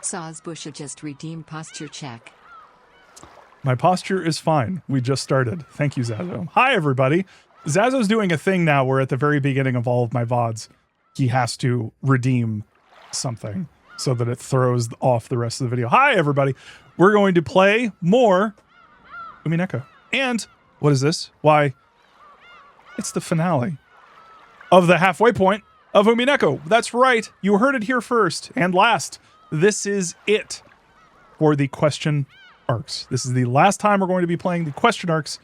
Sawsbush just redeemed posture check. My posture is fine. We just started. Thank you, Zazo. Hi, everybody. Zazo's doing a thing now where at the very beginning of all of my VODs, he has to redeem something so that it throws off the rest of the video. Hi, everybody. We're going to play more Umineko. And what is this? Why, it's the finale of the halfway point of Umineko. That's right. You heard it here first and last. This is it for the question arcs. This is the last time we're going to be playing the question arcs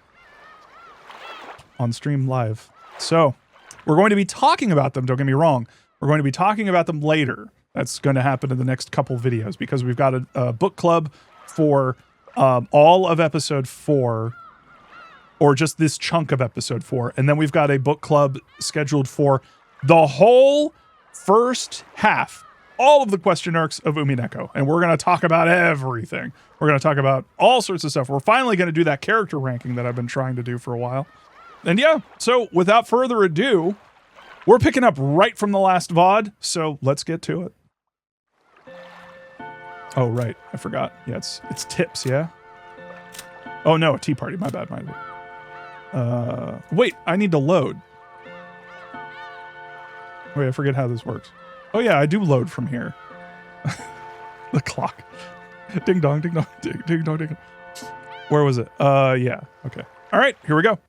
on stream live. So we're going to be talking about them. Don't get me wrong. We're going to be talking about them later. That's going to happen in the next couple videos because we've got a book club for all of episode 4, or just this chunk of episode 4. And then we've got a book club scheduled for the whole first half, all of the question arcs of Umineko. And we're going to talk about everything. We're going to talk about all sorts of stuff. We're finally going to do that character ranking that I've been trying to do for a while. And yeah, so without further ado, we're picking up right from the last VOD. So let's get to it. Oh, right. I forgot. Yeah, it's tips, yeah? Oh, no, a tea party. My bad, wait, I need to load. Wait, I forget how this works. Oh, yeah, I do load from here. The clock. Ding dong, ding dong, ding dong, ding dong. Where was it? Yeah, okay. All right, here we go.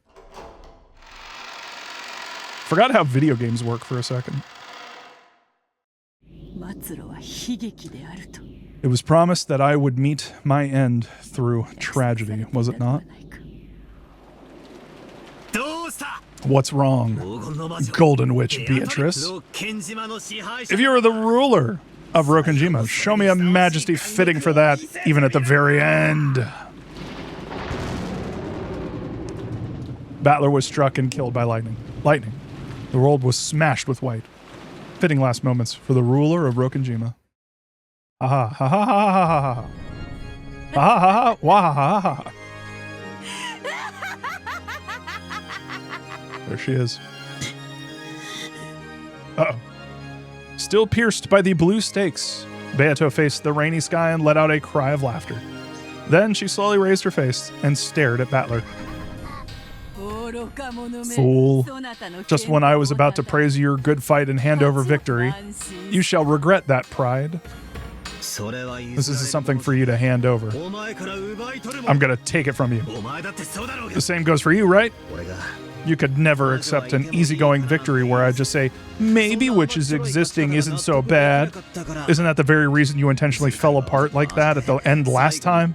Forgot how video games work for a second. It was promised that I would meet my end through tragedy, was it not? What's wrong, Golden Witch Beatrice? If you were the ruler of Rokkenjima, show me a majesty fitting for that, even at the very end. Battler was struck and killed by lightning. The world was smashed with white. Fitting last moments for the ruler of Rokkenjima. Ha ha ha ha ha ha ha ha ha ha ha wah ha ha ha. There she is. Uh-oh. Still pierced by the blue stakes, Beato faced the rainy sky and let out a cry of laughter. Then she slowly raised her face and stared at Battler. Fool. Just when I was about to praise your good fight and hand over victory, you shall regret that pride. This is something for you to hand over. I'm gonna take it from you. The same goes for you, right? You could never accept an easygoing victory where I just say, maybe witches existing isn't so bad. Isn't that the very reason you intentionally fell apart like that at the end last time?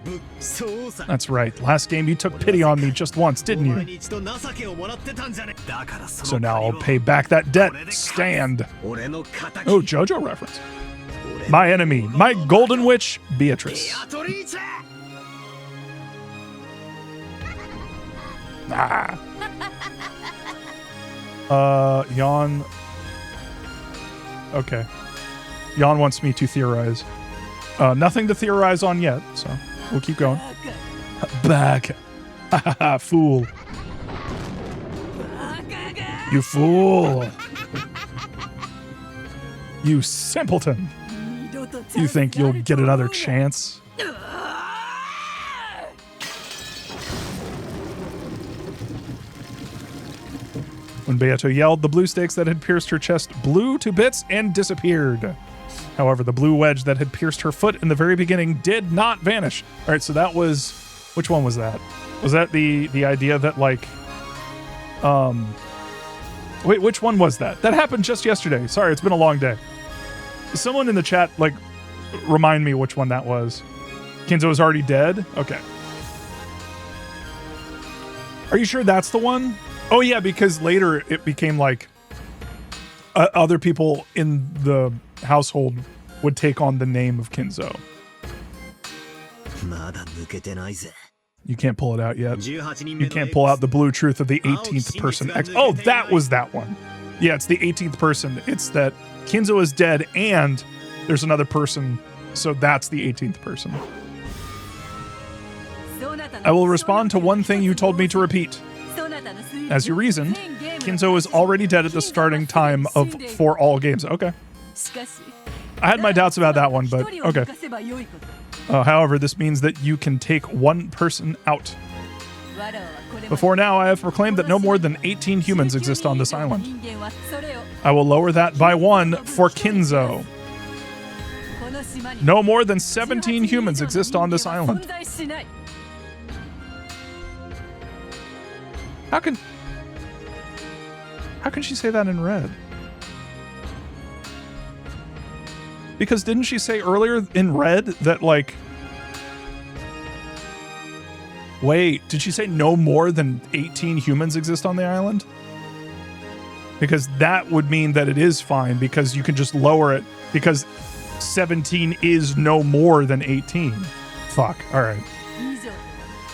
That's right. Last game you took pity on me just once, didn't you? So now I'll pay back that debt. Stand. Oh, JoJo reference. My enemy, my Golden Witch, Beatrice. Ah. Jan. Okay. Jan wants me to theorize. Nothing to theorize on yet, so we'll keep going. Back. Fool. You fool. You simpleton. You think you'll get another chance? When Beato yelled, the blue stakes that had pierced her chest blew to bits and disappeared. However, the blue wedge that had pierced her foot in the very beginning did not vanish. All right, so that was... Which one was that? Was that the idea that, like... Wait, which one was that? That happened just yesterday. Sorry, it's been a long day. Someone in the chat, like, remind me which one that was. Kinzo is already dead? Okay. Are you sure that's the one? Oh, yeah, because later it became like other people in the household would take on the name of Kinzo. You can't pull it out yet. You can't pull out the blue truth of the 18th person. Oh, that was that one. Yeah, it's the 18th person. It's that Kinzo is dead and there's another person. So that's the 18th person. I will respond to one thing you told me to repeat. As you reasoned, Kinzo is already dead at the starting time of for all games. Okay. I had my doubts about that one, but okay. However, this means that you can take one person out. Before now, I have proclaimed that no more than 18 humans exist on this island. I will lower that by 1 for Kinzo. No more than 17 humans exist on this island. How can she say that in red? Because didn't she say earlier in red that, like... Wait, did she say no more than 18 humans exist on the island? Because that would mean that it is fine, because you can just lower it, because 17 is no more than 18. Fuck, alright.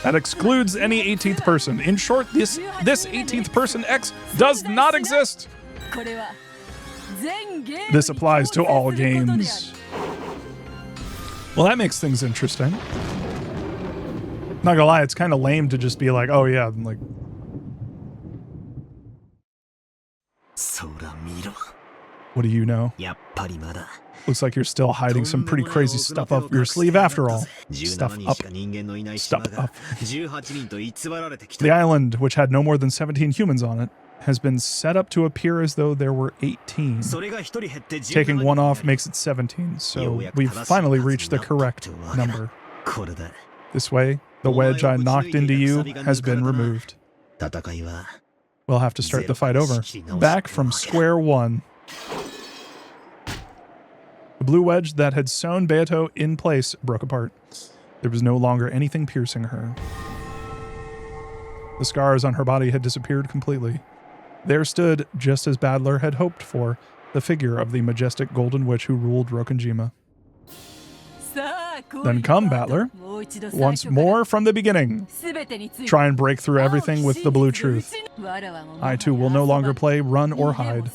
That excludes any 18th person. In short, this 18th person X does not exist. This applies to all games. Well, that makes things interesting. Not gonna lie, it's kind of lame to just be like, oh yeah, like... What do you know? Looks like you're still hiding some pretty crazy stuff up your sleeve after all. Stuff up. The island, which had no more than 17 humans on it, has been set up to appear as though there were 18. Taking 1 off makes it 17, so we've finally reached the correct number. This way, the wedge I knocked into you has been removed. We'll have to start the fight over. Back from square one. The blue wedge that had sewn Beato in place broke apart. There was no longer anything piercing her. The scars on her body had disappeared completely. There stood, just as Badler had hoped for, the figure of the majestic golden witch who ruled Rokunjima. Then come, Battler. Once more from the beginning. Try and break through everything with the blue truth. I too will no longer play run or hide.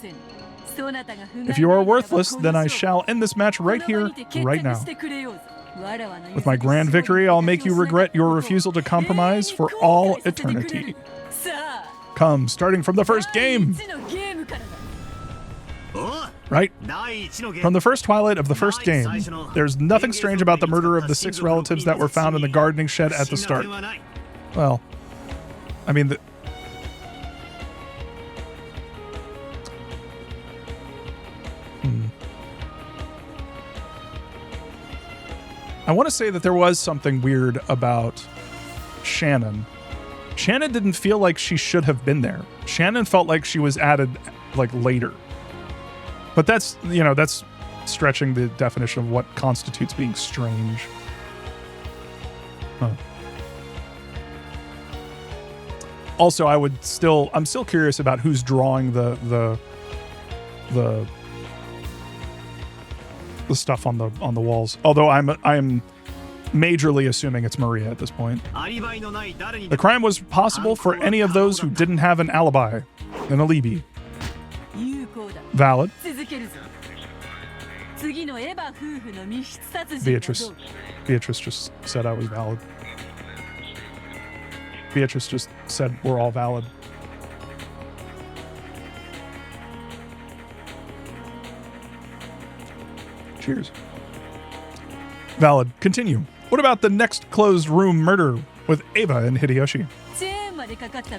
If you are worthless, then I shall end this match right here, right now. With my grand victory, I'll make you regret your refusal to compromise for all eternity. Come, starting from the first game. Right? From the first twilight of the first game, there's nothing strange about the murder of the 6 relatives that were found in the gardening shed at the start. Well, I mean, I want to say that there was something weird about Shannon. Shannon didn't feel like she should have been there. Shannon felt like she was added, like, later. But that's, you know, that's stretching the definition of what constitutes being strange. Huh. Also, I'm still curious about who's drawing the stuff on the walls. Although I'm majorly assuming it's Maria at this point. The crime was possible for any of those who didn't have an alibi, an alibi. Valid. Beatrice just said I was valid. Beatrice just said we're all valid. Cheers. Valid. Continue. What about the next closed room murder with Eva and Hideyoshi?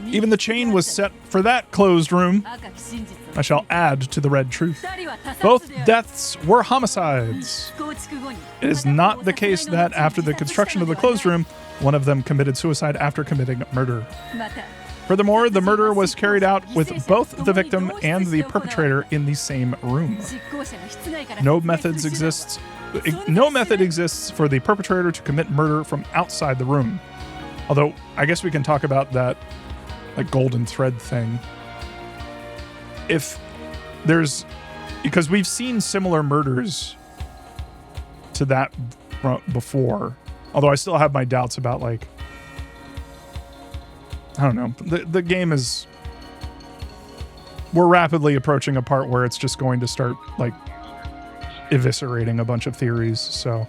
Even the chain was set for that closed room. I shall add to the red truth. Both deaths were homicides. It is not the case that after the construction of the closed room, one of them committed suicide after committing murder. Furthermore, the murder was carried out with both the victim and the perpetrator in the same room. No method exists for the perpetrator to commit murder from outside the room. Although, I guess we can talk about that, like, golden thread thing. Because we've seen similar murders to that before. Although I still have my doubts about, like, I don't know. The game is... We're rapidly approaching a part where it's just going to start, like, eviscerating a bunch of theories. So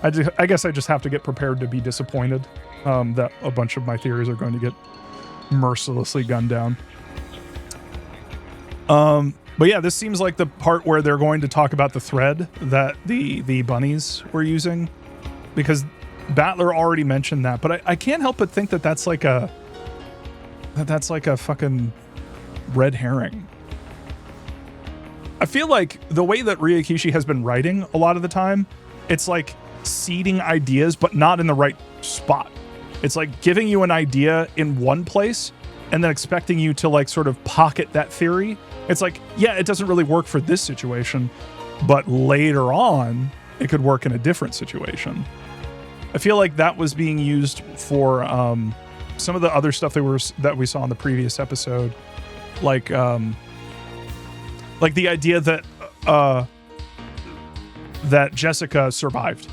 I guess I just have to get prepared to be disappointed that a bunch of my theories are going to get mercilessly gunned down. But yeah, this seems like the part where they're going to talk about the thread that the bunnies were using, because Battler already mentioned that. But I can't help but think that that's like a fucking red herring. I feel like the way that Ryakishi has been writing a lot of the time, it's like seeding ideas, but not in the right spot. It's like giving you an idea in one place and then expecting you to like sort of pocket that theory. It's like, yeah, it doesn't really work for this situation, but later on, it could work in a different situation. I feel like that was being used for some of the other stuff that we saw in the previous episode, like the idea that that Jessica survived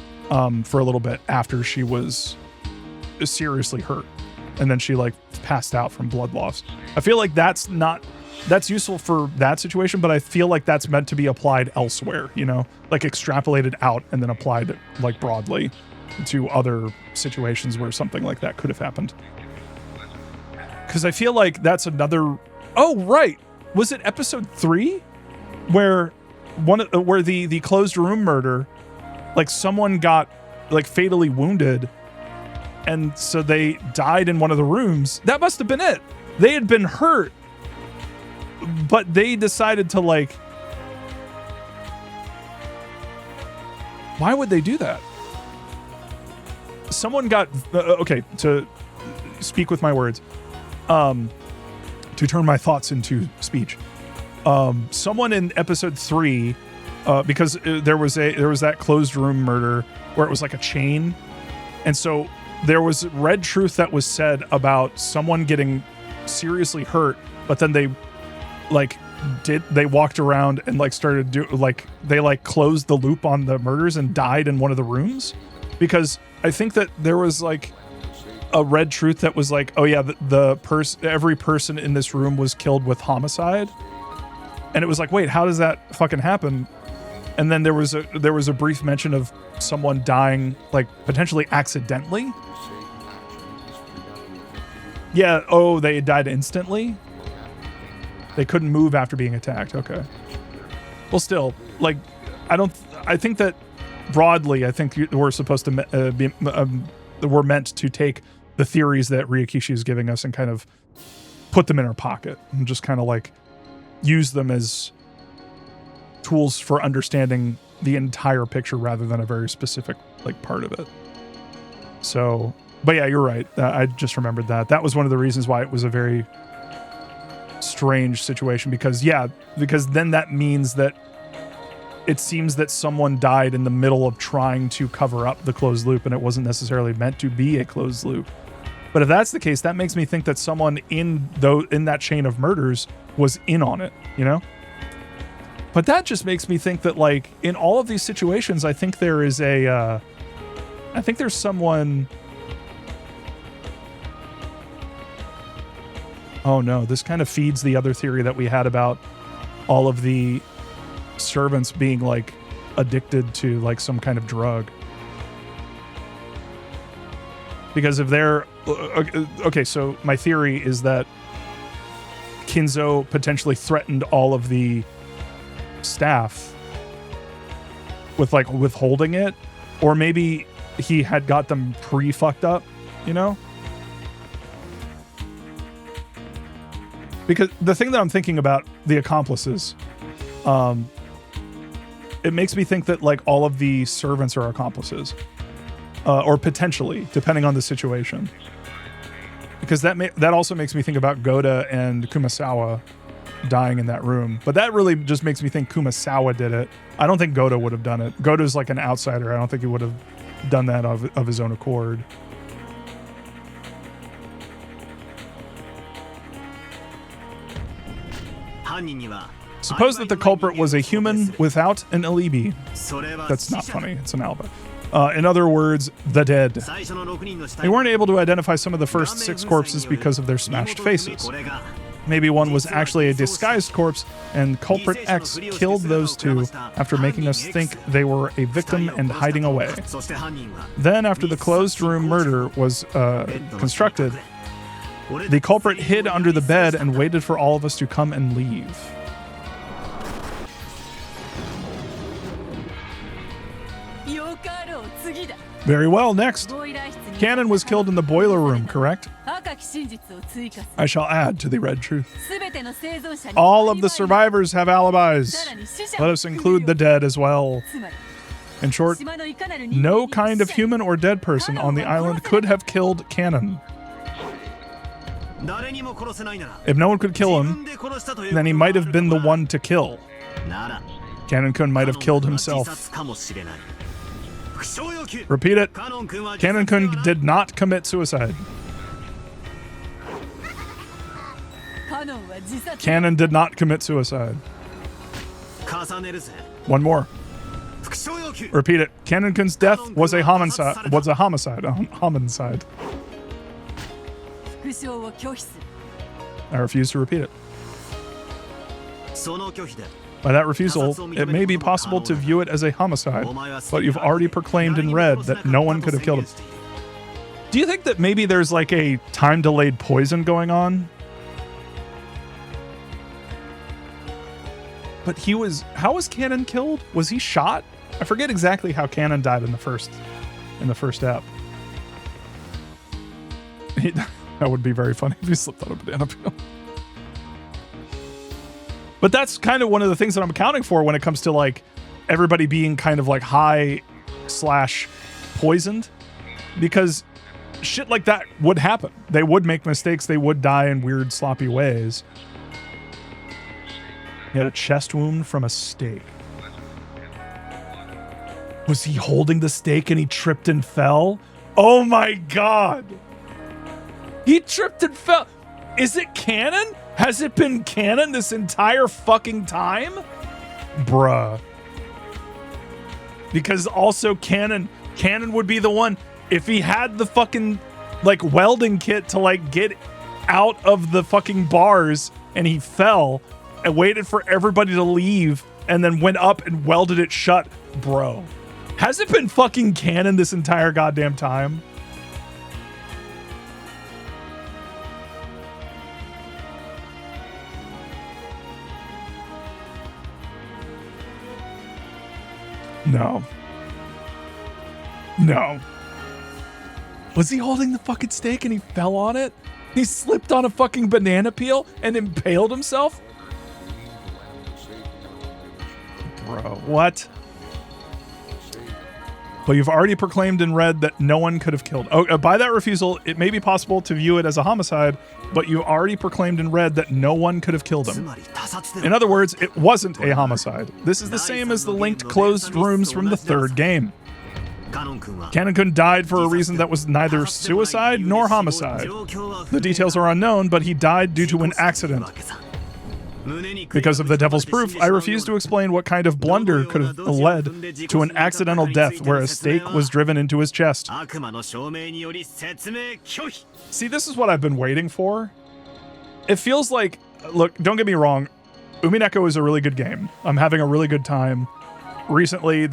for a little bit after she was seriously hurt, and then she like passed out from blood loss. I feel like that's useful for that situation, but I feel like that's meant to be applied elsewhere, you know, like extrapolated out and then applied like broadly to other situations where something like that could have happened. Because I feel like that's another. Oh, right. Was it episode 3 where the closed room murder, like someone got like fatally wounded, and so they died in one of the rooms? That must have been it. They had been hurt, but they decided to like. Why would they do that? Someone got okay, to speak with my words, to turn my thoughts into speech. Someone in episode 3, because there was that closed room murder where it was like a chain, and so there was red truth that was said about someone getting seriously hurt, but then they walked around and like started they closed the loop on the murders and died in one of the rooms, because I think that there was like a red truth that was like, oh yeah, every person in this room was killed with homicide, and it was like, wait, how does that fucking happen? And then there was a brief mention of someone dying like potentially accidentally. Yeah, oh, they died instantly. They couldn't move after being attacked. Okay. Well, still, like, I think that broadly, I think we're supposed to we're meant to take the theories that Ryakishi is giving us and kind of put them in our pocket and just kind of like use them as tools for understanding the entire picture rather than a very specific like part of it. So, but yeah, you're right. I just remembered that. That was one of the reasons why it was a very strange situation, because then that means that it seems that someone died in the middle of trying to cover up the closed loop, and it wasn't necessarily meant to be a closed loop. But if that's the case, that makes me think that someone in that chain of murders was in on it, you know? But that just makes me think that like in all of these situations, I think there's someone. Oh no, this kind of feeds the other theory that we had about all of the servants being like addicted to like some kind of drug. Because if they're okay, so my theory is that Kinzo potentially threatened all of the staff with like withholding it, or maybe he had got them pre-fucked up, you know? Because the thing that I'm thinking about the accomplices, it makes me think that like all of the servants are accomplices, or potentially, depending on the situation. Because that also makes me think about Goda and Kumasawa dying in that room. But that really just makes me think Kumasawa did it. I don't think Goda would have done it. Goda's like an outsider. I don't think he would have done that of his own accord. Suppose that the culprit was a human without an alibi. That's not funny. It's an alibi. In other words, the dead. They weren't able to identify some of the first 6 corpses because of their smashed faces. Maybe one was actually a disguised corpse, and culprit X killed those 2 after making us think they were a victim and hiding away. Then, after the closed room murder was constructed, the culprit hid under the bed and waited for all of us to come and leave. Very well, next. Cannon was killed in the boiler room, correct? I shall add to the red truth. All of the survivors have alibis. Let us include the dead as well. In short, no kind of human or dead person on the island could have killed Cannon. If no one could kill him, then he might have been the one to kill. Cannon-kun might have killed himself. Repeat it. Cannon-kun did not commit suicide. Cannon did not commit suicide. One more. Repeat it. Cannon-kun's death was a homicide. Homicide. I refuse to repeat it. By that refusal, it may be possible to view it as a homicide, but you've already proclaimed in red that no one could have killed him. Do you think that maybe there's like a time-delayed poison going on? But how was Cannon killed? Was he shot? I forget exactly how Cannon died in the first ep. That would be very funny if he slipped on a banana peel. But that's kind of one of the things that I'm accounting for when it comes to like everybody being kind of like high/poisoned, because shit like that would happen. They would make mistakes. They would die in weird, sloppy ways. He had a chest wound from a steak. Was he holding the steak and he tripped and fell? Oh my God. He tripped and fell. Is it canon? Has it been canon this entire fucking time? Bruh. Because also Cannon would be the one, if he had the fucking like welding kit to like get out of the fucking bars and he fell and waited for everybody to leave and then went up and welded it shut. Bro. Has it been fucking canon this entire goddamn time? No. No. Was he holding the fucking steak and he fell on it? He slipped on a fucking banana peel and impaled himself? Bro, what? But you've already proclaimed in red that no one could have killed. Oh, by that refusal, it may be possible to view it as a homicide, but you already proclaimed in red that no one could have killed him. In other words, it wasn't a homicide. This is the same as the linked closed rooms from the third game. Cannon-kun died for a reason that was neither suicide nor homicide. The details are unknown, but he died due to an accident. Because of the devil's proof, I refuse to explain what kind of blunder could have led to an accidental death where a stake was driven into his chest. See, this is what I've been waiting for. It feels like, look, don't get me wrong, Umineko is a really good game. I'm having a really good time. Recently,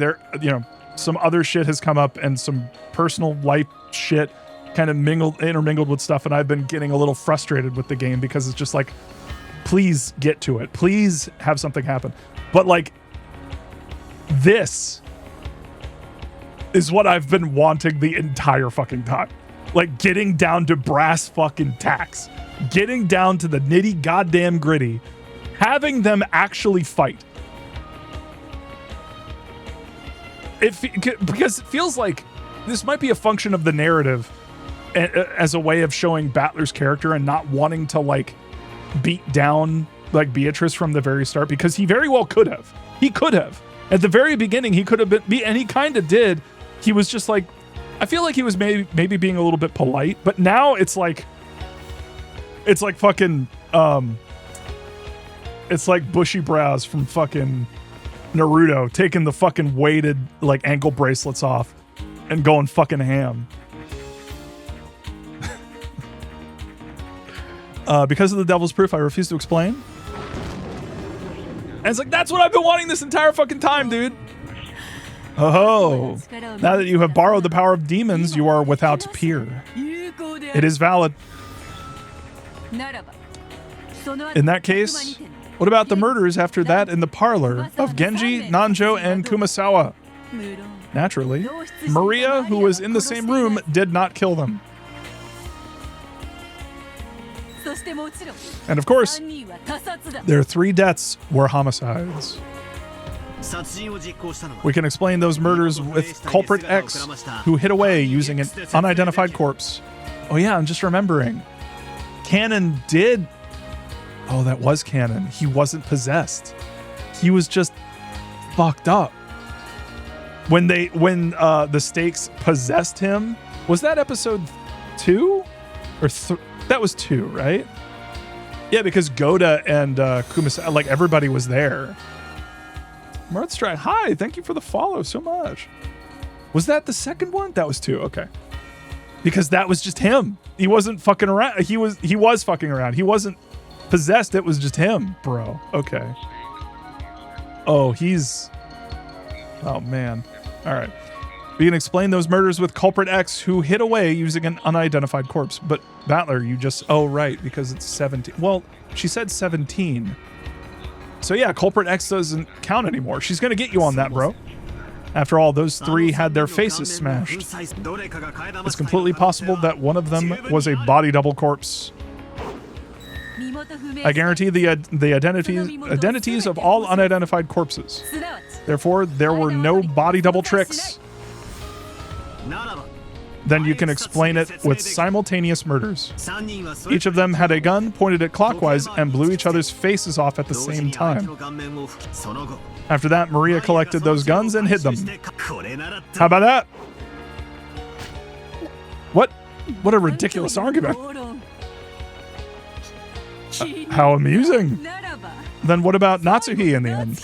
some other shit has come up and some personal life shit kind of intermingled with stuff, and I've been getting a little frustrated with the game because it's just like, please get to it. Please have something happen. But like, this is what I've been wanting the entire fucking time. Like getting down to brass fucking tacks. Getting down to the nitty goddamn gritty. Having them actually fight. Because it feels like this might be a function of the narrative as a way of showing Battler's character and not wanting to like beat down like Beatrice from the very start, because he very well could have. He could have. At the very beginning, he could have been, and he kind of did. He was just like, I feel like he was maybe being a little bit polite, but now it's like fucking, it's like bushy brows from fucking Naruto taking the fucking weighted like ankle bracelets off and going fucking ham. Because of the devil's proof, I refuse to explain. And it's like, that's what I've been wanting this entire fucking time, dude. Oh, now that you have borrowed the power of demons, you are without peer. It is valid. In that case, what about the murders after that in the parlor of Genji, Nanjo, and Kumasawa? Naturally, Maria, who was in the same room, did not kill them. And of course, their 3 deaths were homicides. We can explain those murders with culprit X, who hid away using an unidentified corpse. Oh yeah, I'm just remembering. Cannon did... Oh, that was Cannon. He wasn't possessed. He was just fucked up. When the stakes possessed him, was that episode 2? Or that was 2, right? Yeah, because Goda and Kumasa, like everybody was there. Mirthstrike, hi, thank you for the follow so much. Was that the second one? That was 2, okay. Because that was just him. He wasn't fucking around. He was fucking around. He wasn't possessed. It was just him, bro. Okay. Oh, oh man. All right. We can explain those murders with culprit X, who hid away using an unidentified corpse. But Battler, you just... Oh, right, because it's 17. Well, she said 17. So yeah, culprit X doesn't count anymore. She's going to get you on that, bro. After all, those 3 had their faces smashed. It's completely possible that one of them was a body double corpse. I guarantee the identities of all unidentified corpses. Therefore, there were no body double tricks. Then you can explain it with simultaneous murders. Each of them had a gun pointed at clockwise and blew each other's faces off at the same time. After that, Maria collected those guns and hid them. How about that? What a ridiculous argument. How amusing. Then what about Natsuhi in the end?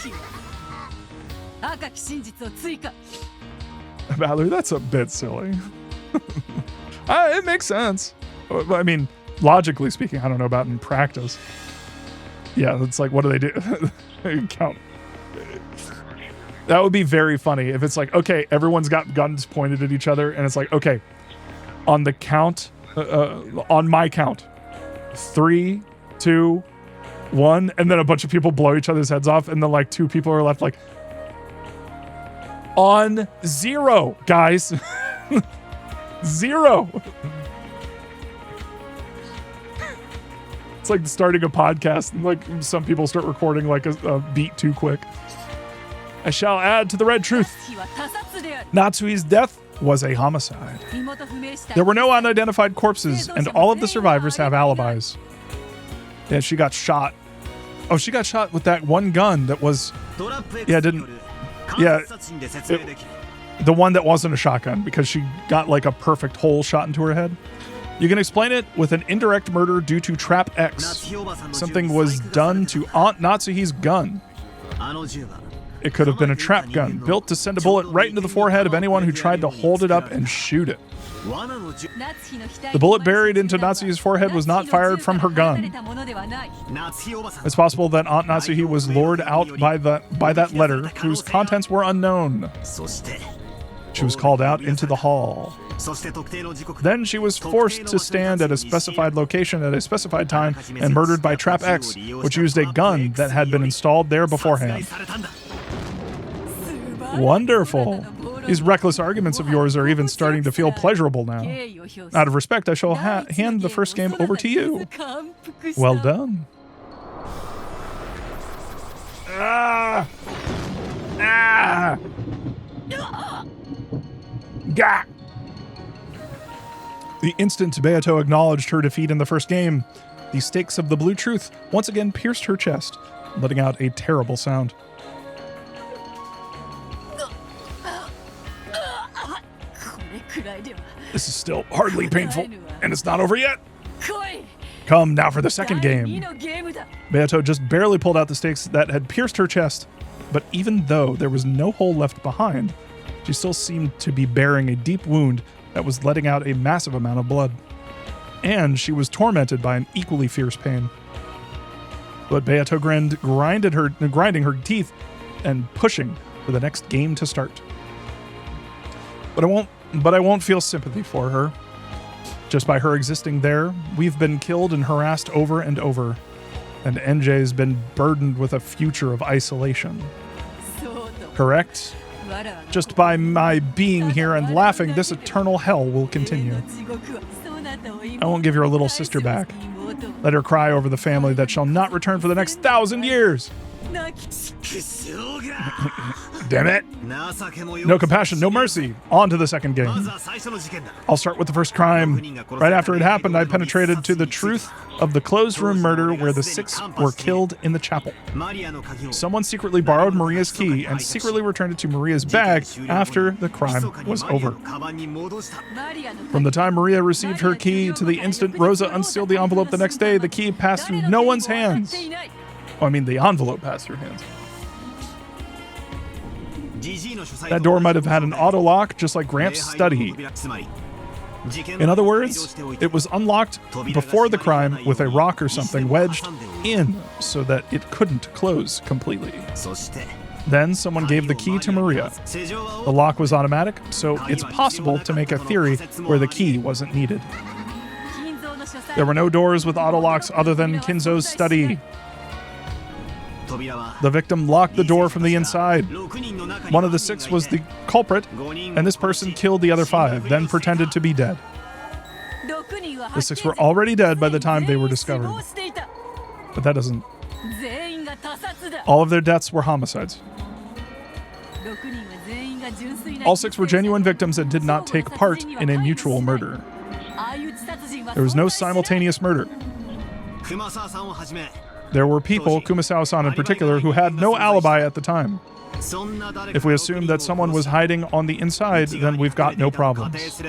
Valor, that's a bit silly. It makes sense. I mean, logically speaking, I don't know about in practice. Yeah, it's like, what do they do? Count. That would be very funny if it's like, okay, everyone's got guns pointed at each other, and it's like, okay, on the count, on my count, 3, 2, 1, and then a bunch of people blow each other's heads off, and then like 2 people are left like, on 0, guys. 0. It's like starting a podcast and like some people start recording like a beat too quick. I shall add to the red truth. Natsui's death was a homicide. There were no unidentified corpses, and all of the survivors have alibis. Yeah, she got shot. Oh, she got shot with that one gun that was... Yeah, the one that wasn't a shotgun, because she got like a perfect hole shot into her head. You can explain it with an indirect murder due to Trap X. Something was done to Aunt Natsuhi's gun. It could have been a trap gun, built to send a bullet right into the forehead of anyone who tried to hold it up and shoot it. The bullet buried into Natsuhi's forehead was not fired from her gun. It's possible that Aunt Natsuhi was lured out by that letter, whose contents were unknown. She was called out into the hall. Then she was forced to stand at a specified location at a specified time and murdered by Trap X, which used a gun that had been installed there beforehand. Wonderful. These reckless arguments of yours are even starting to feel pleasurable now. Out of respect, I shall hand the first game over to you. Well done. Ah! Ah! Gah! The instant Beato acknowledged her defeat in the first game, the stakes of the blue truth once again pierced her chest, letting out a terrible sound. This is still hardly painful, and it's not over yet. Come now for the second game. Beato just barely pulled out the stakes that had pierced her chest, but even though there was no hole left behind, she still seemed to be bearing a deep wound that was letting out a massive amount of blood. And she was tormented by an equally fierce pain. But Beato grinding her teeth and pushing for the next game to start. But I won't feel sympathy for her. Just by her existing there, we've been killed and harassed over and over, and NJ's been burdened with a future of isolation. Correct? Just by my being here and laughing, this eternal hell will continue. I won't give your little sister back. Let her cry over the family that shall not return for the next 1,000 years. Damn it. No compassion, no mercy. On to the second game. I'll start with the first crime. Right after it happened, I penetrated to the truth of the closed room murder where the 6 were killed in the chapel. Someone secretly borrowed Maria's key and secretly returned it to Maria's bag after the crime was over. From the time Maria received her key to the instant Rosa unsealed the envelope the next day, the key passed through no one's hands. Oh, I mean, the envelope passed through hands. That door might have had an auto lock, just like Gramps' study. In other words, it was unlocked before the crime with a rock or something wedged in so that it couldn't close completely. Then someone gave the key to Maria. The lock was automatic, so it's possible to make a theory where the key wasn't needed. There were no doors with auto locks other than Kinzo's study. The victim locked the door from the inside. One of the 6 was the culprit, and this person killed the other 5, then pretended to be dead. The 6 were already dead by the time they were discovered. But that doesn't... All of their deaths were homicides. All 6 were genuine victims and did not take part in a mutual murder. There was no simultaneous murder. There were people, Kumasawa-san in particular, who had no alibi at the time. If we assume that someone was hiding on the inside, then we've got no problems.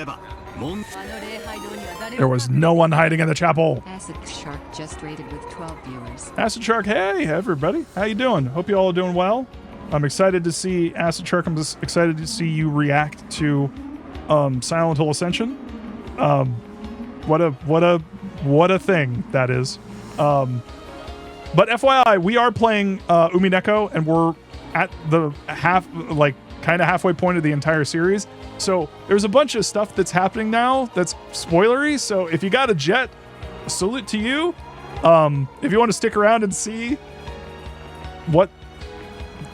There was no one hiding in the chapel. Acid Shark just rated with 12 viewers. Acid Shark, hey everybody. How you doing? Hope you all are doing well. I'm excited to see Acid Shark. I'm just excited to see you react to Silent Hill Ascension. What a thing that is. But FYI, we are playing Umineko, and we're at the kind of halfway point of the entire series. So there's a bunch of stuff that's happening now that's spoilery. So if you got a jet, salute to you. If you want to stick around and see what,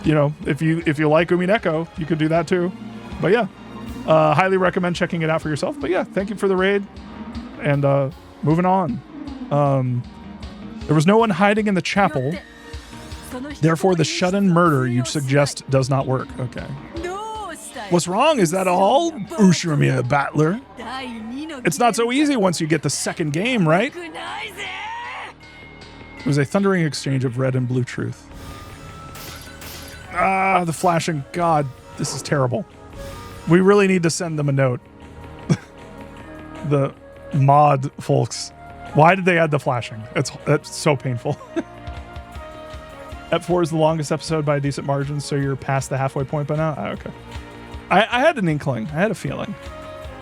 if you like Umineko, you could do that too. But yeah, highly recommend checking it out for yourself. But yeah, thank you for the raid, and moving on. There was no one hiding in the chapel. Therefore, the shut-in murder you suggest does not work. Okay. What's wrong? Is that all, Ushiramiya Battler? It's not so easy once you get the second game, right? It was a thundering exchange of red and blue truth. The flashing. God, this is terrible. We really need to send them a note. The mod folks. Why did they add the flashing? That's so painful. Ep 4 is the longest episode by a decent margin, so you're past the halfway point by now? Okay. I had an inkling. I had a feeling.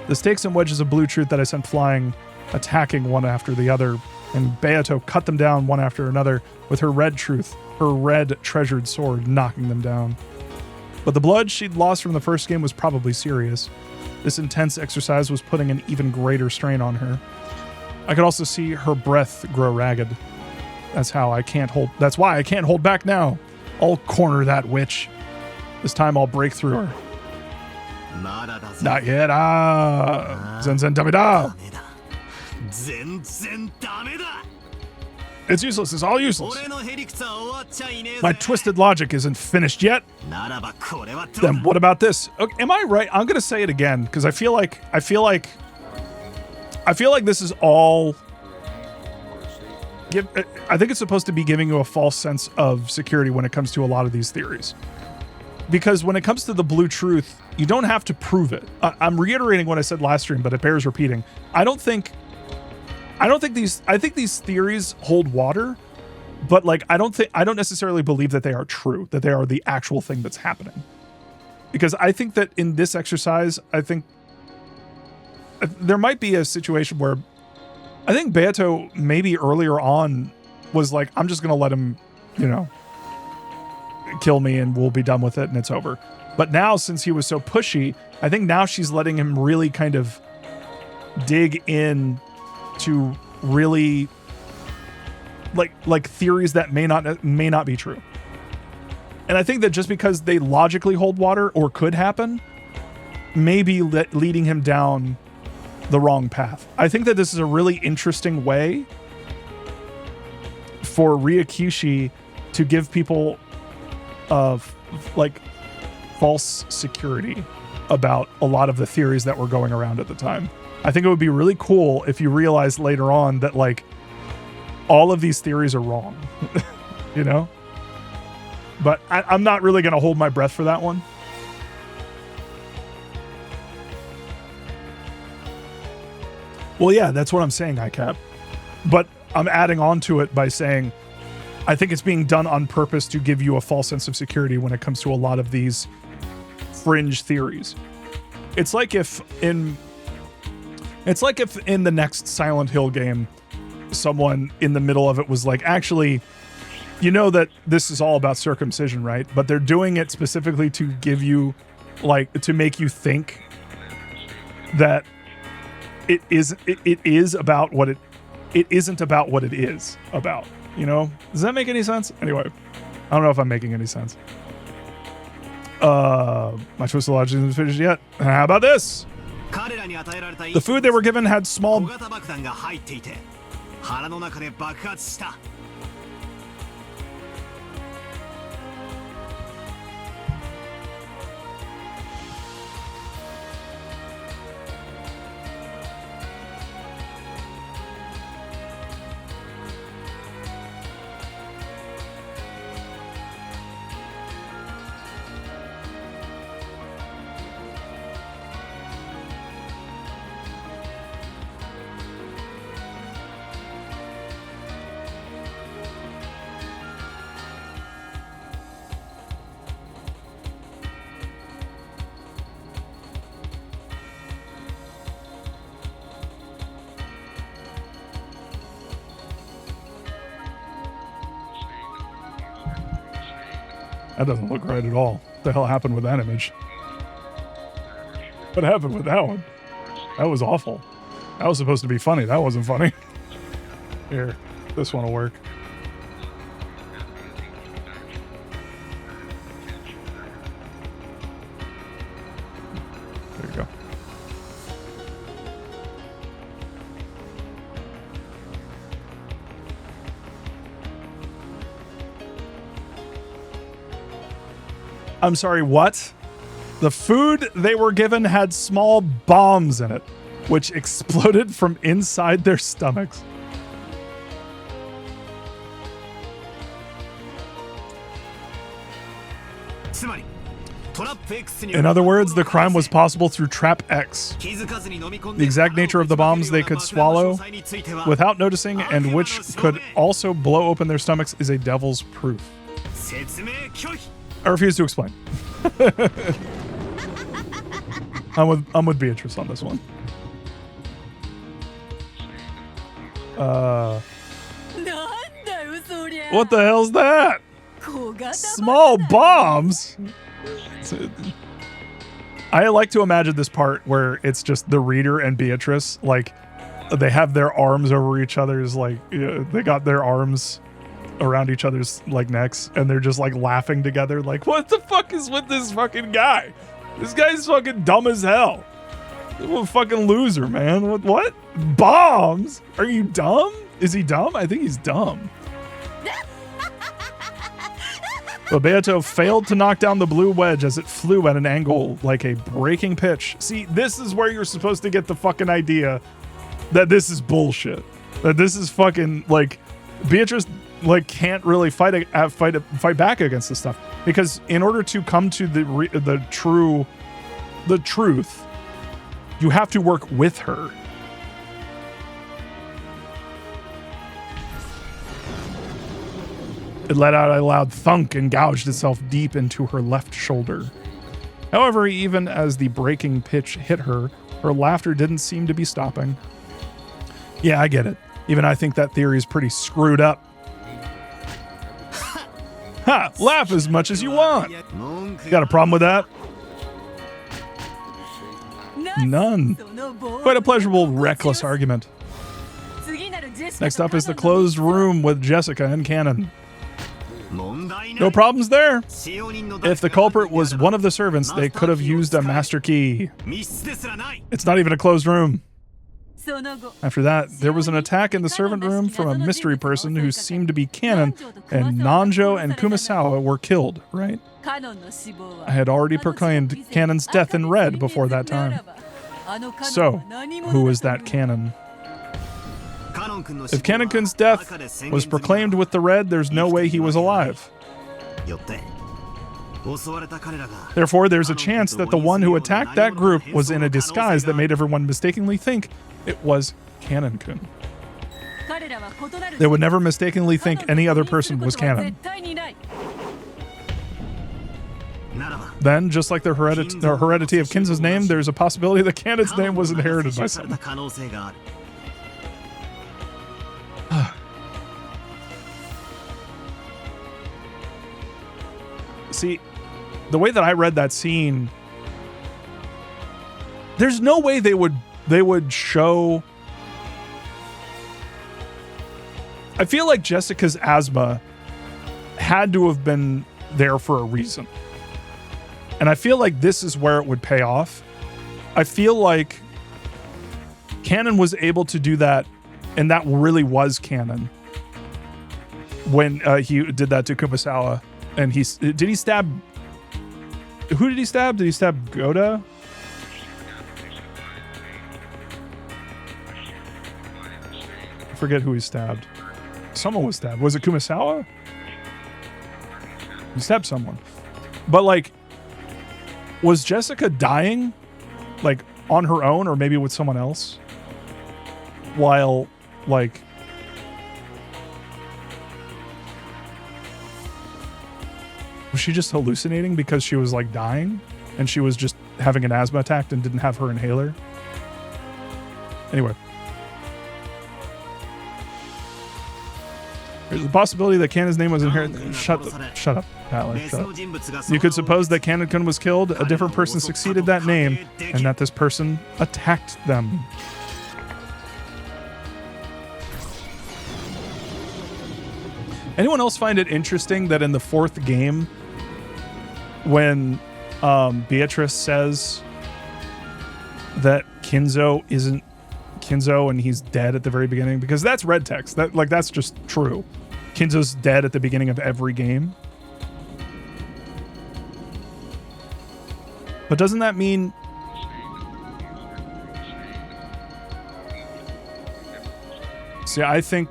The stakes and wedges of blue truth that I sent flying, attacking one after the other, and Beato cut them down one after another with her red truth, her red treasured sword, knocking them down. But the blood she'd lost from the first game was probably serious. This intense exercise was putting an even greater strain on her. I could also see her breath grow ragged. That's why I can't hold back now. I'll corner that witch. This time I'll break through her. Not yet. Zen dameda. It's useless. It's all useless. My twisted logic isn't finished yet. Then what about this? Okay, am I right? I'm gonna say it again because I feel like this is all. I think it's supposed to be giving you a false sense of security when it comes to a lot of these theories. Because when it comes to the blue truth, you don't have to prove it. I'm reiterating what I said last stream, but it bears repeating. I think these theories hold water, but I don't necessarily believe that they are true, that they are the actual thing that's happening. Because I think that in this exercise, I think there might be a situation where I think Beato maybe earlier on was like, I'm just going to let him, kill me and we'll be done with it and it's over. But now, since he was so pushy, I think now she's letting him really kind of dig in to really like theories that may not be true. And I think that just because they logically hold water or could happen, maybe leading him down the wrong path. I think that this is a really interesting way for Ryakushi to give people like false security about a lot of the theories that were going around at the time. I think it would be really cool if you realized later on that like all of these theories are wrong, you know? But I'm not really going to hold my breath for that one. Well, yeah, that's what I'm saying, ICAP. But I'm adding on to it by saying I think it's being done on purpose to give you a false sense of security when it comes to a lot of these fringe theories. It's like if in the next Silent Hill game, someone in the middle of it was like, actually, you know that this is all about circumcision, right? But they're doing it specifically to give you, like, to make you think that it is about what it isn't about what it is about, you know? Does that make any sense? Anyway, I don't know if I'm making any sense. My twist of logic isn't finished yet. How about this? The food they were given had small... That doesn't look right at all. What the hell happened with that image? What happened with that one? That was awful. That was supposed to be funny. That wasn't funny. Here, this one will work. There you go. I'm sorry, what? The food they were given had small bombs in it, which exploded from inside their stomachs. In other words, the crime was possible through Trap X. The exact nature of the bombs they could swallow without noticing and which could also blow open their stomachs is a devil's proof. I refuse to explain. I'm with Beatrice on this one. What the hell's that? Small bombs? I like to imagine this part where it's just the reader and Beatrice, like, they have their arms over each other's, like, they got their arms around each other's, like, necks, and they're just, like, laughing together, like, what the fuck is with this fucking guy? This guy's fucking dumb as hell. What a fucking loser, man. What? Bombs? Are you dumb? Is he dumb? I think he's dumb. But Beato failed to knock down the blue wedge as it flew at an angle like a breaking pitch. See, this is where you're supposed to get the fucking idea that this is bullshit. That this is fucking, like, Beatrice, like, can't really fight back against this stuff, because in order to come to the truth, you have to work with her. It let out a loud thunk and gouged itself deep into her left shoulder. However, even as the breaking pitch hit her, her laughter didn't seem to be stopping. Yeah, I get it. Even I think that theory is pretty screwed up. Ha! Laugh as much as you want! Got a problem with that? None. Quite a pleasurable, reckless argument. Next up is the closed room with Jessica and Cannon. No problems there. If the culprit was one of the servants, they could have used a master key. It's not even a closed room. After that, there was an attack in the servant room from a mystery person who seemed to be Kanon, and Nanjo and Kumasawa were killed, right? I had already proclaimed Kanon's death in red before that time. So, who is that Kanon? If Kanon-kun's death was proclaimed with the red, there's no way he was alive. Therefore, there's a chance that the one who attacked that group was in a disguise that made everyone mistakenly think it was Kanon-kun. They would never mistakenly think any other person was Kanon. Then, just like the heredity of Kinzo's name, there's a possibility that Kanon's name was inherited by someone. See, the way that I read that scene, there's no way they would show. I feel like Jessica's asthma had to have been there for a reason. And I feel like this is where it would pay off. I feel like Kanon was able to do that, and that really was Kanon when he did that to Kumasawa. And did he stab? Who did he stab? Did he stab Goda? I forget who he stabbed. Someone was stabbed. Was it Kumasawa? He stabbed someone. But like, was Jessica dying, like on her own, or maybe with someone else? While like. Was she just hallucinating because she was like dying and she was just having an asthma attack and didn't have her inhaler? Anyway. There's a possibility that Kanon's name was inherited. Shut up, Battler. Shut up. You could suppose that Kanon-kun was killed, a different person succeeded that name, and that this person attacked them. Anyone else find it interesting that in the fourth game, when Beatrice says that Kinzo isn't Kinzo and he's dead at the very beginning? Because that's red text. That's just true. Kinzo's dead at the beginning of every game. But doesn't that mean... See, I think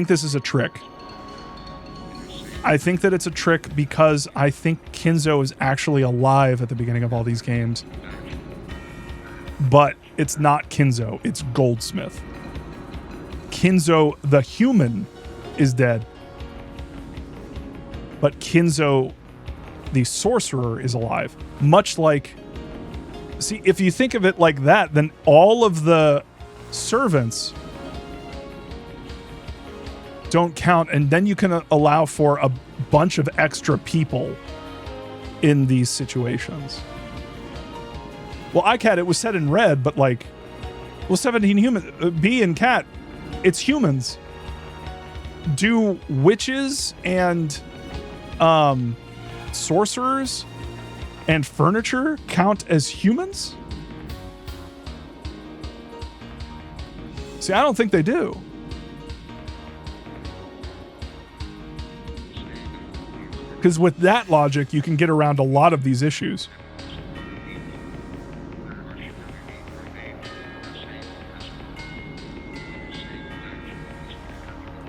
this is a trick. I think that it's a trick because I think Kinzo is actually alive at the beginning of all these games. But it's not Kinzo, it's Goldsmith. Kinzo, the human, is dead. But Kinzo, the sorcerer, is alive. Much like... See, if you think of it like that, then all of the servants don't count, and then you can allow for a bunch of extra people in these situations. Well, ICAT, it was said in red, but like, well, 17 human, B and cat, it's humans. Do witches and sorcerers and furniture count as humans? See, I don't think they do. Because with that logic, you can get around a lot of these issues.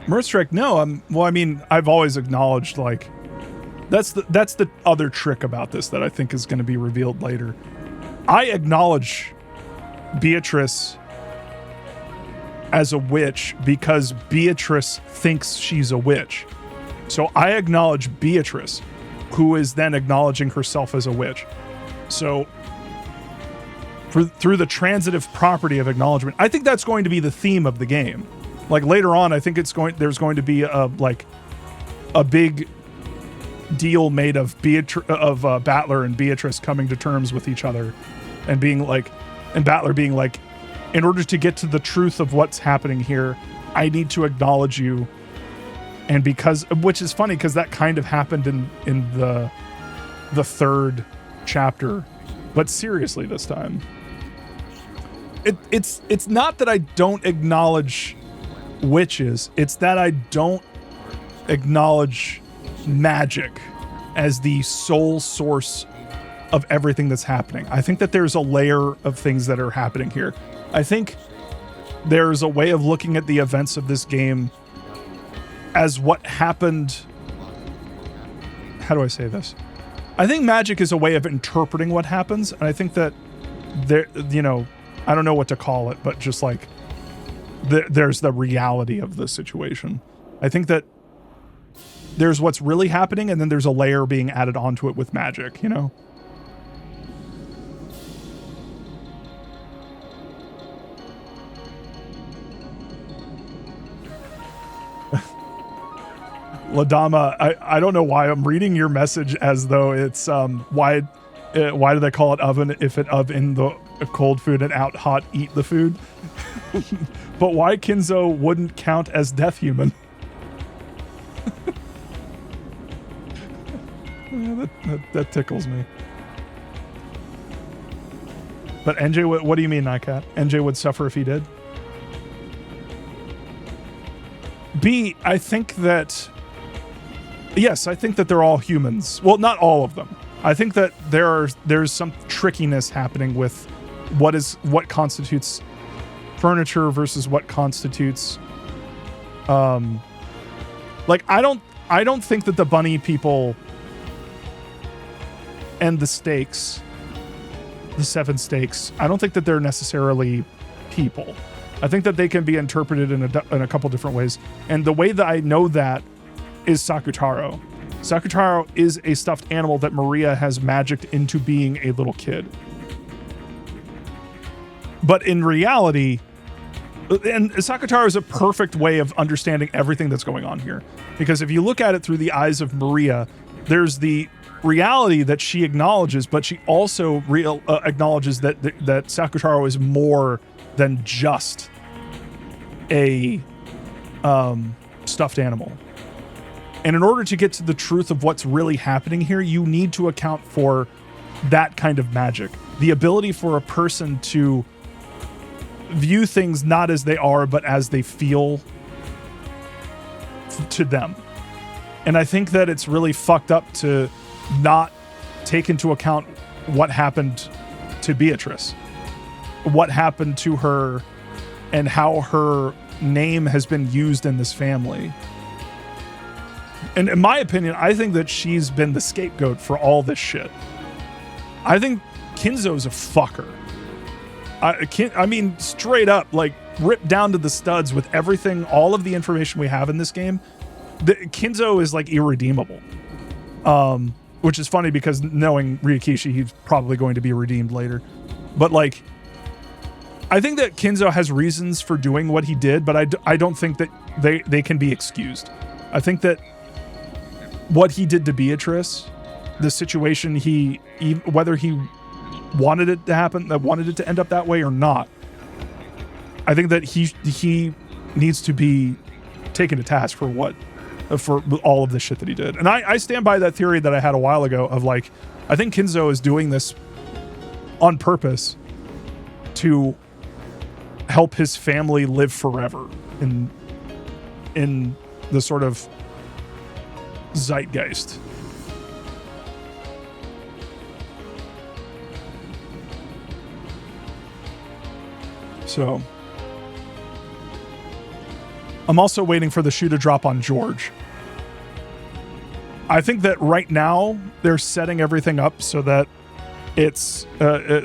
Mirthstrike, no. Well, I mean, I've always acknowledged, like, that's the other trick about this that I think is going to be revealed later. I acknowledge Beatrice as a witch because Beatrice thinks she's a witch. So I acknowledge Beatrice, who is then acknowledging herself as a witch. So through the transitive property of acknowledgement, I think that's going to be the theme of the game. Like later on, I think there's going to be a big deal made of Battler and Beatrice coming to terms with each other and being like, and Battler being like, in order to get to the truth of what's happening here, I need to acknowledge you And which is funny because that kind of happened in the third chapter, but seriously this time. It's not that I don't acknowledge witches, it's that I don't acknowledge magic as the sole source of everything that's happening. I think that there's a layer of things that are happening here. I think there's a way of looking at the events of this game as what happened. How do I say this? I think magic is a way of interpreting what happens, and I think that there, I don't know what to call it, but just like there's the reality of the situation. I think that there's what's really happening, and then there's a layer being added onto it with magic, Ladama, I don't know why I'm reading your message as though it's why do they call it oven if it oven the cold food and out hot eat the food? But why Kinzo wouldn't count as death human? Yeah, that tickles me. But NJ, what do you mean, Nycat? NJ would suffer if he did? B, I think that... Yes, I think that they're all humans. Well, not all of them. I think that there's some trickiness happening with what constitutes furniture versus what constitutes like I don't think that the bunny people and the stakes, the 7 stakes, I don't think that they're necessarily people. I think that they can be interpreted in a couple different ways. And the way that I know that is Sakutaro. Sakutaro is a stuffed animal that Maria has magicked into being a little kid. But in reality, and Sakutaro is a perfect way of understanding everything that's going on here. Because if you look at it through the eyes of Maria, there's the reality that she acknowledges, but she also acknowledges that Sakutaro is more than just a stuffed animal. And in order to get to the truth of what's really happening here, you need to account for that kind of magic. The ability for a person to view things not as they are, but as they feel to them. And I think that it's really fucked up to not take into account what happened to Beatrice, what happened to her, and how her name has been used in this family. And in my opinion, I think that she's been the scapegoat for all this shit. I think Kinzo's a fucker. I mean, straight up, like, ripped down to the studs with everything, all of the information we have in this game. Kinzo is, like, irredeemable. Which is funny because knowing Ryakishi, he's probably going to be redeemed later. But, like, I think that Kinzo has reasons for doing what he did, but I don't think that they can be excused. I think that what he did to Beatrice, the situation whether he wanted it to happen, that wanted it to end up that way or not, I think that he needs to be taken to task for all of the shit that he did. And I stand by that theory that I had a while ago of, like, I think Kinzo is doing this on purpose to help his family live forever in the sort of zeitgeist. So I'm also waiting for the shoe to drop on George. I think that right now they're setting everything up so that it's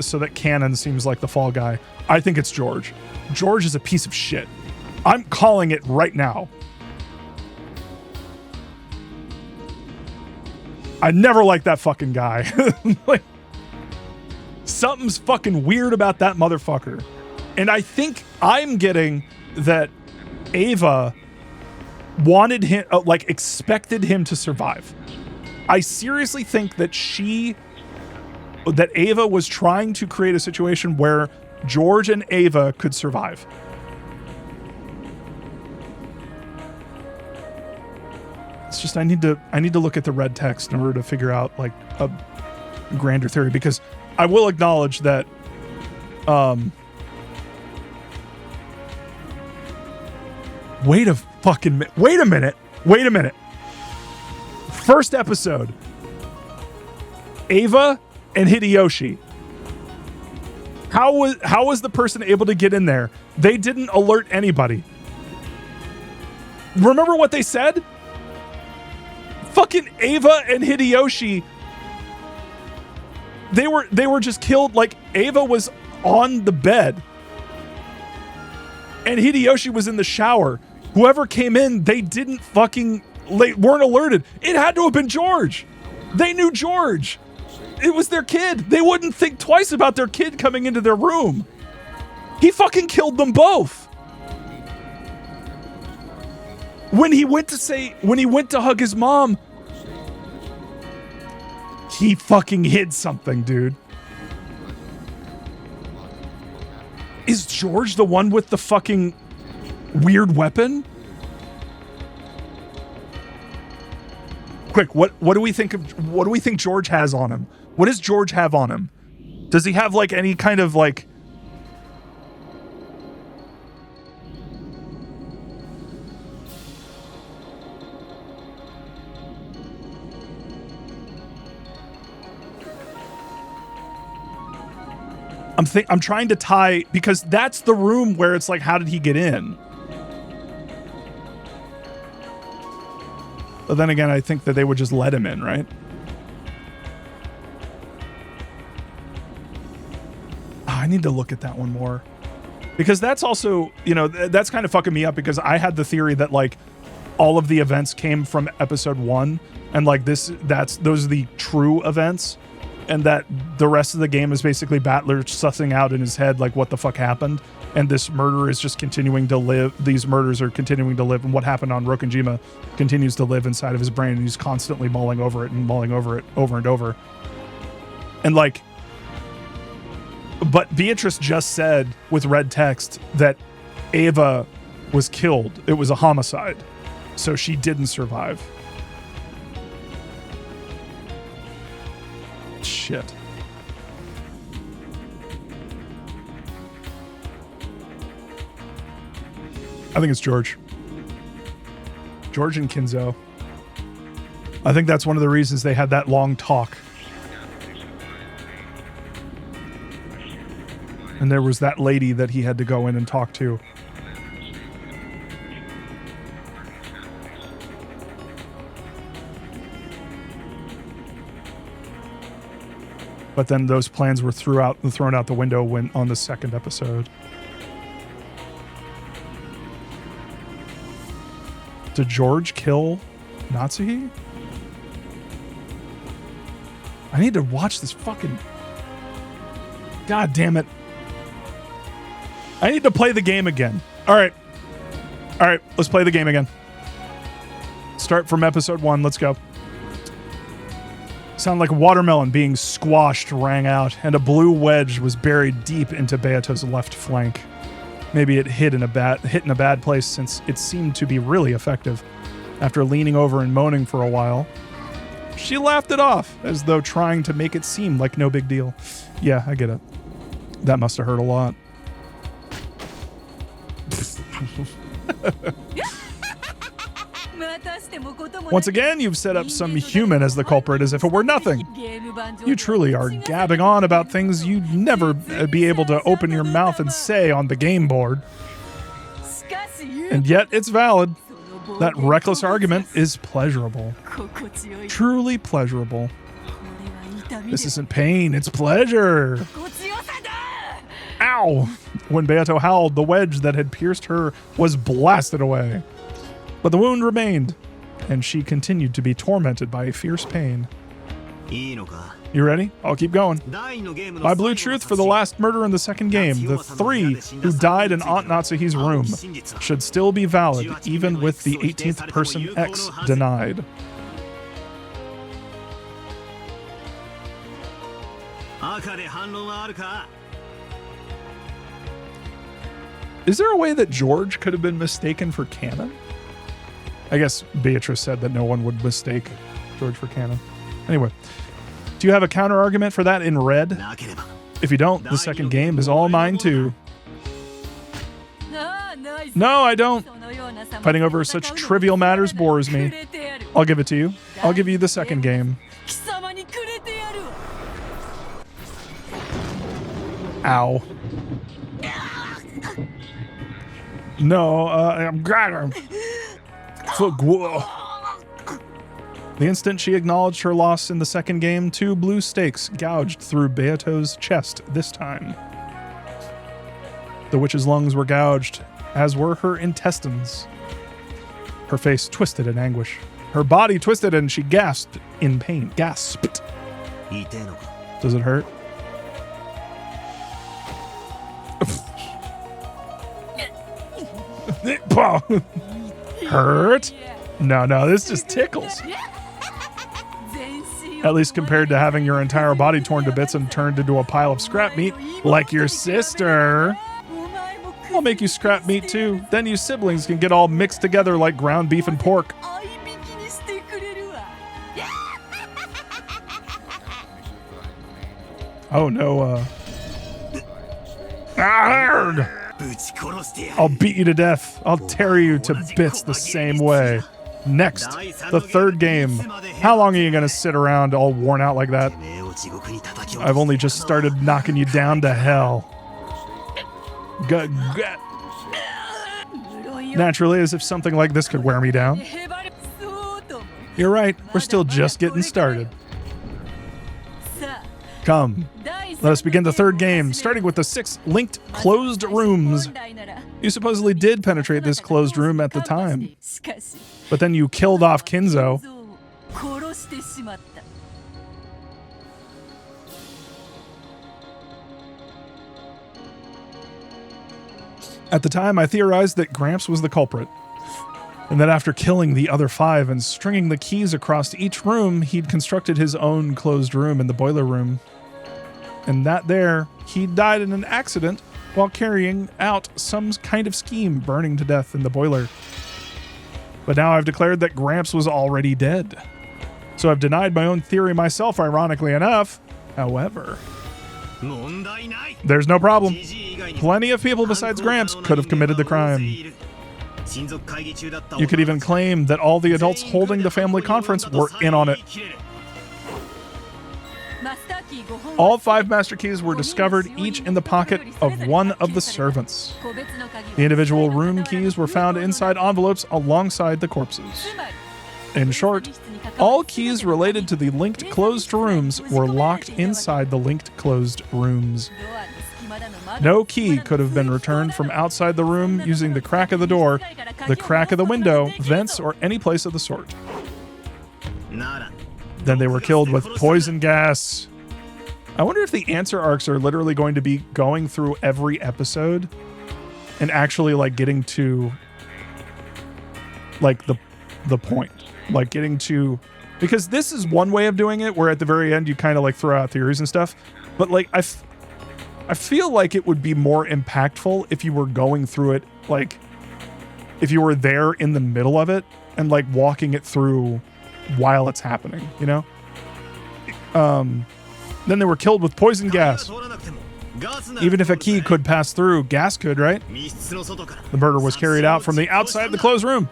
so that Cannon seems like the fall guy. I think it's George. George is a piece of shit. I'm calling it right now. I never liked that fucking guy. Like, something's fucking weird about that motherfucker. And I think I'm getting that Ava wanted him, expected him to survive. I seriously think that Ava was trying to create a situation where George and Ava could survive. just I need to look at the red text in order to figure out like a grander theory, because I will acknowledge that wait a minute. First episode, Ava and Hideyoshi. How was the person able to get in there? They didn't alert anybody. Remember what they said? Fucking Ava and Hideyoshi, they were just killed. Like, Ava was on the bed and Hideyoshi was in the shower. Whoever came in, they weren't alerted. It had to have been George. They knew George. It was their kid. They wouldn't think twice about their kid coming into their room. He fucking killed them both. When he went to hug his mom, he fucking hid something, dude. Is George the one with the fucking weird weapon? Quick, what do we think George has on him? What does George have on him? Does he have like any kind of like I'm trying to tie, because that's the room where it's like, how did he get in? But then again, I think that they would just let him in, right? I need to look at that one more, because that's also, that's kind of fucking me up, because I had the theory that like all of the events came from episode 1, and like those are the true events, and that the rest of the game is basically Battler sussing out in his head like what the fuck happened, and this murder is just continuing to live. These murders are continuing to live, and what happened on Rokonjima continues to live inside of his brain, and he's constantly mulling over it over and over. And like, but Beatrice just said with red text that Ava was killed. It was a homicide, so she didn't survive. Shit. I think it's George. George and Kinzo. I think that's one of the reasons they had that long talk. And there was that lady that he had to go in and talk to. But then those plans were thrown out the window when on the second episode. Did George kill Natsuhi? I need to watch this fucking... God damn it. I need to play the game again. All right, let's play the game again. Start from episode 1. Let's go. Sound like a watermelon being squashed rang out, and a blue wedge was buried deep into Beato's left flank. Maybe it hit in a bad place, since it seemed to be really effective. After leaning over and moaning for a while, she laughed it off, as though trying to make it seem like no big deal. Yeah, I get it. That must have hurt a lot. Once again, you've set up some human as the culprit as if it were nothing. You truly are gabbing on about things you'd never be able to open your mouth and say on the game board. And yet it's valid. That reckless argument is pleasurable. Truly pleasurable. This isn't pain, it's pleasure. Ow! When Beato howled, the wedge that had pierced her was blasted away. But the wound remained, and she continued to be tormented by a fierce pain. You ready? I'll keep going. My blue truth for the last murder in the second game, the 3 who died in Aunt Natsuhi's room, should still be valid, even with the 18th person X denied. Is there a way that George could have been mistaken for canon? I guess Beatrice said that no one would mistake George for canon. Anyway, do you have a counter argument for that in red? If you don't, the second game is all mine too. No, I don't. Fighting over such trivial matters bores me. I'll give it to you. I'll give you the second game. Ow. No, I'm got The instant she acknowledged her loss in the second game, 2 blue stakes gouged through Beato's chest this time. The witch's lungs were gouged, as were her intestines. Her face twisted in anguish. Her body twisted and she gasped in pain. Gasped. Does it hurt? Hurt? No, this just tickles. At least compared to having your entire body torn to bits and turned into a pile of scrap meat, like your sister. I'll make you scrap meat too. Then you siblings can get all mixed together like ground beef and pork. Oh no, Arrgh! I'll beat you to death. I'll tear you to bits the same way. Next, the third game. How long are you gonna sit around all worn out like that? I've only just started knocking you down to hell. Naturally, as if something like this could wear me down. You're right, we're still just getting started. Come, let us begin the third game, starting with the 6 linked closed rooms. You supposedly did penetrate this closed room at the time, but then you killed off Kinzo. At the time, I theorized that Gramps was the culprit, and that after killing the other 5 and stringing the keys across each room, he'd constructed his own closed room in the boiler room. And that there, he died in an accident while carrying out some kind of scheme, burning to death in the boiler. But now I've declared that Gramps was already dead. So I've denied my own theory myself, ironically enough. However, there's no problem. Plenty of people besides Gramps could have committed the crime. You could even claim that all the adults holding the family conference were in on it. All 5 master keys were discovered, each in the pocket of one of the servants. The individual room keys were found inside envelopes alongside the corpses. In short, all keys related to the linked closed rooms were locked inside the linked closed rooms. No key could have been returned from outside the room using the crack of the door, the crack of the window, vents, or any place of the sort. Then they were killed with poison gas. I wonder if the answer arcs are literally going to be going through every episode and actually like getting to like the point, like getting to, because this is one way of doing it where at the very end you kind of like throw out theories and stuff, but like I feel like it would be more impactful if you were going through it, like if you were there in the middle of it and like walking it through while it's happening, you know? Then they were killed with poison gas. Even if a key could pass through, gas could, right? The murder was carried out from the outside the closed room.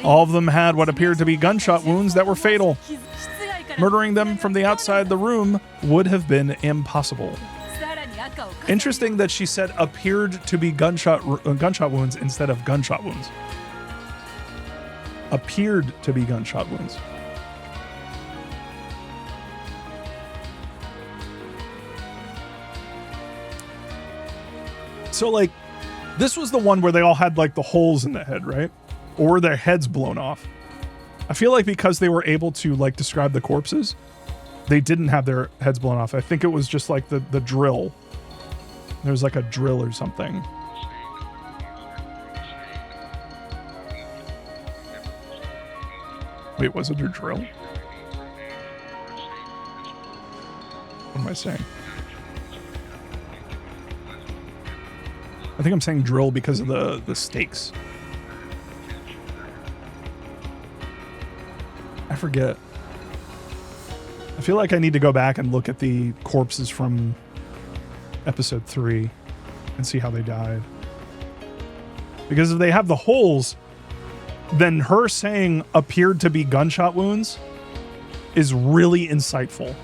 All of them had what appeared to be gunshot wounds that were fatal. Murdering them from the outside the room would have been impossible. Interesting that she said appeared to be gunshot wounds instead of gunshot wounds. Appeared to be gunshot wounds. So, like, this was the one where they all had, like, the holes in the head, right? Or their heads blown off. I feel like because they were able to, like, describe the corpses, they didn't have their heads blown off. I think it was just, like, the drill. There was, like, a drill or something. Wait, was it a drill? What am I saying? I think I'm saying drill because of the stakes. forget. I feel like I need to go back and look at the corpses from episode 3 and see how they died. Because if they have the holes, then her saying appeared to be gunshot wounds is really insightful.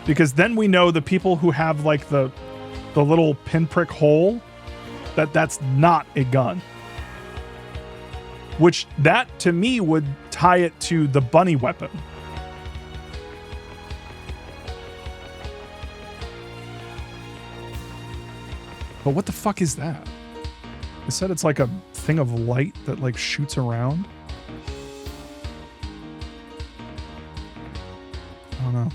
Because then we know the people who have like the little pinprick hole, that's not a gun. Which that to me would tie it to the bunny weapon. But what the fuck is that? It said it's like a thing of light that like shoots around. I don't know.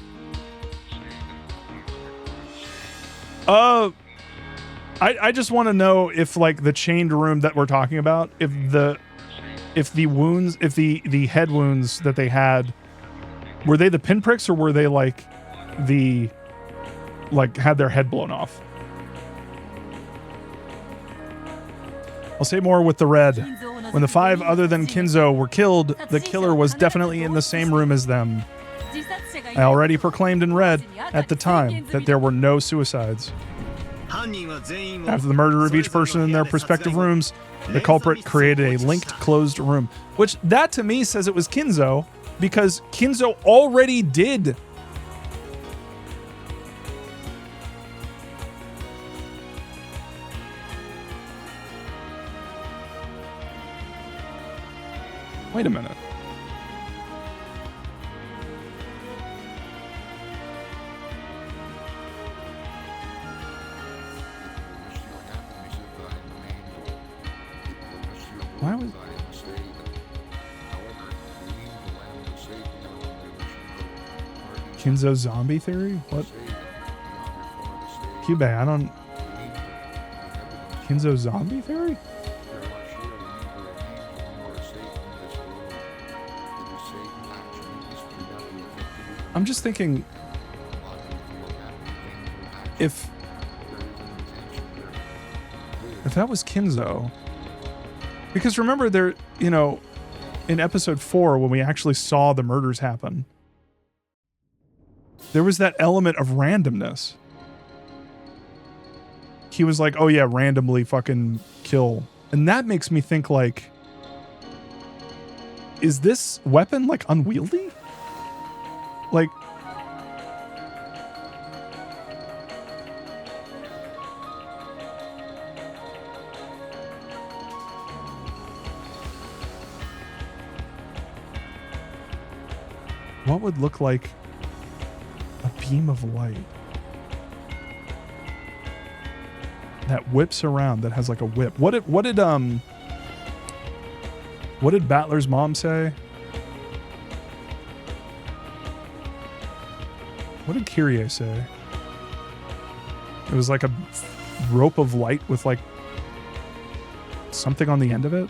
I just want to know if like the chained room that we're talking about, if the wounds, if the head wounds that they had, were they the pinpricks or were they like had their head blown off? I'll say more with the red. When the 5 other than Kinzo were killed, the killer was definitely in the same room as them. I already proclaimed in red at the time that there were no suicides. After the murder of each person in their respective rooms, the culprit created a linked closed room. Which that to me says it was Kinzo, because Kinzo already did. Wait a minute. Why was Kinzo zombie theory? What? Cube, I don't. Kinzo zombie theory? I'm just thinking if that was Kinzo, because remember there, in episode 4 when we actually saw the murders happen, there was that element of randomness. He was like, oh yeah, randomly fucking kill. And that makes me think like, is this weapon like unwieldy? Like, what would look like a beam of light that whips around, that has like a whip? What did Battler's mom say? What did Kyrie say? It was like a rope of light with like something on the end of it.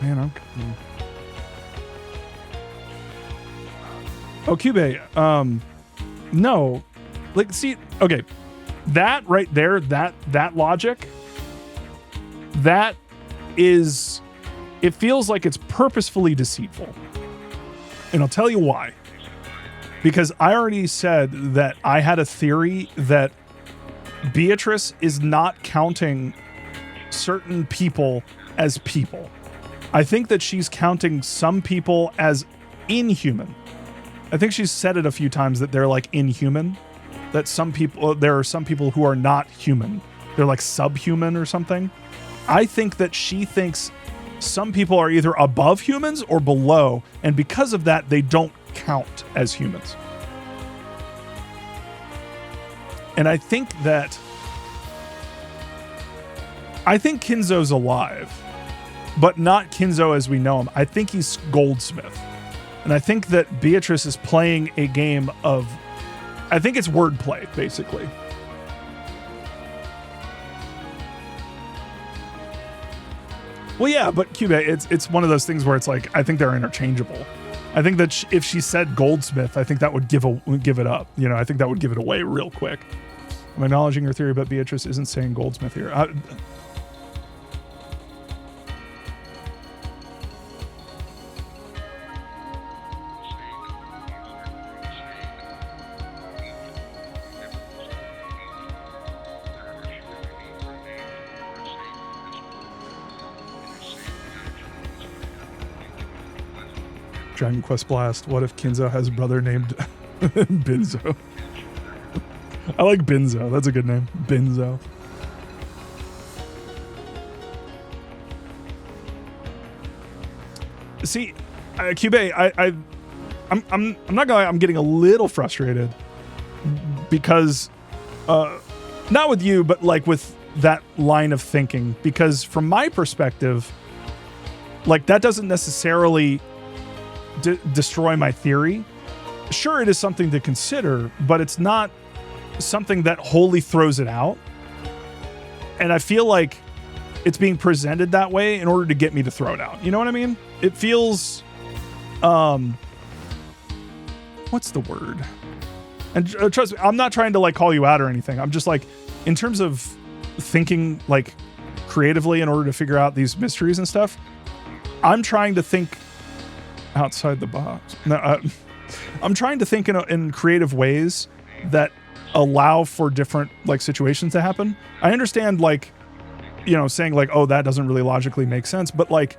Man, Oh, Cube. No. Like, see, okay. That right there, that logic, that is, it feels like it's purposefully deceitful. And I'll tell you why. Because I already said that I had a theory that Beatrice is not counting certain people as people. I think that she's counting some people as inhuman. I think she's said it a few times that they're like inhuman. That there are some people who are not human. They're like subhuman or something. I think that she thinks some people are either above humans or below, and because of that, they don't count as humans. And I think Kinzo's alive, but not Kinzo as we know him. I think he's Goldsmith. And I think that Beatrice is playing a game of, I think it's wordplay, basically. Well, yeah, but Cube, it's one of those things where it's like, I think they're interchangeable. I think that if she said goldsmith, I think that would give it up. You know, I think that would give it away real quick. I'm acknowledging your theory, but Beatrice isn't saying goldsmith here. Dragon Quest Blast. What if Kinzo has a brother named Binzo? I like Binzo. That's a good name. Binzo. See, Cube, I'm not gonna lie, I'm getting a little frustrated because, not with you, but like with that line of thinking. Because from my perspective, like that doesn't necessarily destroy my theory. Sure, it is something to consider, but it's not something that wholly throws it out. And I feel like it's being presented that way in order to get me to throw it out. You know what I mean? It feels, what's the word? And trust me, I'm not trying to like call you out or anything. I'm just like, in terms of thinking like creatively in order to figure out these mysteries and stuff, I'm trying to think outside the box. No, I'm trying to think in creative ways that allow for different like situations to happen. I understand like, you know, saying like, oh, that doesn't really logically make sense, but like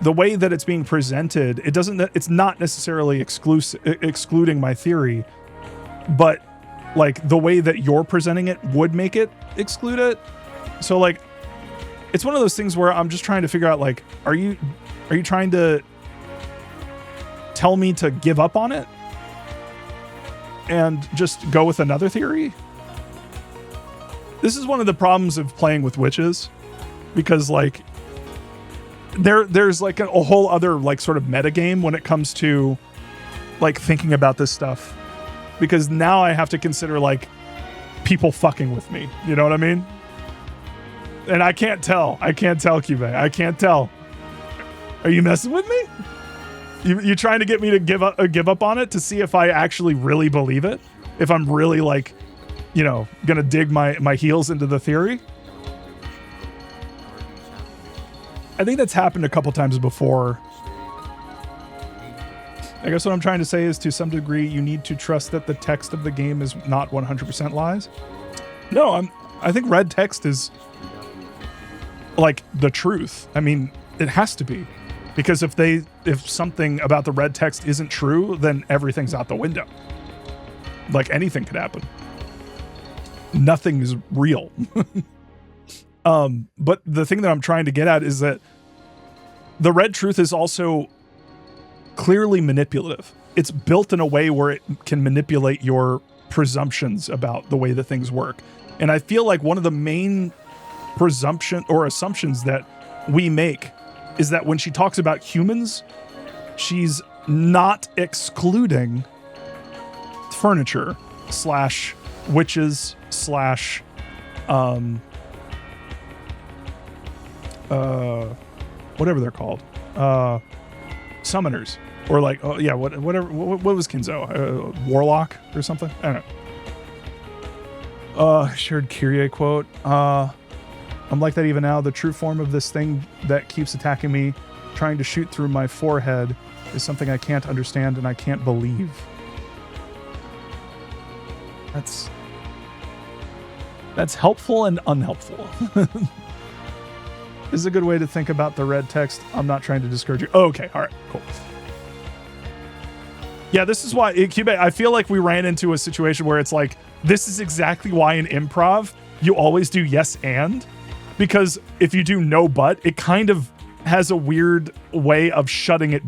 the way that it's being presented, it's not necessarily excluding my theory, but like the way that you're presenting it would make it exclude it. So like, it's one of those things where I'm just trying to figure out like, are you trying to tell me to give up on it and just go with another theory? This is one of the problems of playing with witches, because like there's like a whole other like sort of meta game when it comes to like thinking about this stuff, because now I have to consider like people fucking with me. You know what I mean? And I can't tell, Cube. I can't tell. Are you messing with me? You trying to get me to give up on it to see if I actually really believe it? If I'm really like, you know, gonna dig my heels into the theory? I think that's happened a couple times before. I guess what I'm trying to say is, to some degree, you need to trust that the text of the game is not 100% lies. No, I think red text is like the truth. I mean, it has to be. Because if something about the red text isn't true, then everything's out the window. Like anything could happen. Nothing is real. But the thing that I'm trying to get at is that the red truth is also clearly manipulative. It's built in a way where it can manipulate your presumptions about the way that things work. And I feel like one of the main presumption or assumptions that we make is that when she talks about humans, she's not excluding furniture / witches / whatever they're called, summoners, or like, oh yeah, what was Kinzo, warlock or something? I don't know. Shared Kyrie quote. I'm like that even now. The true form of this thing that keeps attacking me, trying to shoot through my forehead, is something I can't understand and I can't believe. That's helpful and unhelpful. This is a good way to think about the red text. I'm not trying to discourage you. Oh, okay, all right, cool. Yeah, this is why, Cube, I feel like we ran into a situation where it's like, this is exactly why in improv, you always do yes and. Because if you do no but, it kind of has a weird way of shutting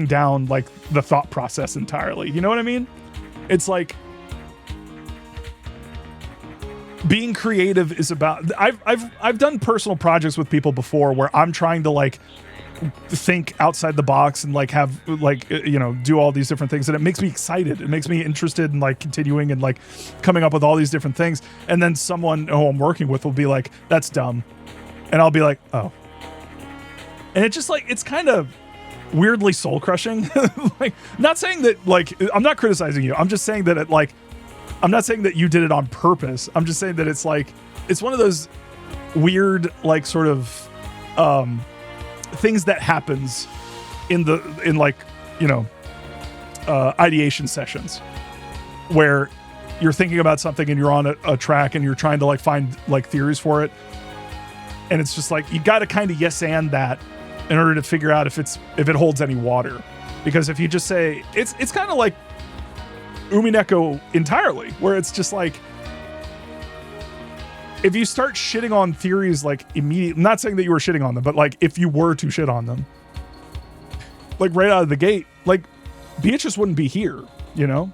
down like the thought process entirely. You know what I mean? It's like being creative is about, I've done personal projects with people before where I'm trying to like think outside the box and like have like, you know, do all these different things, and it makes me excited. It makes me interested in like continuing and like coming up with all these different things. And then someone who I'm working with will be like, that's dumb. And I'll be like, oh. And it's just like, it's kind of, weirdly soul crushing. Like, not saying that, like, I'm not criticizing you. I'm just saying that I'm not saying that you did it on purpose. I'm just saying that it's like, it's one of those weird, like, sort of things that happens in like, you know, ideation sessions where you're thinking about something and you're on a track and you're trying to like find like theories for it. And it's just like, you got to kind of yes and that in order to figure out if it holds any water. Because if you just say, it's kind of like Umineko entirely, where it's just like, if you start shitting on theories like immediately, not saying that you were shitting on them, but like if you were to shit on them, like right out of the gate, like Beatrice wouldn't be here, you know?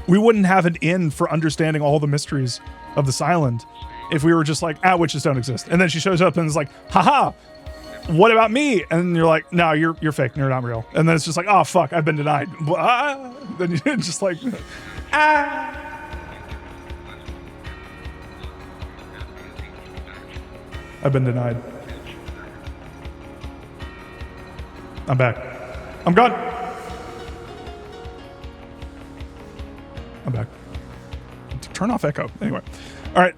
We wouldn't have an in for understanding all the mysteries of this island if we were just like, witches don't exist. And then she shows up and is like, haha, what about me? And you're like, no, you're fake. You're not real. And then it's just like, oh, fuck, I've been denied. Then you're just like, I've been denied. I'm back. I'm gone. I'm back. Turn off echo. Anyway. All right.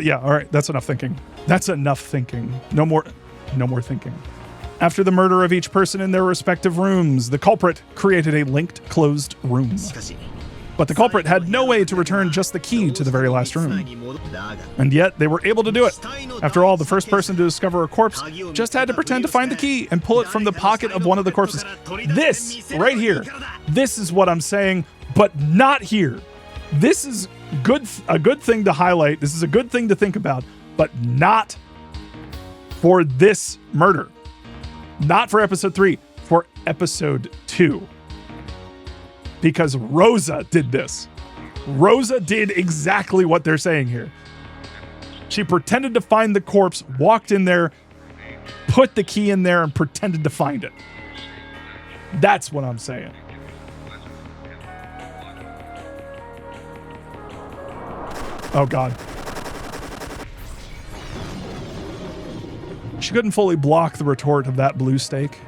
Yeah. All right. That's enough thinking. That's enough thinking. No more thinking. After the murder of each person in their respective rooms, the culprit created a linked closed room. But the culprit had no way to return just the key to the very last room. And yet they were able to do it. After all, the first person to discover a corpse just had to pretend to find the key and pull it from the pocket of one of the corpses. This right here, this is what I'm saying, but not here. This is a good thing to highlight. This is a good thing to think about, but not for this murder. Not for episode 3, for episode 2. Because Rosa did this. Rosa did exactly what they're saying here. She pretended to find the corpse, walked in there, put the key in there, and pretended to find it. That's what I'm saying. Oh, God. She couldn't fully block the retort of that blue stake.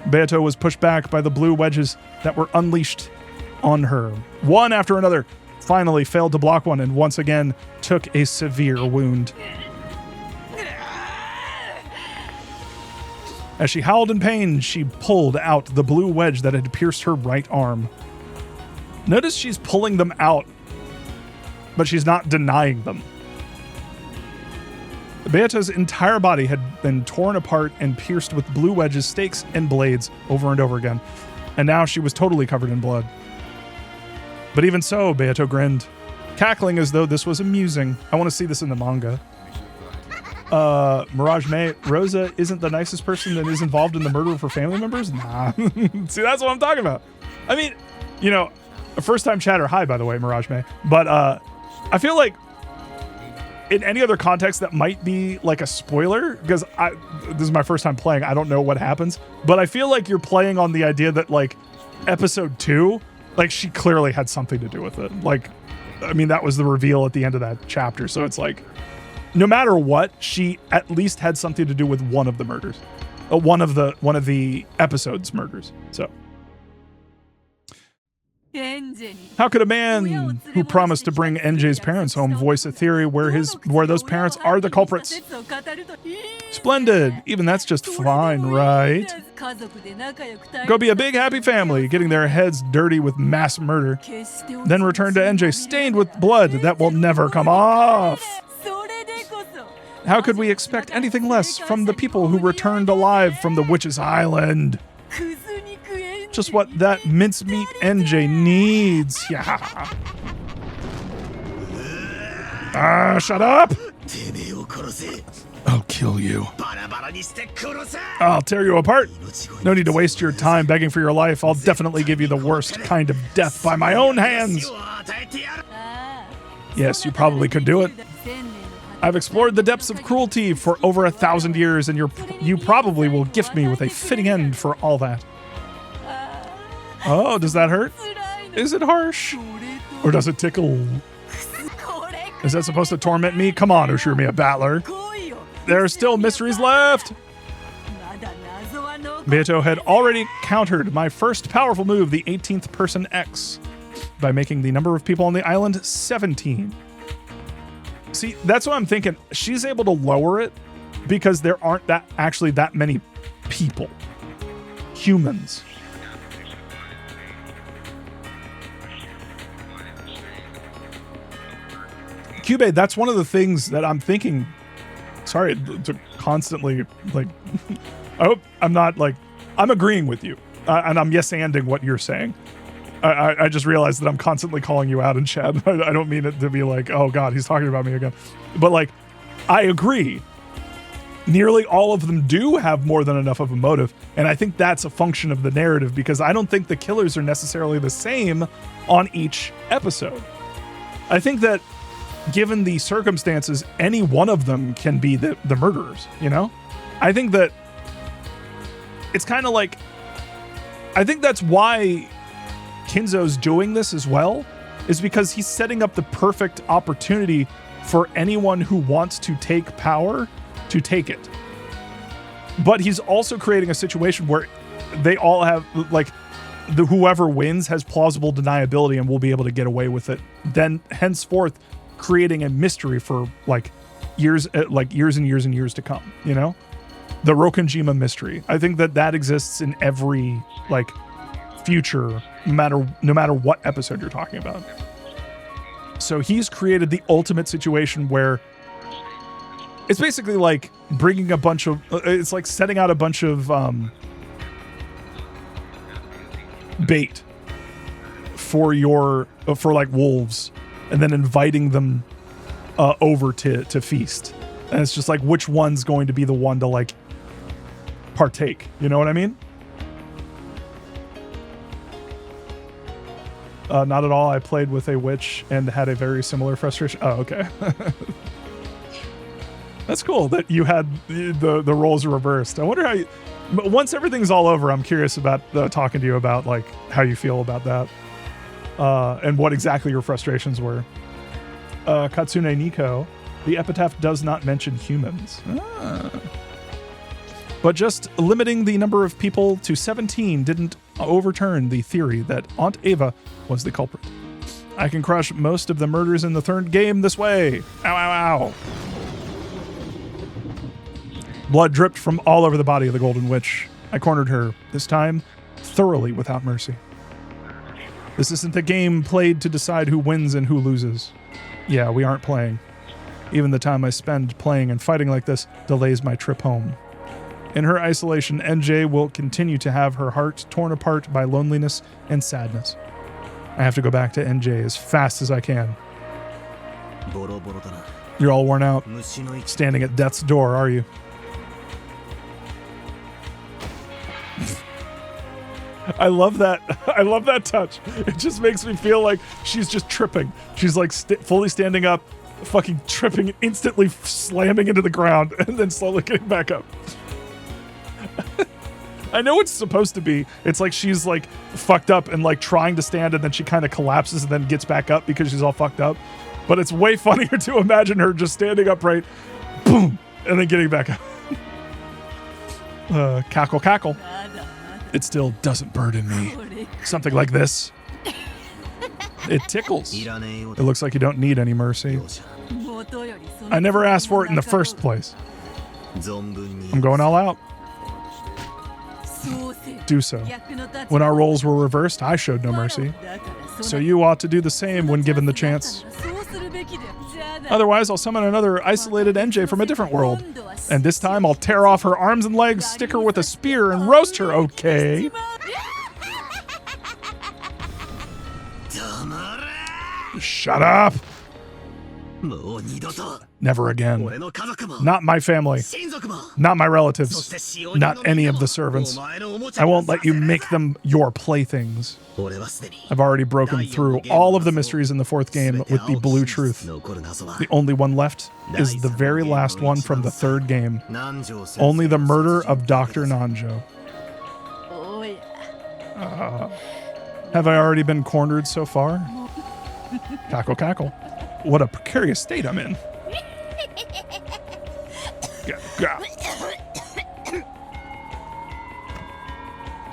Beato was pushed back by the blue wedges that were unleashed on her. One after another finally failed to block one and once again took a severe wound. As she howled in pain, she pulled out the blue wedge that had pierced her right arm. Notice she's pulling them out, but she's not denying them. Beato's entire body had been torn apart and pierced with blue wedges, stakes, and blades over and over again, and now she was totally covered in blood. But even so, Beato grinned, cackling as though this was amusing. I want to see this in the manga. Mirage May, Rosa isn't the nicest person that is involved in the murder of her family members? Nah. See, that's what I'm talking about. I mean, you know, a first-time chatter. Hi, by the way, Mirage May. But I feel like in any other context that might be like a spoiler, because this is my first time playing. I don't know what happens. But I feel like you're playing on the idea that, like, episode 2... like, she clearly had something to do with it. Like, I mean, that was the reveal at the end of that chapter. So it's like, no matter what, she at least had something to do with one of the murders. One of the episode's murders. So. How could a man who promised to bring NJ's parents home voice a theory where those parents are the culprits? Splendid. Even that's just fine, right? Go be a big happy family, getting their heads dirty with mass murder. Then return to NJ stained with blood that will never come off. How could we expect anything less from the people who returned alive from the Witch's Island? Just what that mincemeat NJ needs. Yeah. Shut up! I'll kill you. I'll tear you apart. No need to waste your time begging for your life. I'll definitely give you the worst kind of death by my own hands. Yes, you probably could do it. I've explored the depths of cruelty for over 1,000 years, and you probably will gift me with a fitting end for all that. Oh, does that hurt? Is it harsh? Or does it tickle? Is that supposed to torment me? Come on, Ushurimiya Battler. There are still mysteries left. Beato had already countered my first powerful move, the 18th person X, by making the number of people on the island 17. See, that's what I'm thinking. She's able to lower it because there aren't that many people. Humans. Cube, that's one of the things that I'm thinking. Sorry to constantly, like, I hope I'm not, like, I'm agreeing with you. And I'm yes-anding what you're saying. I just realized that I'm constantly calling you out in chat. I don't mean it to be like, oh God, he's talking about me again. But, like, I agree. Nearly all of them do have more than enough of a motive. And I think that's a function of the narrative, because I don't think the killers are necessarily the same on each episode. I think that given the circumstances, any one of them can be the murderers, you know? I think that it's kind of like, I think that's why Kinzo's doing this as well, is because he's setting up the perfect opportunity for anyone who wants to take power to take it. But he's also creating a situation where they all have, like, whoever wins has plausible deniability and will be able to get away with it. Then henceforth creating a mystery for years and years and years to come, you know? The Rokonjima mystery. I think that exists in every future, no matter what episode you're talking about. So he's created the ultimate situation where it's basically like bringing a bunch of, it's like setting out a bunch of bait for wolves, and then inviting them over to feast. And it's just like, which one's going to be the one to partake? You know what I mean? Not at all. I played with a witch and had a very similar frustration. Oh, okay. That's cool that you had the roles reversed. I wonder how you, once everything's all over, I'm curious about talking to you about how you feel about that. And what exactly your frustrations were. Katsune Nico, the epitaph does not mention humans. But just limiting the number of people to 17 didn't overturn the theory that Aunt Ava was the culprit. I can crush most of the murders in the third game this way. Ow, ow, ow. Blood dripped from all over the body of the Golden Witch. I cornered her, this time thoroughly without mercy. This isn't a game played to decide who wins and who loses. Yeah, we aren't playing. Even the time I spend playing and fighting like this delays my trip home. In her isolation, NJ will continue to have her heart torn apart by loneliness and sadness. I have to go back to NJ as fast as I can. You're all worn out, standing at death's door, are you? I love that. I love that touch. It just makes me feel like she's just tripping. She's fully standing up, fucking tripping, instantly slamming into the ground, and then slowly getting back up. I know it's supposed to be. It's like she's fucked up and trying to stand, and then she kind of collapses and then gets back up because she's all fucked up. But it's way funnier to imagine her just standing upright, boom, and then getting back up. Cackle, cackle. It still doesn't burden me. Something like this. It tickles. It looks like you don't need any mercy. I never asked for it in the first place. I'm going all out. Do so. When our roles were reversed, I showed no mercy. So you ought to do the same when given the chance. Otherwise, I'll summon another isolated NJ from a different world. And this time, I'll tear off her arms and legs, stick her with a spear, and roast her, okay? Shut up! Never again. Not my family. Not my relatives. Not any of the servants. I won't let you make them your playthings. I've already broken through all of the mysteries in the fourth game with the blue truth. The only one left is the very last one from the third game. Only the murder of Dr. Nanjo. Have I already been cornered so far? Cackle, cackle. What a precarious state I'm in.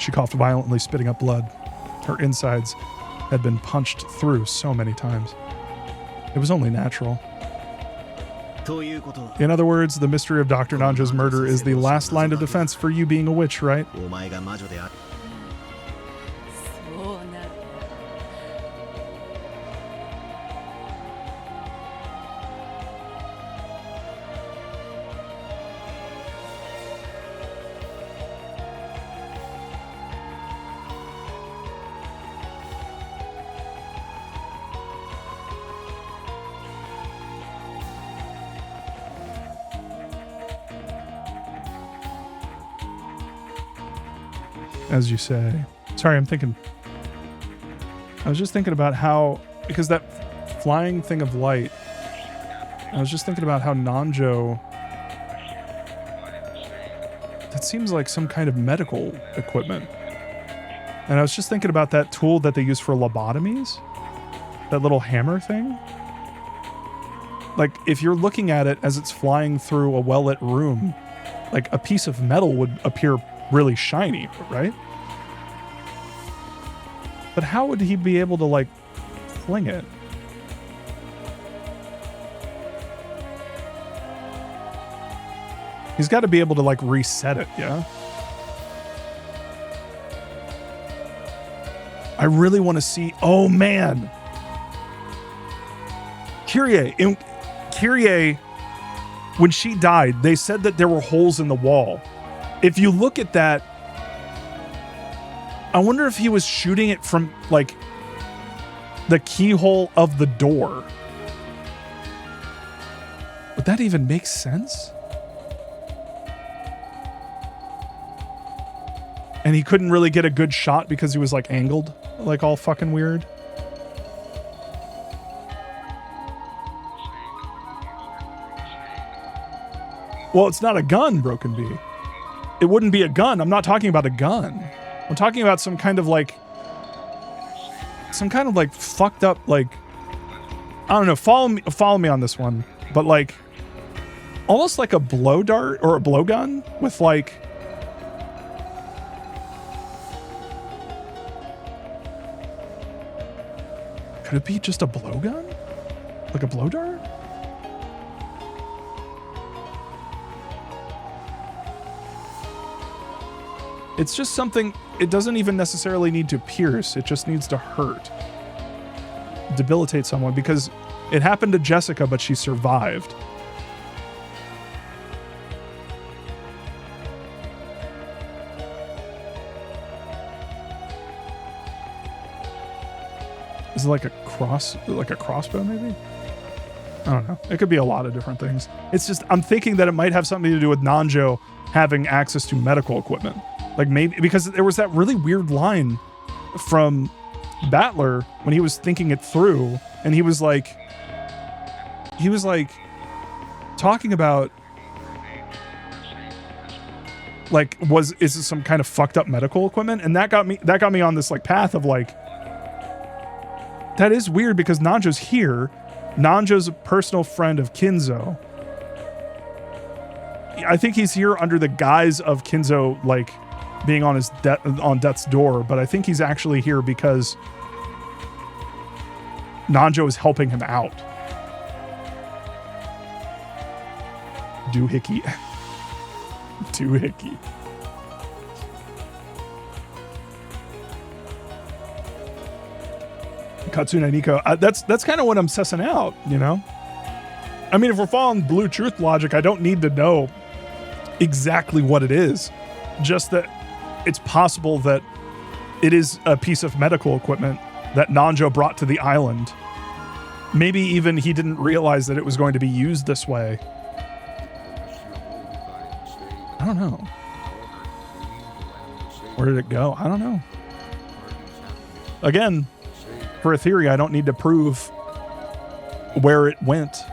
She coughed violently, spitting up blood. Her insides had been punched through so many times. It was only natural. In other words, the mystery of Dr. Nanjo's murder is the last line of defense for you being a witch, right? そうなる。As you say. Sorry, I was just thinking about how, because that flying thing of light, I was just thinking about how Nanjo, that seems like some kind of medical equipment. And I was just thinking about that tool that they use for lobotomies, that little hammer thing. Like, if you're looking at it as it's flying through a well-lit room, like a piece of metal would appear really shiny, right? But how would he be able to, like, fling it? He's got to be able to, like, reset it, yeah? I really want to see... Oh, man! Kyrie, when she died, they said that there were holes in the wall. If you look at that, I wonder if he was shooting it from, like, the keyhole of the door. Would that even make sense? And he couldn't really get a good shot because he was, like, angled, like, all fucking weird. Well, it's not a gun, Broken Bee. It wouldn't be a gun. I'm not talking about a gun. I'm talking about some kind of like fucked up, like, I don't know, follow me on this one, but like almost like a blow dart or a blowgun with like, could it be just a blowgun? Like a blow dart? It's just something, it doesn't even necessarily need to pierce, it just needs to hurt. Debilitate someone, because it happened to Jessica, but she survived. Is it like a crossbow maybe? I don't know. It could be a lot of different things. It's just, I'm thinking that it might have something to do with Nanjo having access to medical equipment. Like maybe because there was that really weird line from Battler when he was thinking it through, and he was like talking about like, is this some kind of fucked up medical equipment? And that got me on this like path of like, that is weird because Nanjo's here. Nanjo's a personal friend of Kinzo. I think he's here under the guise of Kinzo, like, being on his on death's door, but I think he's actually here because Nanjo is helping him out. Doohickey. Doohickey. Katsune Nico. That's kind of what I'm sussing out, you know? I mean, if we're following Blue Truth logic, I don't need to know exactly what it is. Just that it's possible that it is a piece of medical equipment that Nanjo brought to the island. Maybe even he didn't realize that it was going to be used this way. I don't know. Where did it go? I don't know. Again, for a theory, I don't need to prove where it went,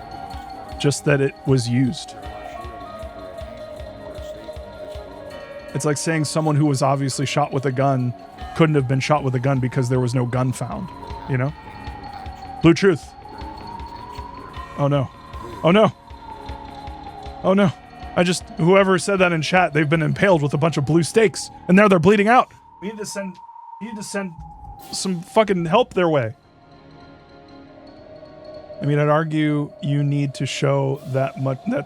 just that it was used. It's like saying someone who was obviously shot with a gun couldn't have been shot with a gun because there was no gun found, you know? Blue Truth. Oh no. Oh no. Oh no. Whoever said that in chat, they've been impaled with a bunch of blue stakes, and now they're bleeding out. We need to send some fucking help their way. I mean, I'd argue you need to show that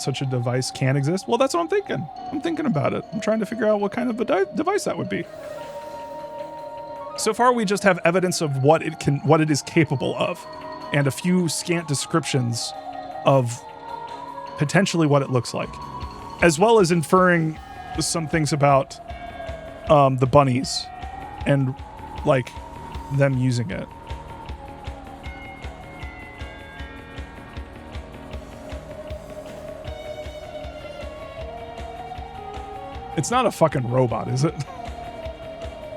such a device can exist. Well, that's what I'm thinking. I'm thinking about it. I'm trying to figure out what kind of a device that would be. So far, we just have evidence of what it is capable of, and a few scant descriptions of potentially what it looks like, as well as inferring some things about the bunnies and like them using it. It's not a fucking robot, is it?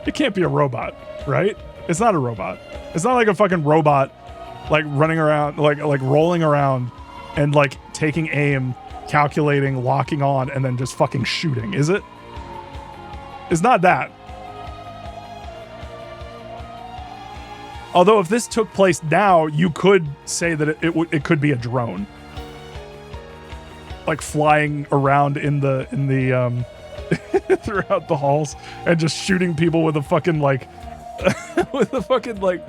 It can't be a robot, right? It's not a robot. It's not like a fucking robot, like running around, like rolling around and like taking aim, calculating, locking on, and then just fucking shooting, is it? It's not that. Although if this took place now, you could say that it could be a drone, like flying around in the throughout the halls and just shooting people with a fucking like with a fucking like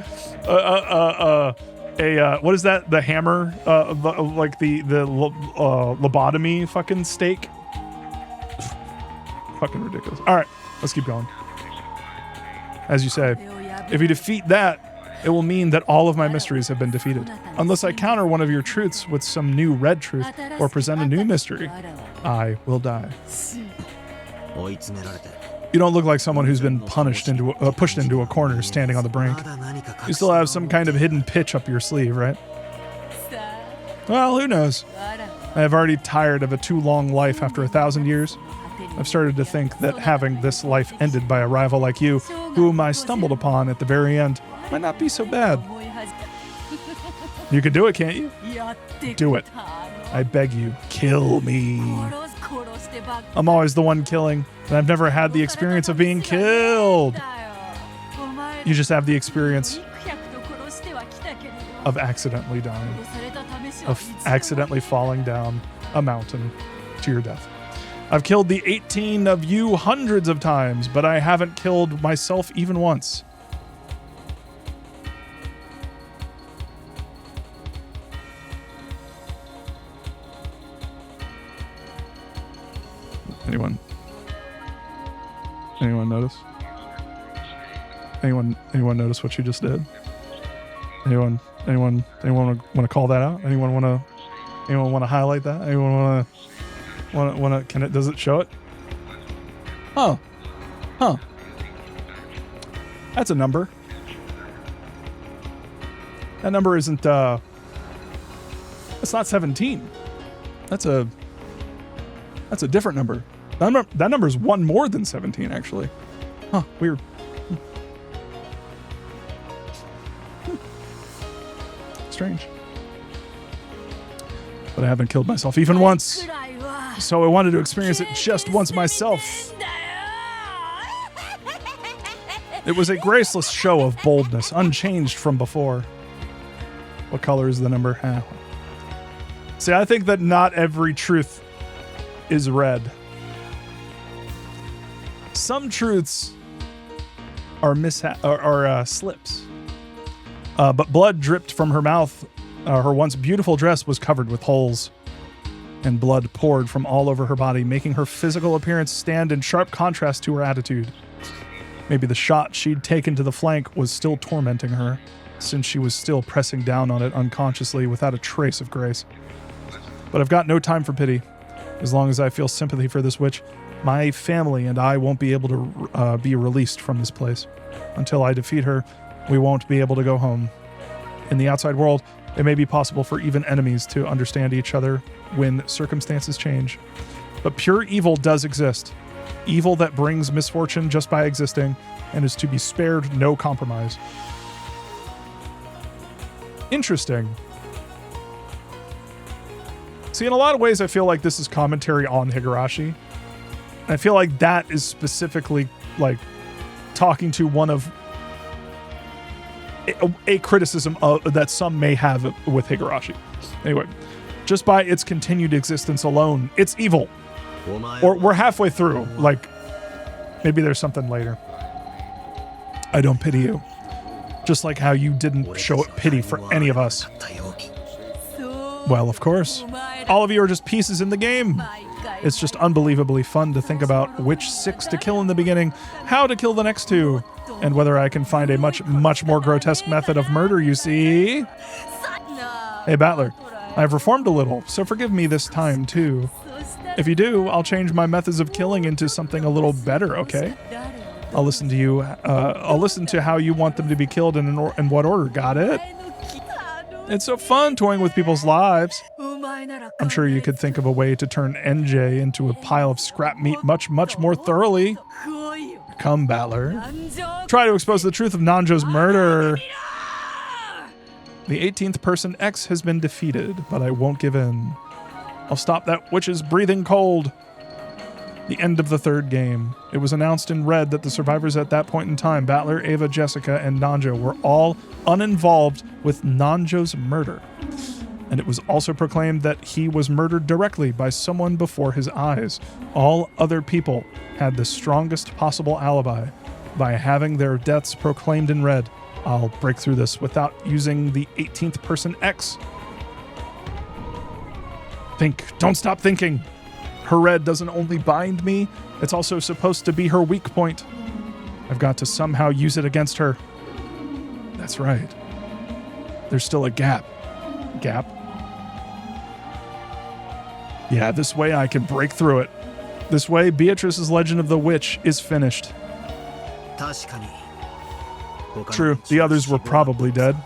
what is that? The hammer, like the lobotomy fucking stake. Fucking ridiculous. All right, let's keep going. As you say, if you defeat that, it will mean that all of my mysteries have been defeated. Unless I counter one of your truths with some new red truth or present a new mystery, I will die. You don't look like someone who's been pushed into a corner standing on the brink. You still have some kind of hidden pitch up your sleeve, right? Well, who knows? I have already tired of a too long life after 1,000 years. I've started to think that having this life ended by a rival like you, whom I stumbled upon at the very end, might not be so bad. You can do it, can't you? Do it. I beg you, kill me. I'm always the one killing, and I've never had the experience of being killed. You just have the experience of accidentally dying, of accidentally falling down a mountain to your death. I've killed the 18 of you hundreds of times, but I haven't killed myself even once. Anyone notice? Anyone notice what you just did? Anyone want to call that out? Anyone want to highlight that? Anyone want to does it show it? Huh. That's a number. That number isn't that's not 17. That's a different number. That number is one more than 17, actually. Huh, weird. Strange. But I haven't killed myself even once. So I wanted to experience it just once myself. It was a graceless show of boldness, unchanged from before. What color is the number? See, I think that not every truth is red. Some truths are slips. But blood dripped from her mouth. Her once beautiful dress was covered with holes, and blood poured from all over her body, making her physical appearance stand in sharp contrast to her attitude. Maybe the shot she'd taken to the flank was still tormenting her, since she was still pressing down on it unconsciously without a trace of grace. But I've got no time for pity. As long as I feel sympathy for this witch, my family and I won't be able to be released from this place. Until I defeat her, we won't be able to go home. In the outside world, it may be possible for even enemies to understand each other when circumstances change. But pure evil does exist. Evil that brings misfortune just by existing and is to be spared no compromise. Interesting. See, in a lot of ways, I feel like this is commentary on Higurashi. I feel like that is specifically like talking to one of a criticism that some may have with Higurashi. Anyway, just by its continued existence alone, it's evil. Or we're halfway through. Like, maybe there's something later. I don't pity you. Just like how you didn't show pity for any of us. Well, of course. All of you are just pieces in the game. It's just unbelievably fun to think about which 6 to kill in the beginning, how to kill the next 2, and whether I can find a much more grotesque method of murder, you see. Hey, Battler, I've reformed a little, so forgive me this time, too. If you do, I'll change my methods of killing into something a little better, okay? I'll listen to you. I'll listen to how you want them to be killed and in what order. Got it? It's so fun toying with people's lives. I'm sure you could think of a way to turn NJ into a pile of scrap meat much more thoroughly. Come, Battler. Try to expose the truth of Nanjo's murder. The 18th person X has been defeated, but I won't give in. I'll stop that witch's breathing cold. The end of the 3rd game. It was announced in red that the survivors at that point in time, Battler, Ava, Jessica, and Nanjo, were all uninvolved with Nanjo's murder. And it was also proclaimed that he was murdered directly by someone before his eyes. All other people had the strongest possible alibi by having their deaths proclaimed in red. I'll break through this without using the 18th person X. Think. Don't stop thinking. Her red doesn't only bind me, it's also supposed to be her weak point. I've got to somehow use it against her. That's right. There's still a gap. Gap? Yeah, this way I can break through it. This way, Beatrice's Legend of the Witch is finished. True, the others were probably dead.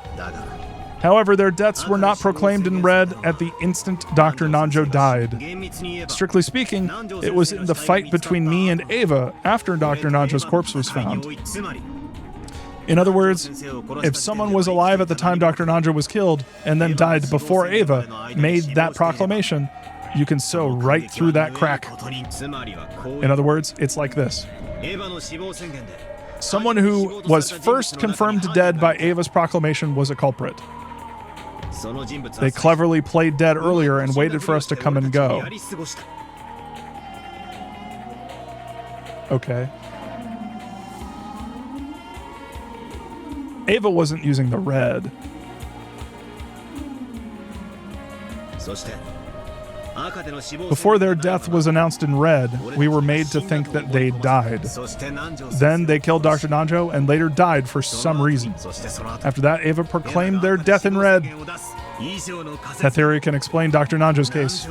However, their deaths were not proclaimed in red at the instant Dr. Nanjo died. Strictly speaking, it was in the fight between me and Ava after Dr. Nanjo's corpse was found. In other words, if someone was alive at the time Dr. Nanjo was killed and then died before Ava made that proclamation, you can sew right through that crack. In other words, it's like this. Someone who was first confirmed dead by Ava's proclamation was a culprit. They cleverly played dead earlier and waited for us to come and go. Okay. Ava wasn't using the red. Before their death was announced in red, we were made to think that they died. Then they killed Dr. Nanjo and later died for some reason. After that, Ava proclaimed their death in red. That theory can explain Dr. Nanjo's case.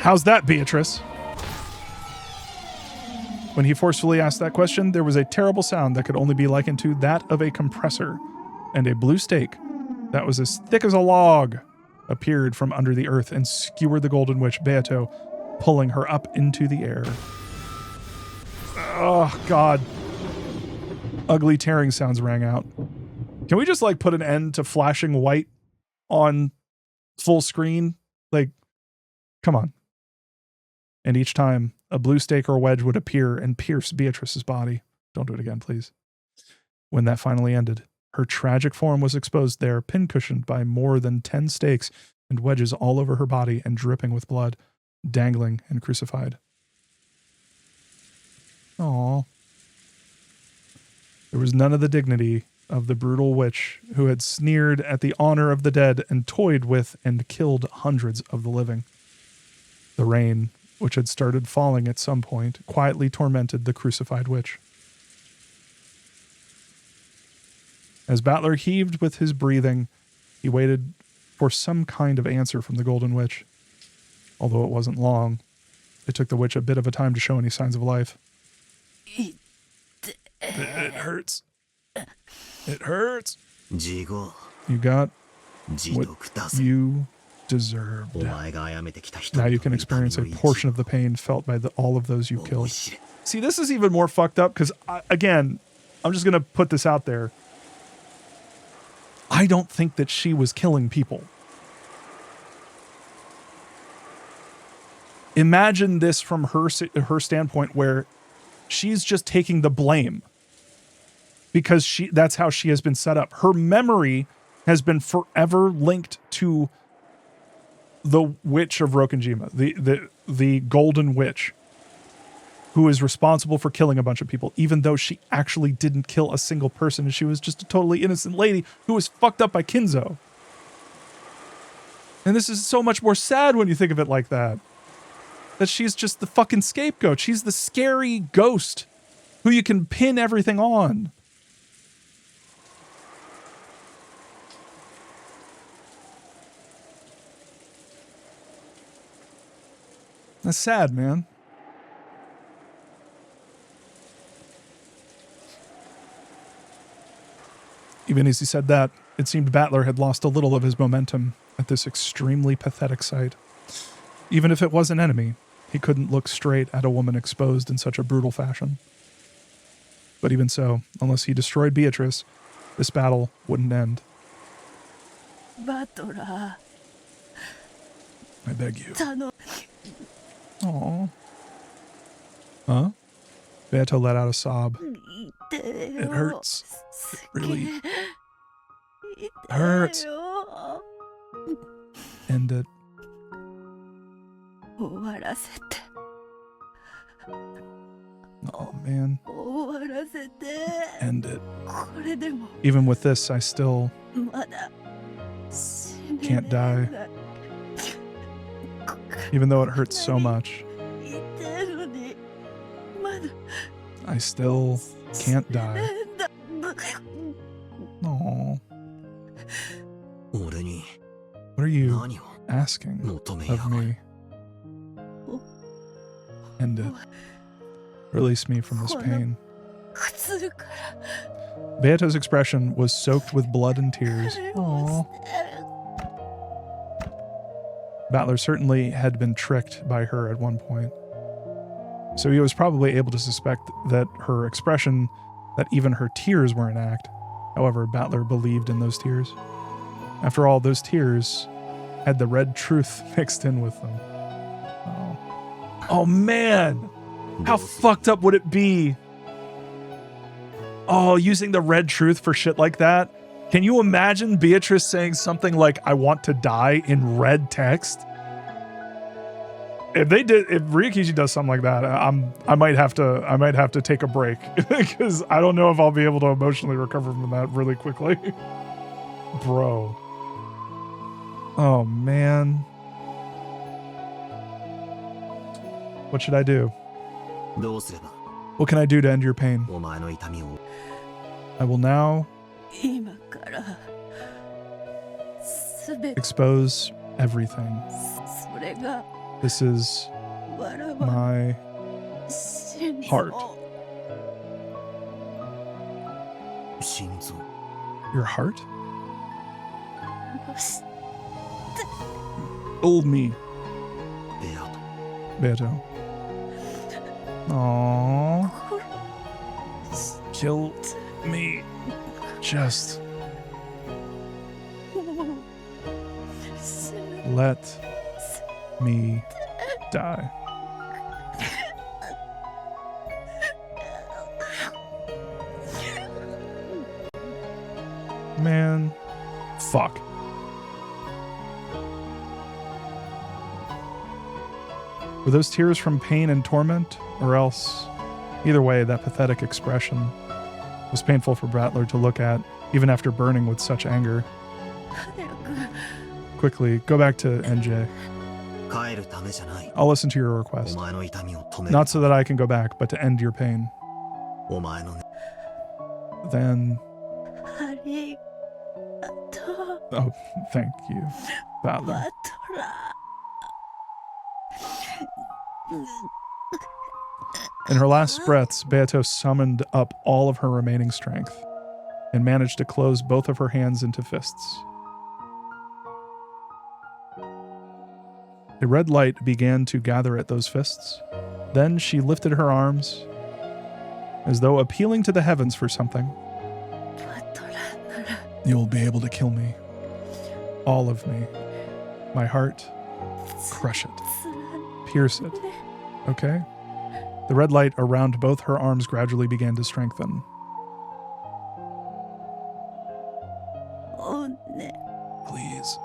How's that, Beatrice? When he forcefully asked that question, there was a terrible sound that could only be likened to that of a compressor, and a blue stake that was as thick as a log appeared from under the earth and skewered the Golden Witch, Beato, pulling her up into the air. Oh, God. Ugly tearing sounds rang out. Can we just, like, put an end to flashing white on full screen? Like, come on. And each time, a blue stake or wedge would appear and pierce Beatrice's body. Don't do it again, please. When that finally ended, her tragic form was exposed there, pincushioned by more than 10 stakes and wedges all over her body and dripping with blood, dangling and crucified. Aww. There was none of the dignity of the brutal witch who had sneered at the honor of the dead and toyed with and killed hundreds of the living. The rain, which had started falling at some point, quietly tormented the crucified witch. As Battler heaved with his breathing, he waited for some kind of answer from the Golden Witch. Although it wasn't long, it took the witch a bit of a time to show any signs of life. It hurts. It hurts. You got what you deserved. Now you can experience a portion of the pain felt by all of those you killed. See, this is even more fucked up because, again, I'm just going to put this out there. I don't think that she was killing people. Imagine this from her standpoint where she's just taking the blame because that's how she has been set up. Her memory has been forever linked to the Witch of Rokkenjima, the Golden Witch. who is responsible for killing a bunch of people, even though she actually didn't kill a single person and she was just a totally innocent lady who was fucked up by Kinzo. And this is so much more sad when you think of it like that. That she's just the fucking scapegoat. She's the scary ghost who you can pin everything on. That's sad, man. Even as he said that, it seemed Battler had lost a little of his momentum at this extremely pathetic sight. Even if it was an enemy, he couldn't look straight at a woman exposed in such a brutal fashion. But even so, unless he destroyed Beatrice, this battle wouldn't end. Battler. I beg you. Aww. Huh? Beato let out a sob. It hurts. It really hurts. End it. Oh, man. End it. Even with this, I still can't die. Even though it hurts so much, I still can't die. Aww. What are you asking of me? End it. Release me from this pain. Beato's expression was soaked with blood and tears. Aww. Battler certainly had been tricked by her at one point. So he was probably able to suspect that her expression, that even her tears were an act. However, Battler believed in those tears. After all, those tears had the red truth mixed in with them. Oh man! How fucked up would it be? Oh, using the red truth for shit like that? Can you imagine Beatrice saying something like, I want to die in red text? If Ryukishi does something like that, I might have to take a break because I don't know if I'll be able to emotionally recover from that really quickly. Bro. Oh man. What should I do? What can I do to end your pain? I will now expose everything. This is my heart. Your heart? Old me. Beato. Aww. Kill me. Just let me die. Man, fuck. Were those tears from pain and torment, or else? Either way, that pathetic expression was painful for Battler to look at, even after burning with such anger. Quickly, go back to NJ. I'll listen to your request. Not so that I can go back, but to end your pain. Then... Oh, thank you, Battler. In her last breaths, Beato summoned up all of her remaining strength and managed to close both of her hands into fists. A red light began to gather at those fists. Then she lifted her arms, as though appealing to the heavens for something. You'll be able to kill me. All of me. My heart. Crush it. Pierce it. Okay? The red light around both her arms gradually began to strengthen. Please.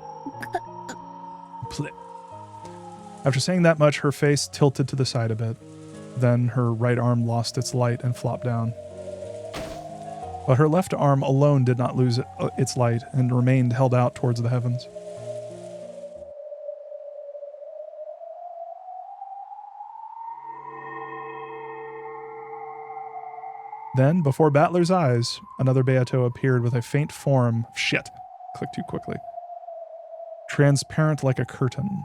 After saying that much, her face tilted to the side a bit. Then her right arm lost its light and flopped down. But her left arm alone did not lose its light and remained held out towards the heavens. Then, before Battler's eyes, another Beato appeared with a faint form. Shit. Click too quickly. Transparent like a curtain.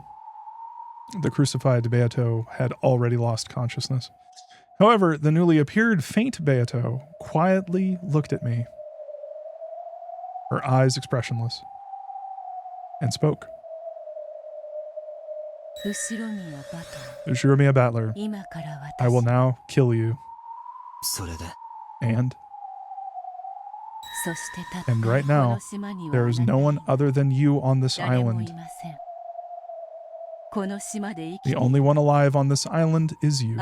The crucified Beato had already lost consciousness. However, the newly appeared faint Beato quietly looked at me, her eyes expressionless, and spoke. Ushiromiya Battler, I will now kill you. And right now, there is no one other than you on this island. The only one alive on this island is you.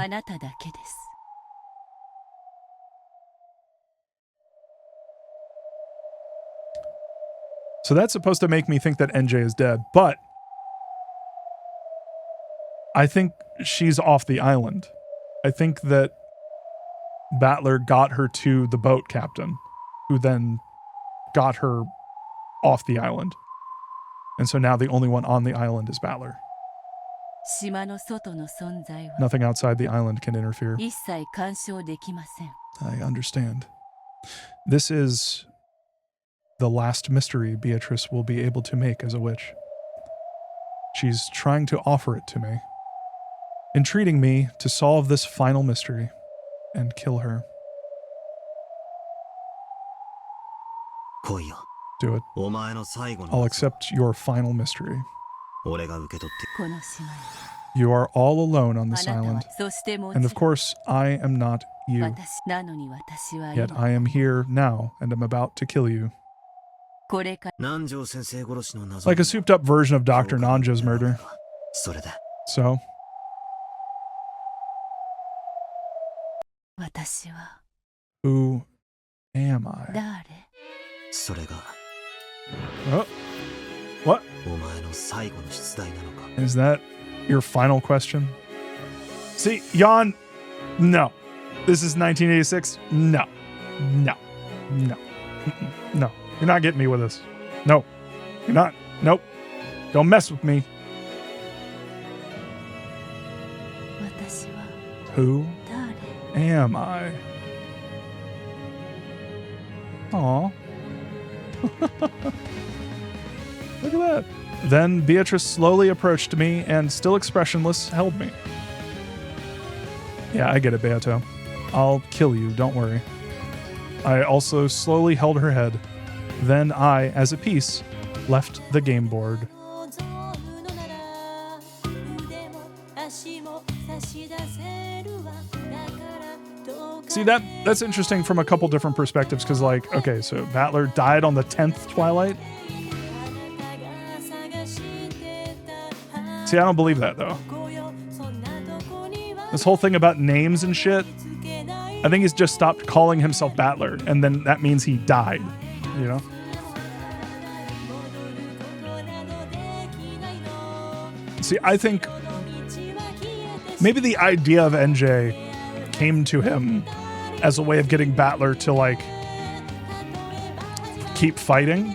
So that's supposed to make me think that NJ is dead, but I think she's off the island. I think that Battler got her to the boat captain, who then got her off the island. And so now the only one on the island is Battler. Nothing outside the island can interfere. I understand. This is the last mystery Beatrice will be able to make as a witch. She's trying to offer it to me, entreating me to solve this final mystery and kill her. Do it. I'll accept your final mystery. You are all alone on this island, and of course, I am not you. Yet I am here now, and am about to kill you. Like a souped-up version of Dr. Nanjo's murder. So? Who am I? Oh. What? Is that your final question? See, Jan, no. This is 1986? No. No. No. No. You're not getting me with this. No. You're not. Nope. Don't mess with me. Who am I? Aw. Look at that. Then Beatrice slowly approached me and, still expressionless, held me. Yeah, I get it, Beato. I'll kill you, don't worry. I also slowly held her head. Then I, as a piece, left the game board. See, that's interesting from a couple different perspectives, because, like, okay, so Battler died on the 10th Twilight. See, I don't believe that, though. This whole thing about names and shit, I think he's just stopped calling himself Battler, and then that means he died, you know? See, I think maybe the idea of NJ came to him as a way of getting Battler to, like, keep fighting,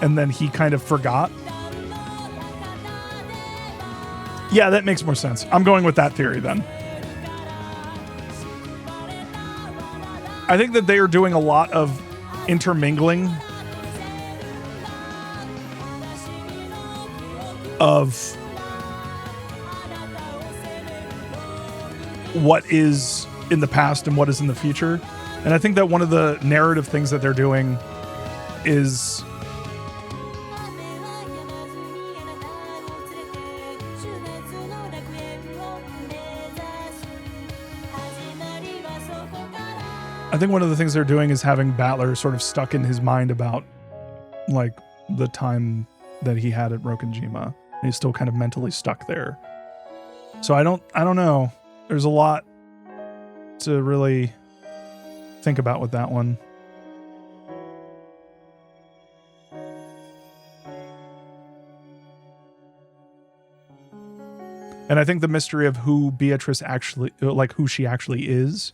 and then he kind of forgot. Yeah, that makes more sense. I'm going with that theory then. I think that they are doing a lot of intermingling of what is in the past and what is in the future. And I think that one of the narrative things that they're doing is I think one of the things they're doing is having Battler sort of stuck in his mind about, like, the time that he had at Rokkenjima. And he's still kind of mentally stuck there. So I don't know. There's a lot to really think about with that one. And I think the mystery of who Beatrice actually, like who she actually is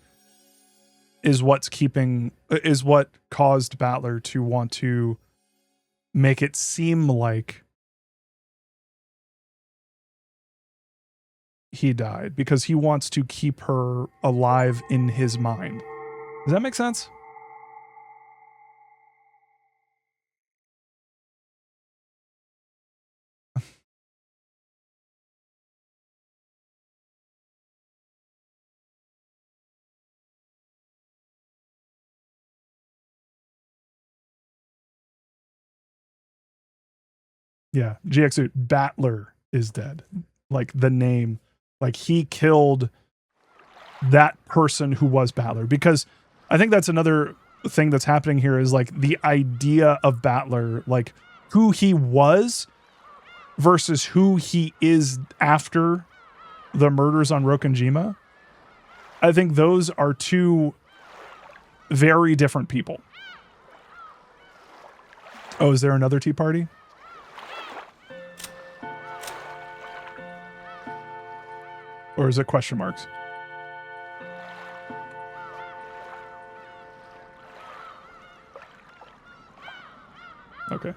what caused Battler to want to make it seem like he died, because he wants to keep her alive in his mind. Does that make sense? Yeah, GX Battler is dead. Like the name, like he killed that person who was Battler. Because I think that's another thing that's happening here, is like the idea of Battler, like who he was versus who he is after the murders on Rokonjima. I think those are two very different people. Oh, is there another tea party? Or is it question marks? Okay.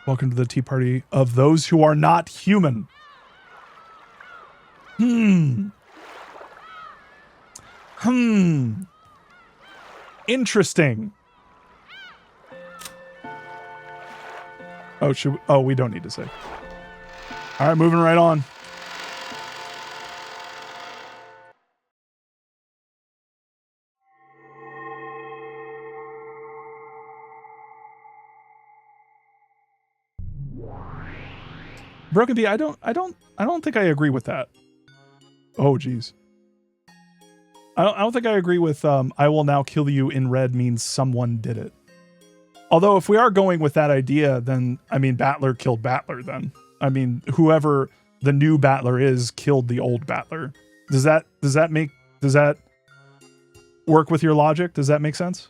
Welcome to the tea party of those who are not human. Interesting. Oh, we don't need to say. All right, moving right on. Broken B, I don't think I agree with that. Oh, geez. I don't think I agree with I will now kill you in red means someone did it. Although if we are going with that idea, then I mean Battler killed Battler then. I mean, whoever the new Battler is killed the old Battler. Does that work with your logic? Does that make sense?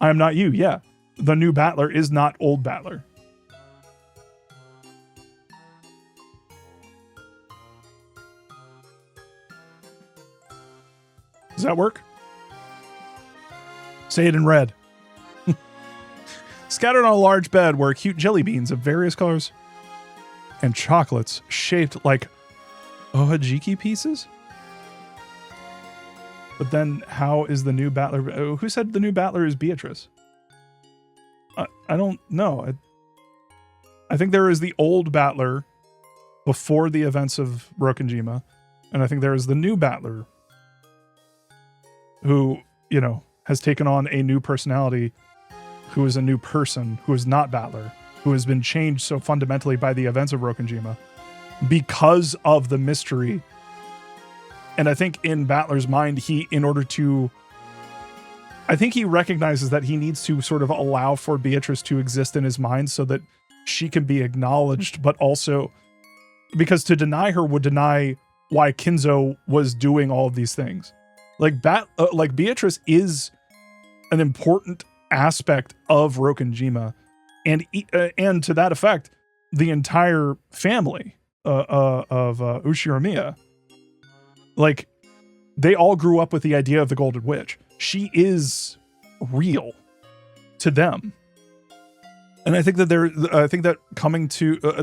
I am not you, yeah. The new Battler is not old Battler. Does that work? Say it in red. Scattered on a large bed were cute jelly beans of various colors and chocolates shaped like ohajiki pieces. But then how is the new Battler? Who said the new Battler is Beatrice? I don't know. I think there is the old Battler before the events of Rokonjima. And I think there is the new Battler who, you know, has taken on a new personality, who is a new person, who is not Battler, who has been changed so fundamentally by the events of Rokonjima because of the mystery. And I think in Battler's mind, he recognizes that he needs to sort of allow for Beatrice to exist in his mind so that she can be acknowledged, but also because to deny her would deny why Kinzo was doing all of these things. Like Beatrice is an important aspect of Rokonjima, and to that effect, the entire family of Ushiromiya, like they all grew up with the idea of the Golden Witch. She is real to them, and I think that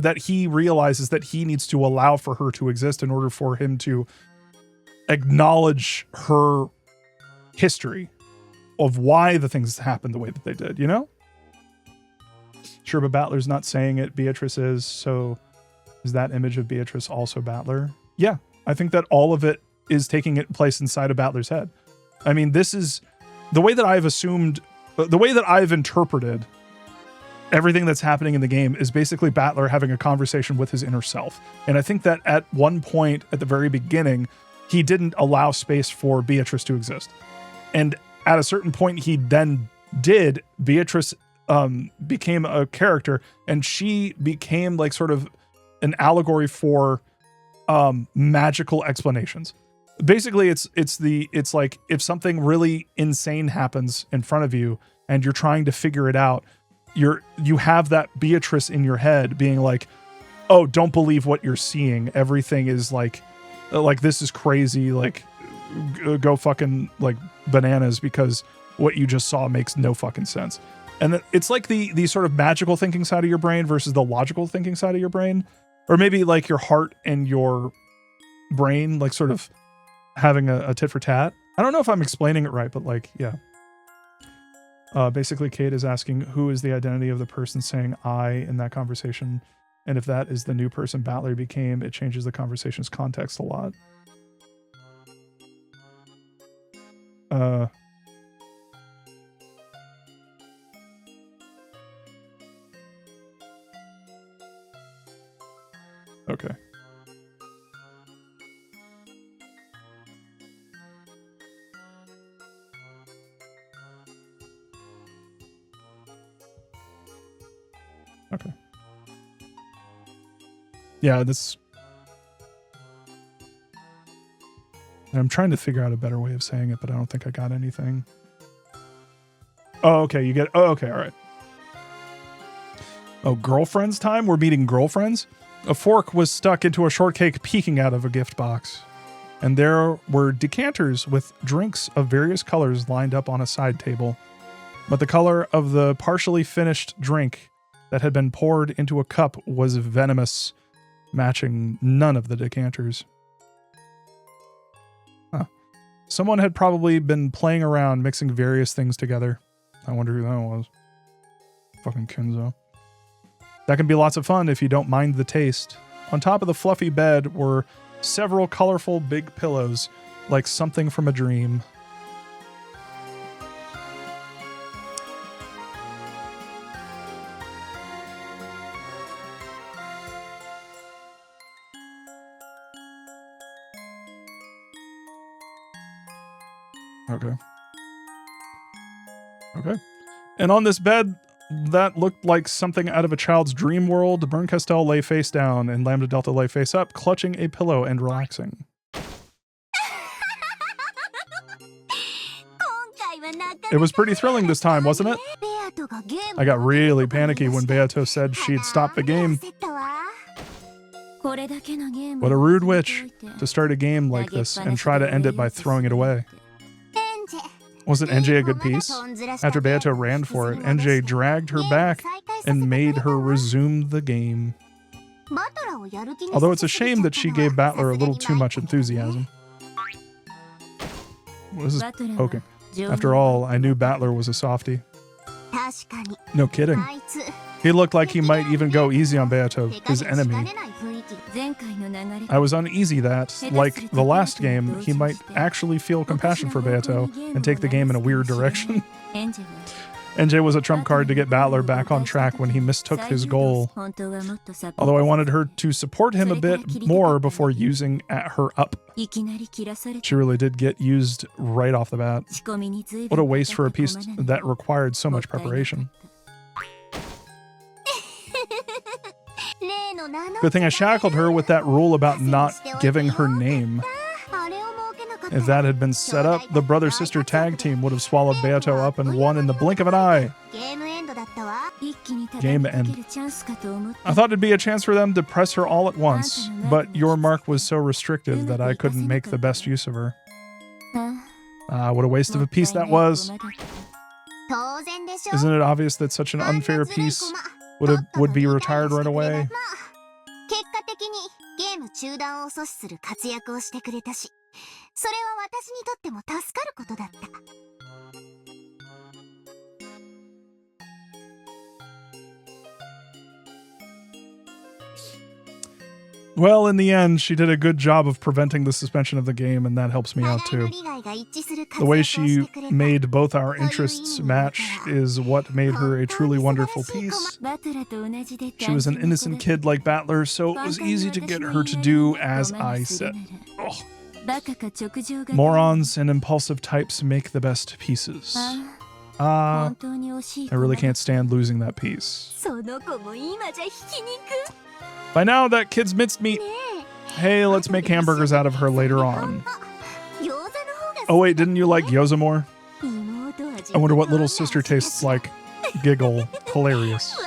that he realizes that he needs to allow for her to exist in order for him to acknowledge her history of why the things happened the way that they did, you know? Sure, but Battler's not saying it, Beatrice is, so is that image of Beatrice also Battler? Yeah, I think that all of it is taking place inside of Battler's head. I mean, this is the way that I've interpreted everything that's happening in the game is basically Battler having a conversation with his inner self. And I think that at one point at the very beginning, he didn't allow space for Beatrice to exist. And at a certain point, he then did. Beatrice became a character, and she became like sort of an allegory for magical explanations. Basically, it's like if something really insane happens in front of you and you're trying to figure it out, you have that Beatrice in your head being like, oh, don't believe what you're seeing. Everything is like this is crazy. Like, go fucking like bananas because what you just saw makes no fucking sense. And it's like the sort of magical thinking side of your brain versus the logical thinking side of your brain, or maybe like your heart and your brain, like sort of having a tit for tat. I don't know if I'm explaining it right, but like, yeah. Basically, Kate is asking who is the identity of the person saying I in that conversation. And if that is the new person Battler became, it changes the conversation's context a lot. Okay. Okay. Yeah, this... I'm trying to figure out a better way of saying it, but I don't think I got anything. Oh, okay, you get... Oh, okay, all right. Oh, girlfriends time? We're meeting girlfriends? A fork was stuck into a shortcake peeking out of a gift box. And there were decanters with drinks of various colors lined up on a side table. But the color of the partially finished drink that had been poured into a cup was venomous, matching none of the decanters. Huh. Someone had probably been playing around mixing various things together. I wonder who that was. Fucking Kenzo. That can be lots of fun if you don't mind the taste. On top of the fluffy bed were several colorful big pillows, like something from a dream. Okay. Okay. And on this bed that looked like something out of a child's dream world, Bern Castell lay face down and Lambda Delta lay face up, clutching a pillow and relaxing. It was pretty thrilling this time, wasn't it? I got really panicky when Beato said she'd stop the game. What a rude witch to start a game like this and try to end it by throwing it away. Wasn't NJ a good piece? After Beato ran for it, NJ dragged her back and made her resume the game. Although it's a shame that she gave Battler a little too much enthusiasm. This is okay. After all, I knew Battler was a softie. No kidding. He looked like he might even go easy on Beato, his enemy. I was uneasy that, like the last game, he might actually feel compassion for Beato and take the game in a weird direction. NJ was a trump card to get Battler back on track when he mistook his goal. Although I wanted her to support him a bit more before using her up. She really did get used right off the bat. What a waste for a piece that required so much preparation. Good thing I shackled her with that rule about not giving her name. If that had been set up, the brother-sister tag team would have swallowed Beato up and won in the blink of an eye. Game end. I thought it'd be a chance for them to press her all at once, but your mark was so restrictive that I couldn't make the best use of her. What a waste of a piece that was. Isn't it obvious that such an unfair piece would be retired right away? Well, in the end, she did a good job of preventing the suspension of the game, and that helps me out too. The way she made both our interests match is what made her a truly wonderful piece. She was an innocent kid like Battler, so it was easy to get her to do as I said. Ugh. Morons and impulsive types make the best pieces. I really can't stand losing that piece. By now, that kid's minced meat. Hey, let's make hamburgers out of her later on. Oh wait, didn't you like gyoza more? I wonder what little sister tastes like. Giggle. Hilarious.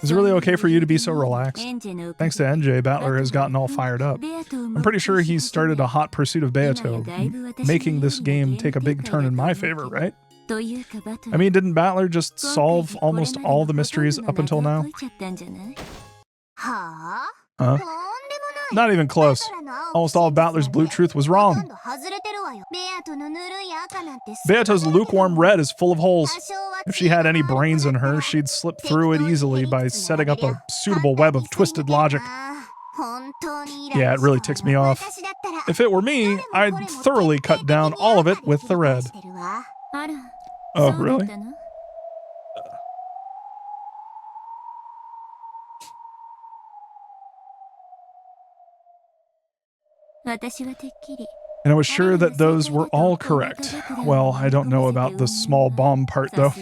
Is it really okay for you to be so relaxed? Thanks to NJ, Battler has gotten all fired up. I'm pretty sure he's started a hot pursuit of Beato, making this game take a big turn in my favor, right? I mean, didn't Battler just solve almost all the mysteries up until now? Huh? Not even close. Almost all of Battler's blue truth was wrong. Beato's lukewarm red is full of holes. If she had any brains in her, she'd slip through it easily by setting up a suitable web of twisted logic. Yeah, it really ticks me off. If it were me, I'd thoroughly cut down all of it with the red. Oh, really? And I was sure that those were all correct. Well, I don't know about the small bomb part, though.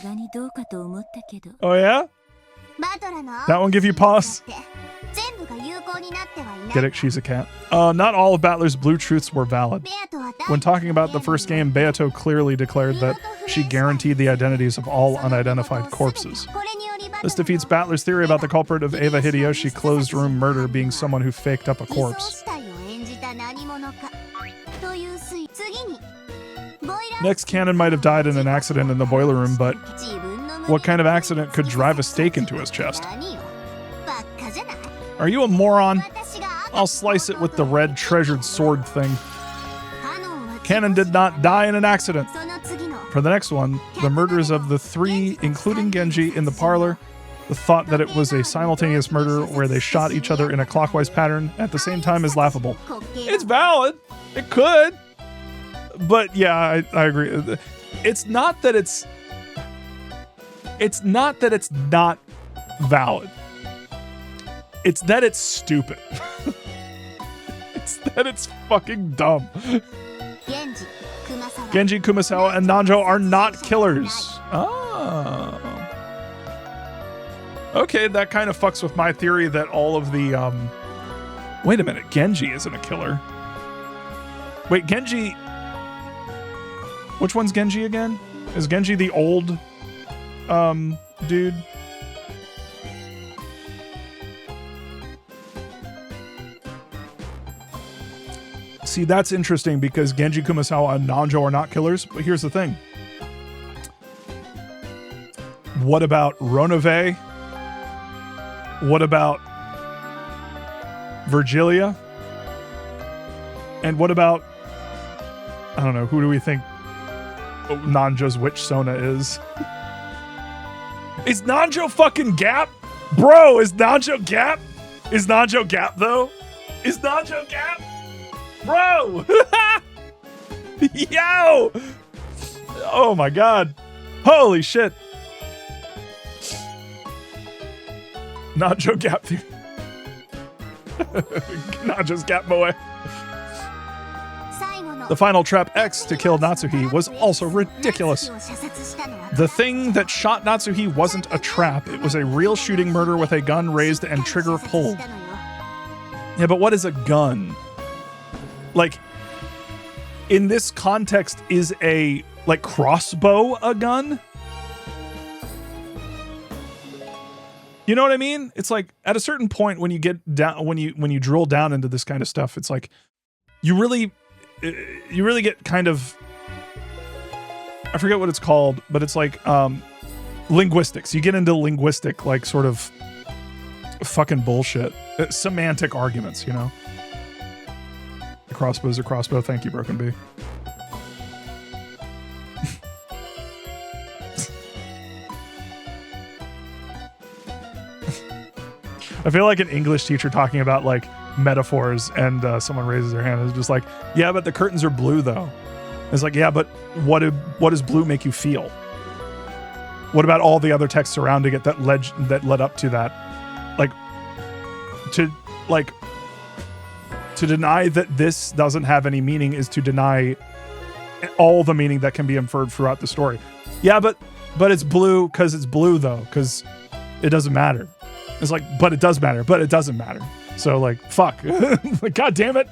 Oh, yeah? That one give you pause? Get it? She's a cat. Not all of Battler's blue truths were valid. When talking about the first game, Beato clearly declared that she guaranteed the identities of all unidentified corpses. This defeats Battler's theory about the culprit of Eva Hideyoshi closed room murder being someone who faked up a corpse. Next, Cannon might have died in an accident in the boiler room, but what kind of accident could drive a stake into his chest? Are you a moron? I'll slice it with the red treasured sword thing. Cannon did not die in an accident. For the next one, the murders of the three, including Genji, in the parlor, the thought that it was a simultaneous murder where they shot each other in a clockwise pattern at the same time is laughable. It's valid. It could. But yeah, I agree. It's not that it's not valid. It's that it's stupid. It's that it's fucking dumb. Genji, Kumasawa, and Nanjo are not killers. Oh. Okay, that kind of fucks with my theory that all of the, wait a minute, Genji isn't a killer. Wait, Genji... Which one's Genji again? Is Genji the old, dude? See, that's interesting because Genji, Kumasawa, and Nanjo are not killers, but here's the thing. What about Ronove? What about Virgilia? And what about, I don't know, who do we think Nanjo's witch Sona is? Is Nanjo fucking Gap? Bro, is Nanjo Gap? Is Nanjo Gap, though? Is Nanjo Gap? Bro! Yo! Oh my god. Holy shit. Nanjo Gap. Nanjo's Gap boy. The final trap X to kill Natsuhi was also ridiculous. The thing that shot Natsuhi wasn't a trap. It was a real shooting murder with a gun raised and trigger pulled. Yeah, but what is a gun? Like, in this context, is a, like, crossbow a gun? You know what I mean? It's like, at a certain point when you get down, when you drill down into this kind of stuff, it's like, you really get kind of, I forget what it's called, but it's like, linguistics. You get into linguistic, like, sort of fucking bullshit. Semantic arguments, you know? The crossbow's a crossbow. Thank you, Broken Bee. I feel like an English teacher talking about, like, metaphors, and someone raises their hand and is just like, yeah, but the curtains are blue, though. It's like, yeah, but what does blue make you feel? What about all the other texts surrounding it that led up to that? To deny that this doesn't have any meaning is to deny all the meaning that can be inferred throughout the story. Yeah, but it's blue because it's blue, though, because it doesn't matter. It's like, but it does matter, but it doesn't matter. So, like, fuck. Like, God damn it.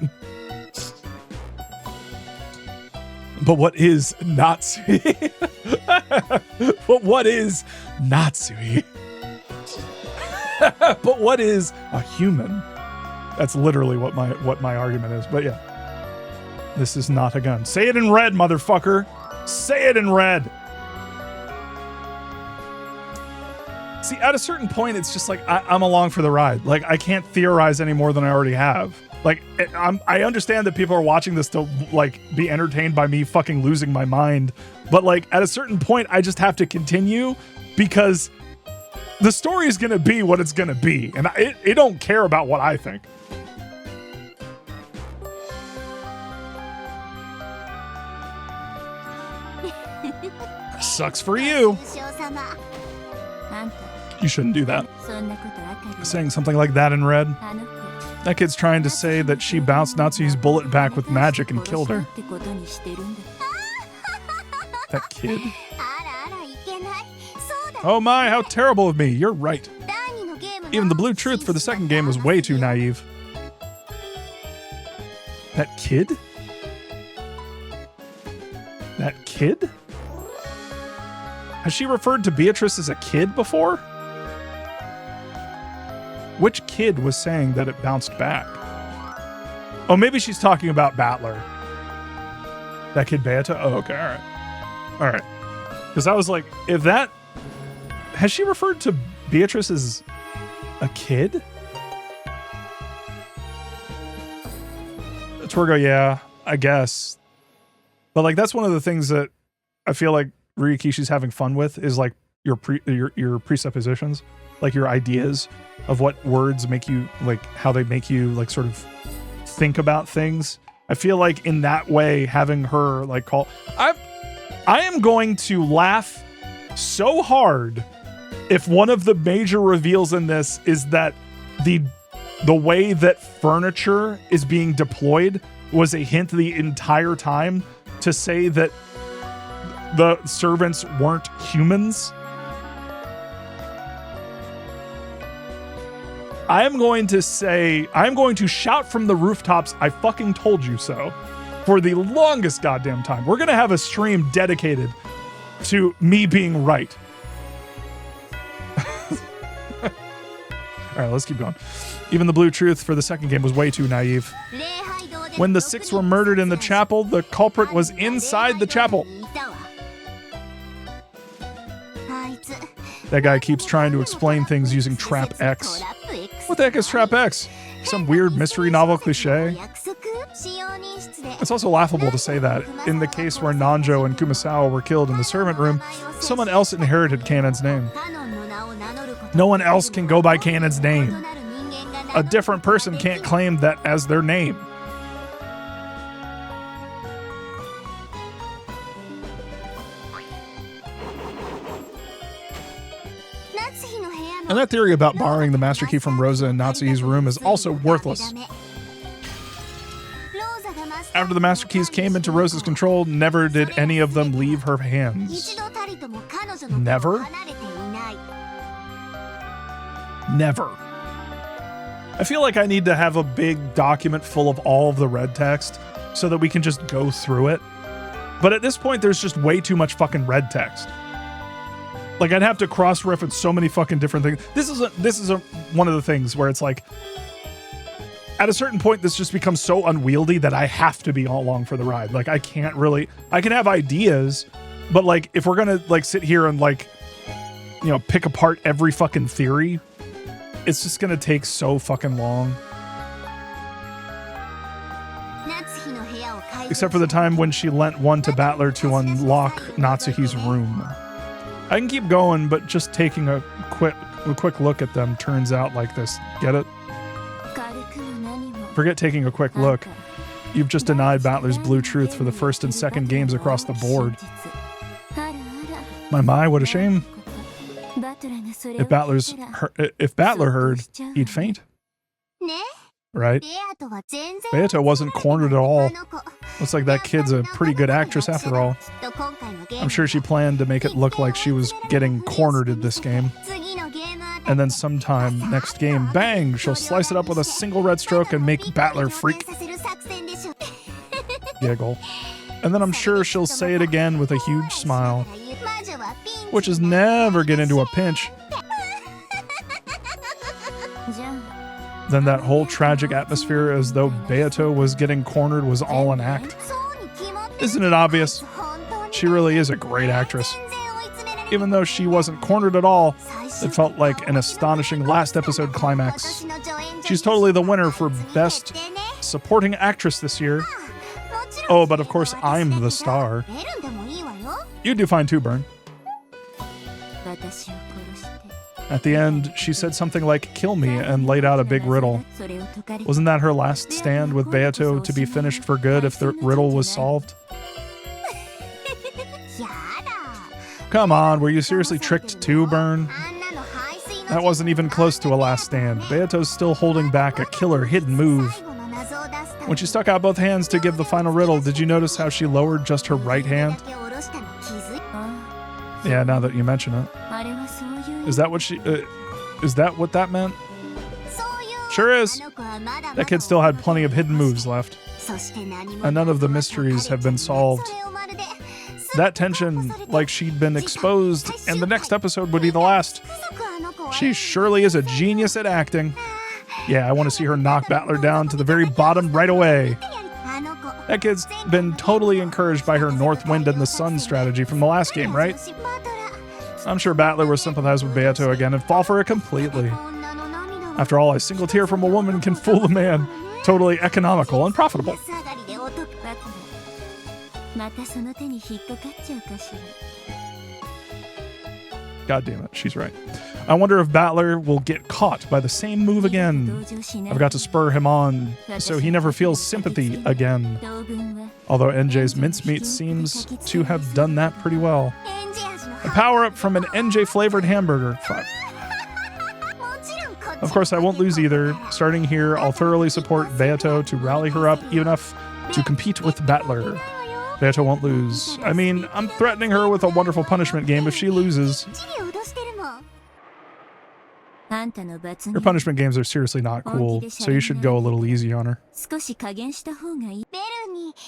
But what is Natsui? But what is Natsui? But what is a human? That's literally what my argument is. But yeah, this is not a gun. Say it in red, motherfucker. Say it in red. See, at a certain point, it's just like I'm along for the ride. Like, I can't theorize any more than I already have. Like, I understand that people are watching this to like be entertained by me fucking losing my mind, but like at a certain point, I just have to continue because the story is gonna be what it's gonna be, and it don't care about what I think. Sucks for you. You shouldn't do that. Saying something like that in red. That kid's trying to say that she bounced Natsu's bullet back with magic and killed her. That kid. Oh my, how terrible of me. You're right. Even the blue truth for the second game was way too naive. That kid? That kid? Has she referred to Beatrice as a kid before? Which kid was saying that it bounced back? Oh, maybe she's talking about Battler. That kid Beata? Oh, okay, all right. All right. Because I was like, if that... Has she referred to Beatrice as a kid? Torgo, yeah, I guess. But like, that's one of the things that I feel like Ryukishi's having fun with is like your presuppositions, like your ideas of what words make you, like how they make you like sort of think about things. I feel like in that way, having her like call, I am going to laugh so hard if one of the major reveals in this is that the way that furniture is being deployed was a hint the entire time to say that the servants weren't humans. I'm going to shout from the rooftops, I fucking told you so, for the longest goddamn time. We're going to have a stream dedicated to me being right. All right, let's keep going. Even the blue truth for the second game was way too naive. When the 6 were murdered in the chapel, the culprit was inside the chapel. That guy keeps trying to explain things using Trap X. What the heck is Trap X? Some weird mystery novel cliche? It's also laughable to say that. In the case where Nanjo and Kumasawa were killed in the servant room, someone else inherited Kanon's name. No one else can go by Kanon's name. A different person can't claim that as their name. And that theory about borrowing the master key from Rosa in Natsuhi's room is also worthless. After the master keys came into Rosa's control, never did any of them leave her hands. Never? Never. I feel like I need to have a big document full of all of the red text so that we can just go through it. But at this point, there's just way too much fucking red text. Like, I'd have to cross-reference so many fucking different things. This is one of the things where it's like, at a certain point, this just becomes so unwieldy that I have to be all along for the ride. Like, I can have ideas, but like, if we're gonna like sit here and like, you know, pick apart every fucking theory, it's just gonna take so fucking long. Except for the time when she lent one to Battler to unlock Natsuhi's room. I can keep going, but just taking a quick look at them turns out like this. Get it? Forget taking a quick look. You've just denied Battler's blue truth for the first and second games across the board. My, what a shame. If Battler heard, he'd faint. Right? Beata wasn't cornered at all. Looks like that kid's a pretty good actress after all. I'm sure she planned to make it look like she was getting cornered in this game. And then sometime next game, bang, she'll slice it up with a single red stroke and make Battler freak. Giggle. And then I'm sure she'll say it again with a huge smile. Which is never get into a pinch. Then that whole tragic atmosphere as though Beato was getting cornered was all an act. Isn't it obvious? She really is a great actress. Even though she wasn't cornered at all, it felt like an astonishing last episode climax. She's totally the winner for Best Supporting Actress this year. Oh, but of course I'm the star. You do fine too, Burn. At the end, she said something like, "Kill me," and laid out a big riddle. Wasn't that her last stand with Beato to be finished for good if the riddle was solved? Come on, were you seriously tricked too, Burn? That wasn't even close to a last stand. Beato's still holding back a killer hidden move. When she stuck out both hands to give the final riddle, did you notice how she lowered just her right hand? Yeah, now that you mention it. Is that what that meant? Sure is. That kid still had plenty of hidden moves left. And none of the mysteries have been solved. That tension, like she'd been exposed, and the next episode would be the last. She surely is a genius at acting. Yeah, I want to see her knock Battler down to the very bottom right away. That kid's been totally encouraged by her North Wind and the Sun strategy from the last game, right? I'm sure Battler will sympathize with Beato again and fall for it completely. After all, a single tear from a woman can fool a man. Totally economical and profitable. God damn it, she's right. I wonder if Battler will get caught by the same move again. I've got to spur him on so he never feels sympathy again. Although NJ's mincemeat seems to have done that pretty well. A power-up from an NJ flavored hamburger. Of course, I won't lose either. Starting here, I'll thoroughly support Beato to rally her up even enough to compete with Battler. Beato won't lose. I mean, I'm threatening her with a wonderful punishment game if she loses. Your punishment games are seriously not cool, so you should go a little easy on her.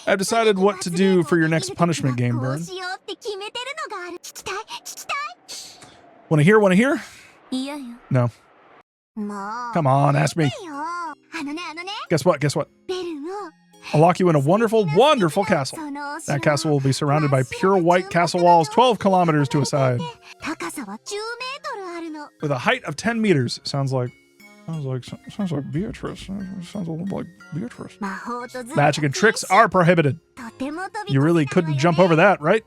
I've decided what to do for your next punishment game, Burn. Wanna hear? No. Come on, ask me. Guess what? I'll lock you in a wonderful, wonderful castle. That castle will be surrounded by pure white castle walls 12 kilometers to a side. With a height of 10 meters. Sounds like Beatrice. Sounds a little like Beatrice. Magic and tricks are prohibited. You really couldn't jump over that, right?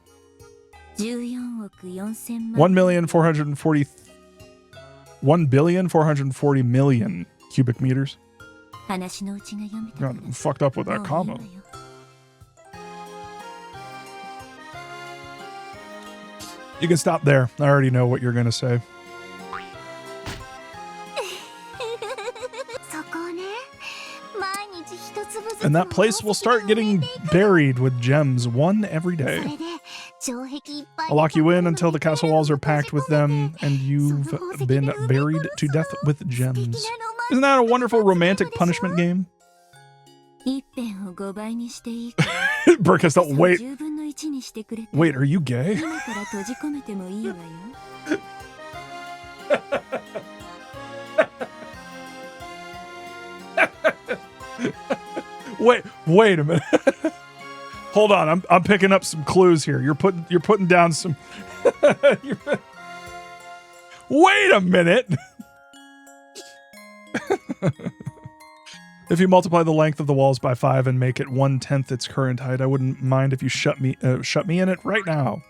1,440,000,000 cubic meters. Got fucked up with that comma. You can stop there. I already know what you're going to say. And that place will start getting buried with gems, one every day. I'll lock you in until the castle walls are packed with them and you've been buried to death with gems. Isn't that a wonderful romantic punishment game? Burkus, don't wait. Wait, are you gay? Wait a minute. Hold on, I'm picking up some clues here. You're putting down some. Wait a minute. If you multiply the length of the walls by 5 and make it 1/10 its current height, I wouldn't mind if you shut me in it right now.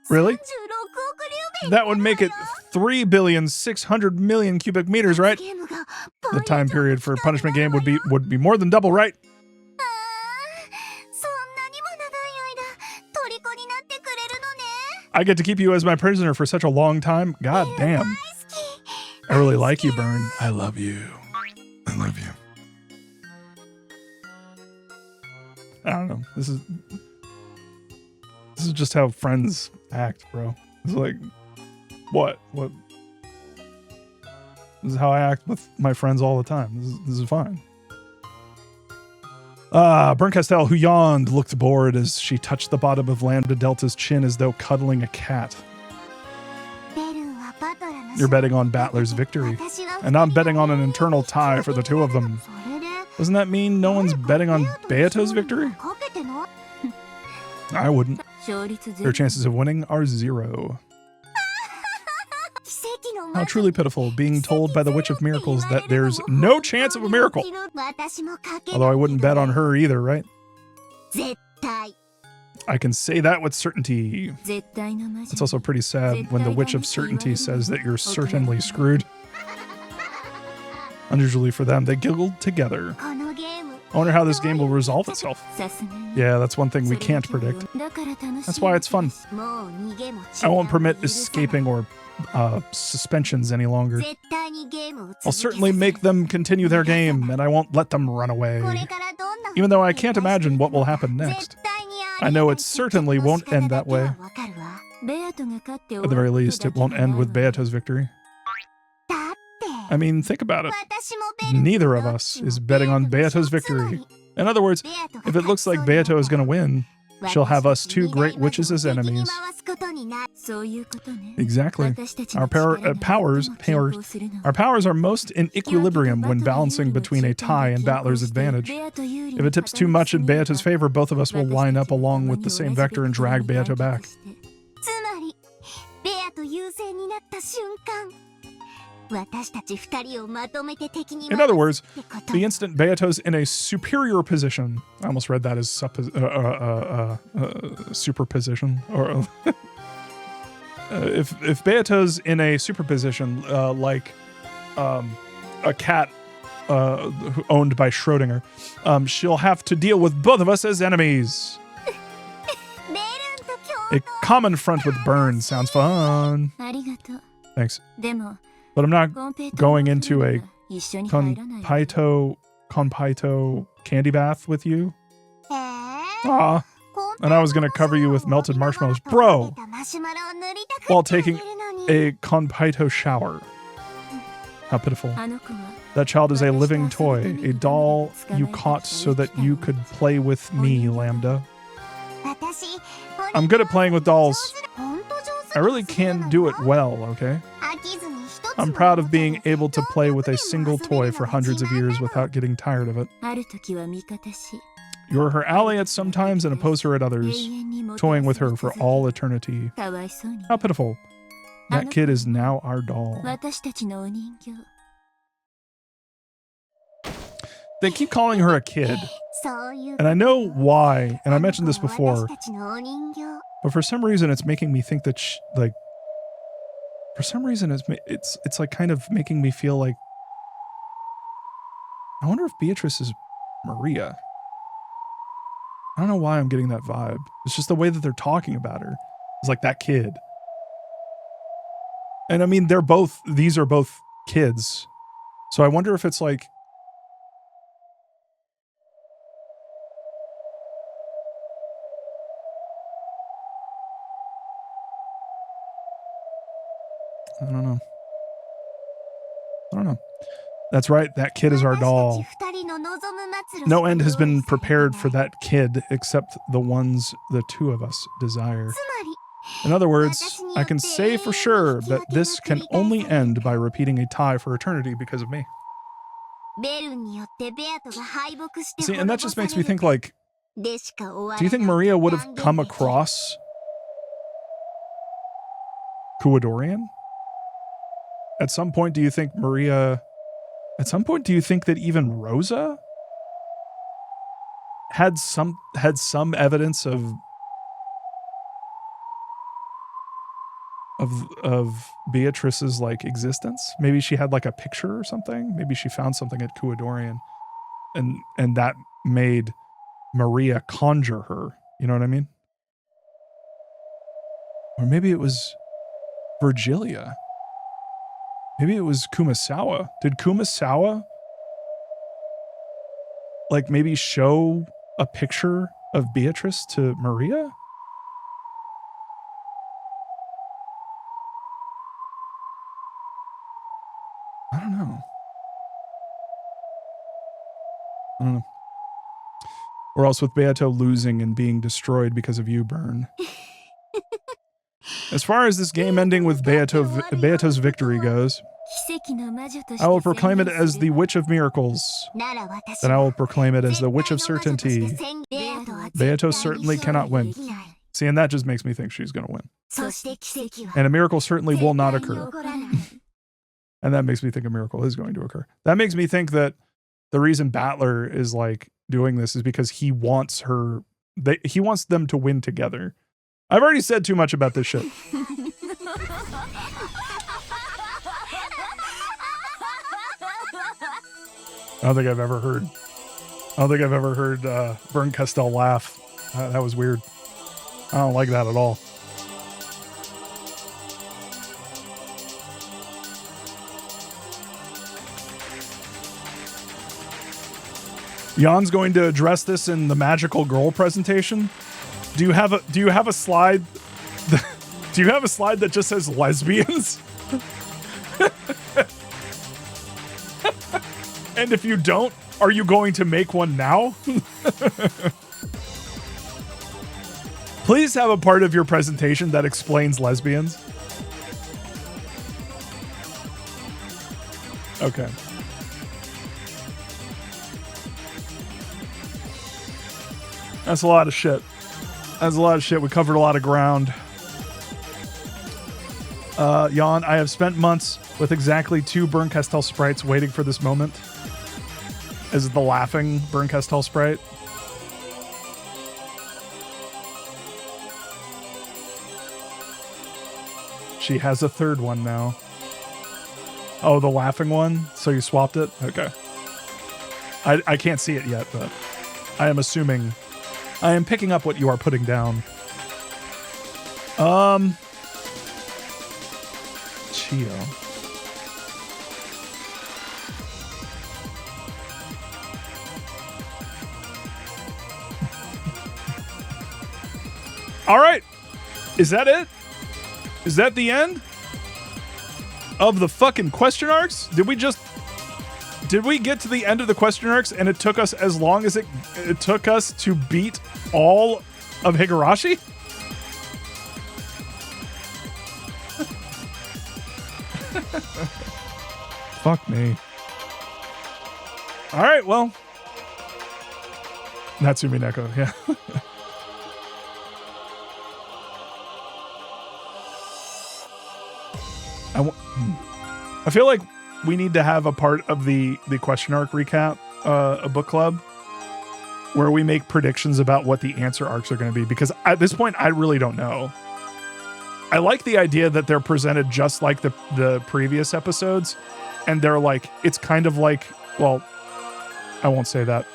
Really? That would make it 3,600,000,000 cubic meters, right? The time period for a punishment game would be more than double, right? I get to keep you as my prisoner for such a long time. God damn. I really like you, Burn. I love you. I love you. I don't know. This is just how friends act, bro. It's like, what? This is how I act with my friends all the time. This is fine. Burn Castell, who yawned, looked bored as she touched the bottom of Lambda Delta's chin as though cuddling a cat. You're betting on Battler's victory. And I'm betting on an internal tie for the two of them. Doesn't that mean no one's betting on Beato's victory? I wouldn't. Their chances of winning are 0. How truly pitiful, being told by the Witch of Miracles that there's no chance of a miracle. Although I wouldn't bet on her either, right? I can say that with certainty. It's also pretty sad when the Witch of Certainty says that you're certainly screwed. Unusually for them, they giggled together. I wonder how this game will resolve itself. Yeah, that's one thing we can't predict. That's why it's fun. I won't permit escaping or suspensions any longer. I'll certainly make them continue their game, and I won't let them run away. Even though I can't imagine what will happen next. I know it certainly won't end that way. At the very least, it won't end with Beato's victory. I mean, think about it. Neither of us is betting on Beato's victory. In other words, if it looks like Beato is going to win, she'll have us two great witches as enemies. Exactly. Our powers are most in equilibrium when balancing between a tie and Battler's advantage. If it tips too much in Beato's favor, both of us will line up along with the same vector and drag Beato back. In other words, the instant Beato's in a superior position, I almost read that as superposition, or if Beato's in a superposition, like a cat owned by Schrodinger, she'll have to deal with both of us as enemies. A common front with burn sounds fun. Thanks. But I'm not going into a Conpaito candy bath with you. Ah, and I was going to cover you with melted marshmallows. Bro! While taking a Conpaito shower. How pitiful. That child is a living toy, a doll you caught so that you could play with me, Lambda. I'm good at playing with dolls. I really can do it well, okay? I'm proud of being able to play with a single toy for hundreds of years without getting tired of it. You're her ally at some times and oppose her at others, toying with her for all eternity. How pitiful. That kid is now our doll. They keep calling her a kid. And I know why, and I mentioned this before, but for some reason it's making me think that, for some reason it's like kind of making me feel like, I wonder if Beatrice is Maria. I don't know why I'm getting that vibe. It's just the way that they're talking about her. It's like that kid. And I mean, these are both kids. So I wonder if it's like, I don't know. That's right, that kid is our doll. No end has been prepared for that kid except the ones the two of us desire. In other words, I can say for sure that this can only end by repeating a tie for eternity because of me. See, and that just makes me think like, do you think Maria would have come across Kuadorian? At some point, do you think that even Rosa had some evidence of Beatrice's like existence? Maybe she had like a picture or something. Maybe she found something at Kuadorian, and that made Maria conjure her. You know what I mean? Or maybe it was Virgilia. Maybe it was Kumasawa. Did Kumasawa like maybe show a picture of Beatrice to Maria? I don't know. Or else with Beato losing and being destroyed because of you, Burn. As far as this game ending with Beato's victory goes, I will proclaim it as the Witch of Miracles. Then I will proclaim it as the Witch of Certainty. Beato certainly cannot win. See, and that just makes me think she's going to win. And a miracle certainly will not occur. And that makes me think a miracle is going to occur. That makes me think that the reason Battler is like doing this is because he wants he wants them to win together. I've already said too much about this shit. I don't think I've ever heard Vern Castell laugh. That was weird. I don't like that at all. Jan's going to address this in the Magical Girl presentation. Do you have a slide? Do you have a slide that just says lesbians? And if you don't, are you going to make one now? Please have a part of your presentation that explains lesbians. Okay. That's a lot of shit. That's a lot of shit. We covered a lot of ground. Jan, I have spent months with exactly 2 Burn Castell sprites waiting for this moment. Is it the laughing Burn Castell sprite? She has a 3rd one now. Oh, the laughing one? So you swapped it? Okay. I can't see it yet, but I am assuming... I am picking up what you are putting down. Chio. All right. Is that it? Is that the end of the fucking question arcs? Did we get to the end of the question arcs and it took us as long as it took us to beat all of Higurashi? Fuck me. All right, well. That's Umineko, yeah. I feel like we need to have a part of the question arc recap, a book club, where we make predictions about what the answer arcs are going to be. Because at this point, I really don't know. I like the idea that they're presented just like the previous episodes. And they're like, it's kind of like, well, I won't say that.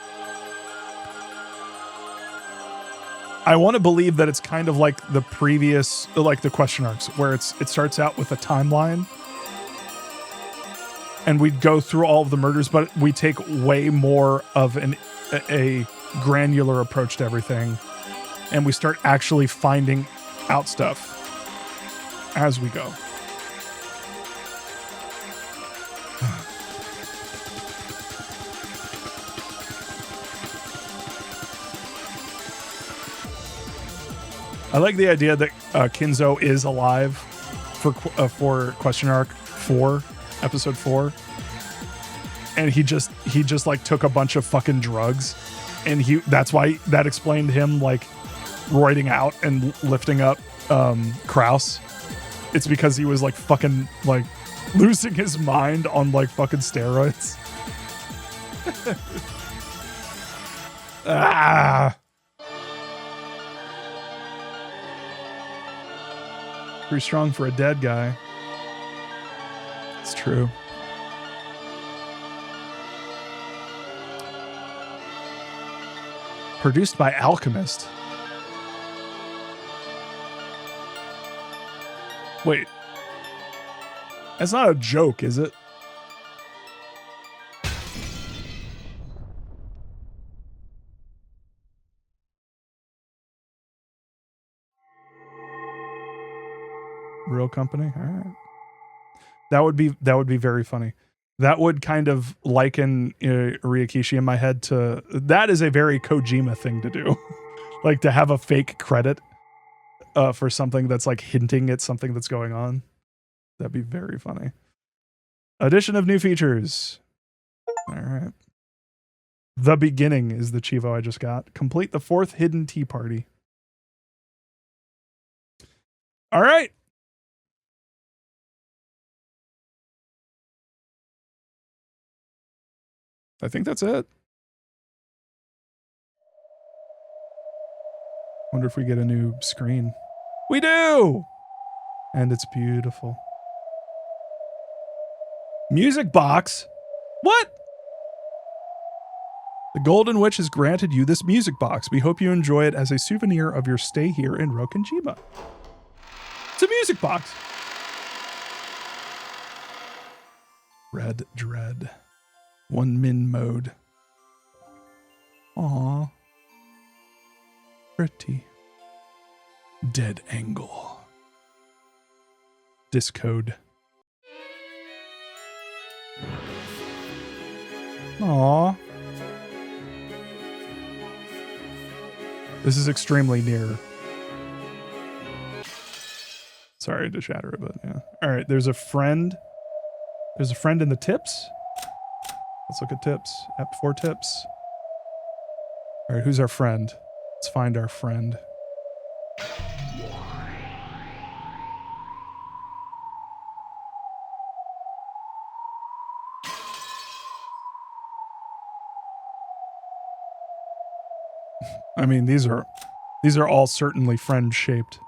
I want to believe that it's kind of like the previous, like the question arcs, where it starts out with a timeline. And we go through all of the murders, but we take way more of a granular approach to everything. And we start actually finding out stuff as we go. I like the idea that Kinzo is alive for question arc 4, episode 4, and he just like took a bunch of fucking drugs, and that's why that explained him like roiding out and lifting up Kraus. It's because he was like fucking like losing his mind on like fucking steroids. Ah. Pretty strong for a dead guy. It's true. Produced by Alchemist. Wait. That's not a joke, is it? Real company? All right. That would be very funny. That would kind of liken Ryakishi in my head to... That is a very Kojima thing to do. Like to have a fake credit for something that's like hinting at something that's going on. That'd be very funny. Addition of new features. All right. The beginning is the Chivo I just got. Complete the 4th hidden tea party. All right. I think that's it. Wonder if we get a new screen. We do! And it's beautiful. Music box? What? The Golden Witch has granted you this music box. We hope you enjoy it as a souvenir of your stay here in Rokenjiba. It's a music box. Red Dread. 1 min mode. Aw. Pretty. Dead angle. Discode. Aw. This is extremely near. Sorry to shatter it, but yeah. All right, there's a friend. There's a friend in the tips. Let's look at tips. App 4 tips. All right, who's our friend? Let's find our friend. I mean, these are all certainly friend shaped.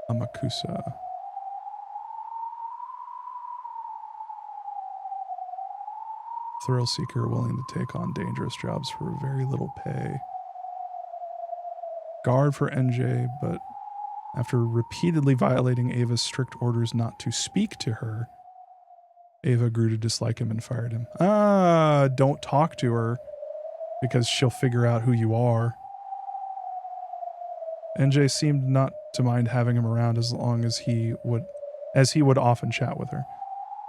Amakusa. Thrill seeker willing to take on dangerous jobs for very little pay. Guard for NJ, but after repeatedly violating Ava's strict orders not to speak to her, Ava grew to dislike him and fired him. Don't talk to her because she'll figure out who you are. NJ seemed not to mind having him around as long as he would often chat with her.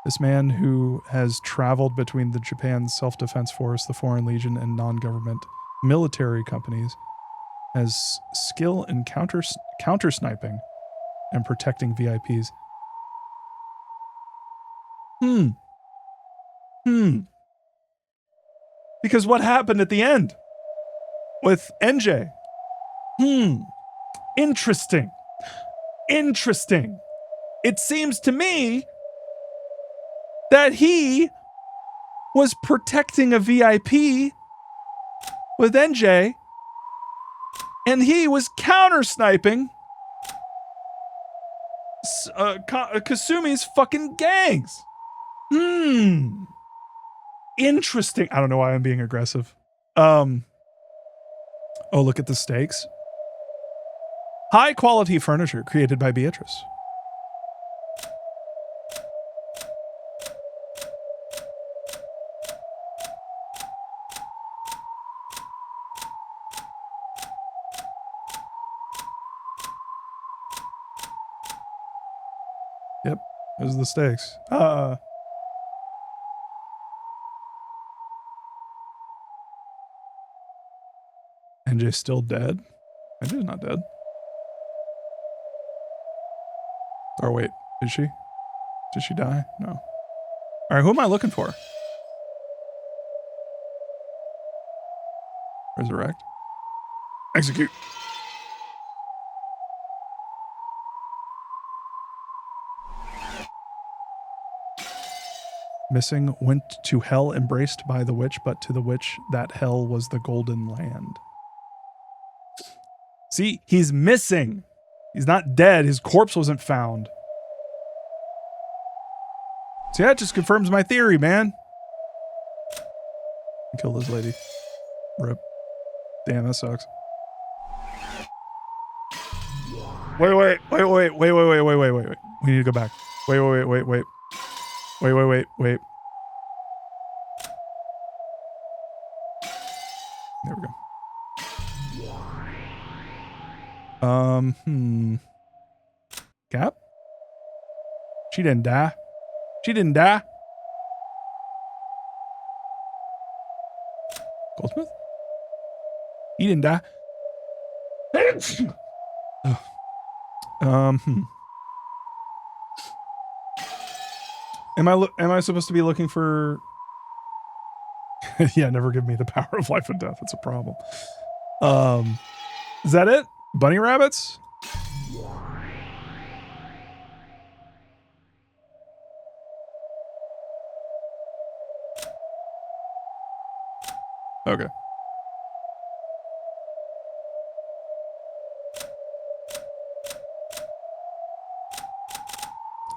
This man who has traveled between the Japan's self-defense force, the Foreign Legion, and non-government military companies has skill in counter sniping and protecting VIPs. Because what happened at the end with NJ? Interesting. It seems to me that he was protecting a VIP with NJ, and he was counter sniping Kasumi's fucking gangs. Interesting. I don't know why I'm being aggressive. Oh, look at the stakes. High quality furniture created by Beatrice. Yep, those are the stakes. NJ's still dead? NJ's not dead. Or wait, is she? Did she die? No. All right, who am I looking for? Resurrect. Execute. Missing went to hell embraced by the witch, but to the witch that hell was the golden land. See, he's missing. He's not dead. His corpse wasn't found. See, that just confirms my theory, man. Kill this lady. Rip. Damn, that sucks. Wait. We need to go back. Wait. There we go. Cap? She didn't die. She didn't die. Goldsmith? He didn't die. Am I supposed to be looking for? Yeah, never give me the power of life and death. It's a problem. Is that it? Bunny rabbits? Okay.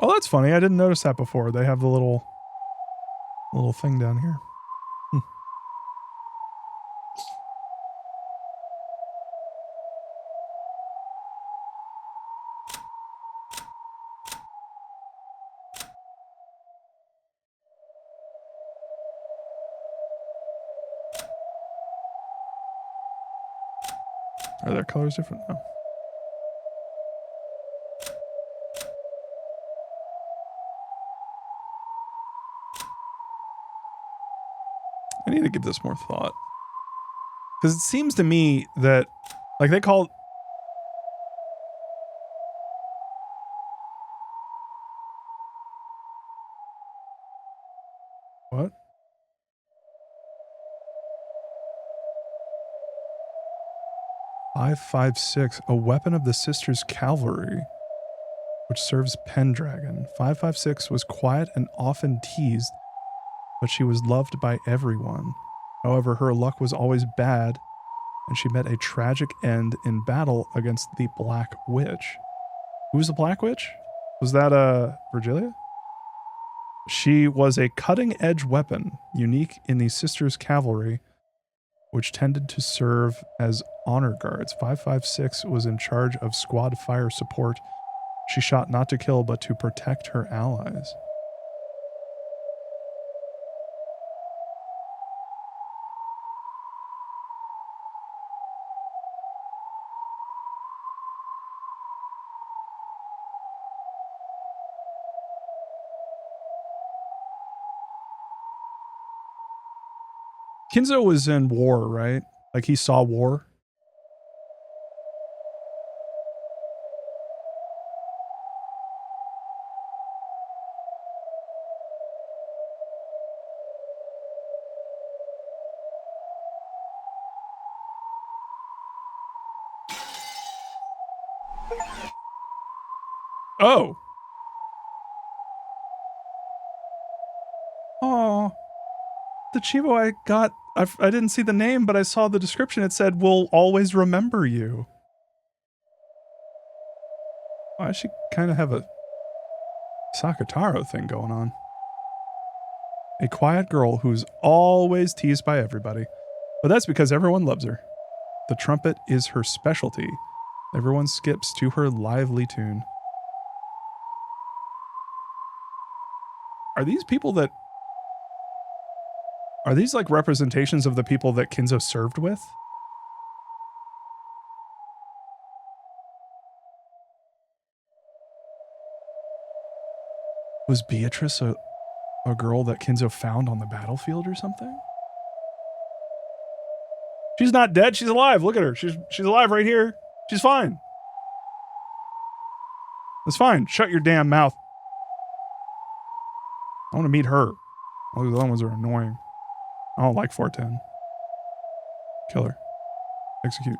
Oh, that's funny. I didn't notice that before. They have the little thing down here. Are their colors different? No. I need to give this more thought. Because it seems to me that, like, they call... What? "556, a weapon of the Sisters' Cavalry, which serves Pendragon. 556 was quiet and often teased, but she was loved by everyone. However, her luck was always bad, and she met a tragic end in battle against the Black Witch." Who's the Black Witch? Was that Virgilia? "She was a cutting-edge weapon, unique in the Sisters' Cavalry, which tended to serve as honor guards. 556 was in charge of squad fire support. She shot not to kill, but to protect her allies." Kinzo was in war, right? Like, he saw war. Oh. Oh. The Chivo I got, I didn't see the name, but I saw the description. It said, "We'll always remember you." Well, I should kind of have a Sakataro thing going on. "A quiet girl who's always teased by everybody. But that's because everyone loves her. The trumpet is her specialty. Everyone skips to her lively tune." Are these people that... Are these like representations of the people that Kinzo served with? Was Beatrice a girl that Kinzo found on the battlefield or something? She's not dead. She's alive. Look at her. She's alive right here. She's fine. It's fine. Shut your damn mouth. I want to meet her. All these other ones are annoying. I don't like 410. Kill her. Execute.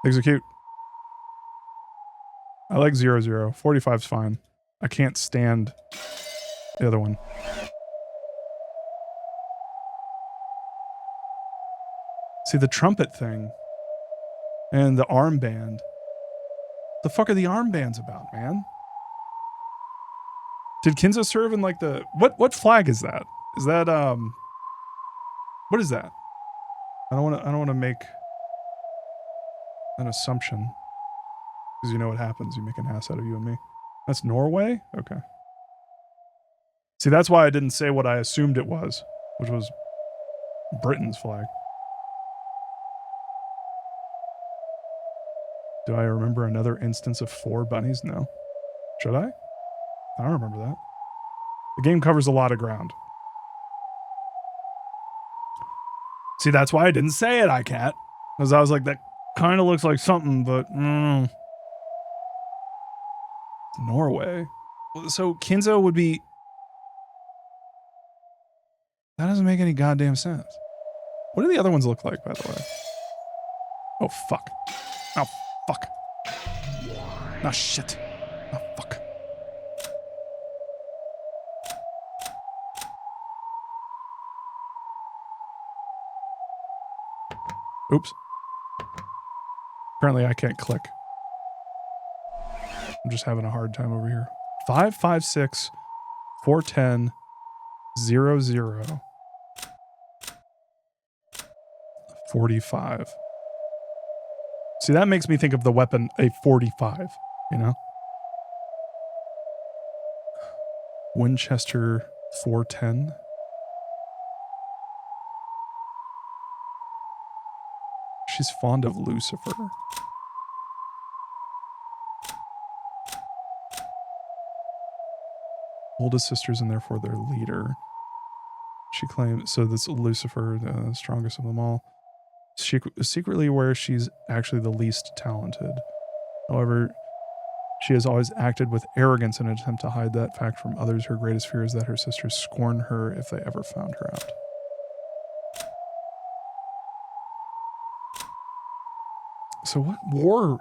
Execute. I like 00. 45's fine. I can't stand the other one. See, the trumpet thing and the armband. The fuck are the armbands about, man? Did Kinzo serve in like the... What flag is that? Is that what is that? I don't want to make an assumption, because you know what happens. You make an ass out of you and me. That's Norway? Okay. See, that's why I didn't say what I assumed it was, which was Britain's flag. Do I remember another instance of 4 bunnies? No. Should I? I don't remember that. The game covers a lot of ground. See, that's why I didn't say it, iCat. Because I was like, that kind of looks like something, but Norway. So Kinzo would be... That doesn't make any goddamn sense. What do the other ones look like, by the way? Oh, fuck. Oh, fuck. Oh, shit. Oh, fuck. Oops. Apparently I can't click. I'm just having a hard time over here. 556 410 00 45. See, that makes me think of the weapon, a 45, you know? Winchester 410. She's fond of Lucifer. Oldest sisters and therefore their leader. She claims, so that's Lucifer, the strongest of them all. She secretly aware she's actually the least talented. However, she has always acted with arrogance in an attempt to hide that fact from others. Her greatest fear is that her sisters scorn her if they ever found her out. So what war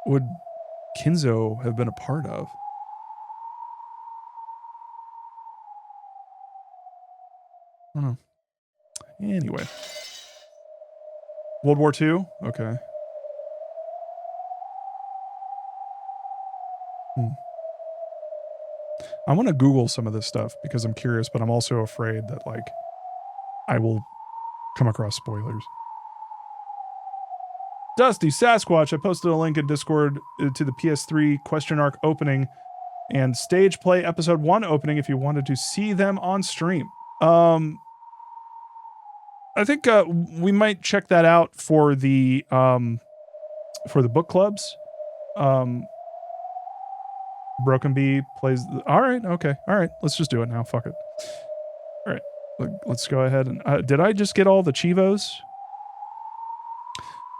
would Kinzo have been a part of? I don't know. Anyway. World War II? Okay. I want to Google some of this stuff because I'm curious, but I'm also afraid that, like, I will come across spoilers. Dusty Sasquatch, I posted a link in Discord to the PS3 question arc opening and stage play episode 1 opening if you wanted to see them on stream. I think we might check that out for the book clubs. Broken Bee plays. All right, okay, all right. Let's just do it now. Fuck it. All right, let's go ahead and. Did I just get all the Chivos?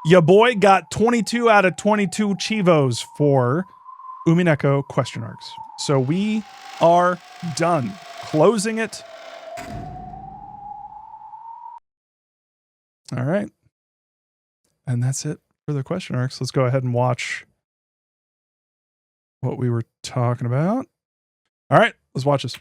Ya boy got 22 out of 22 Chivos for Umineko question arcs. So we are done. Closing it. All right. And that's it for the question arcs. Let's go ahead and watch what we were talking about. All right, let's watch this.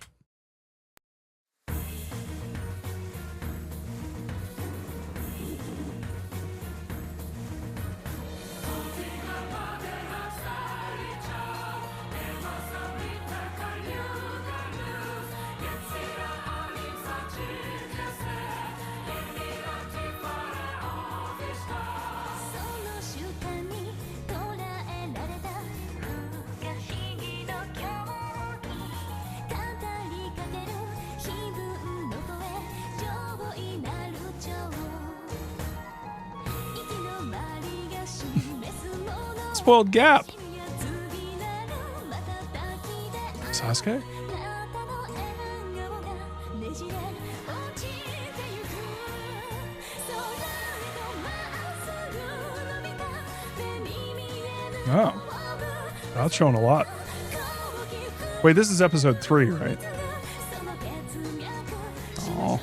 Spoiled Gap. Sasuke? Oh. That's showing a lot. Wait, this is episode 3, right? Oh.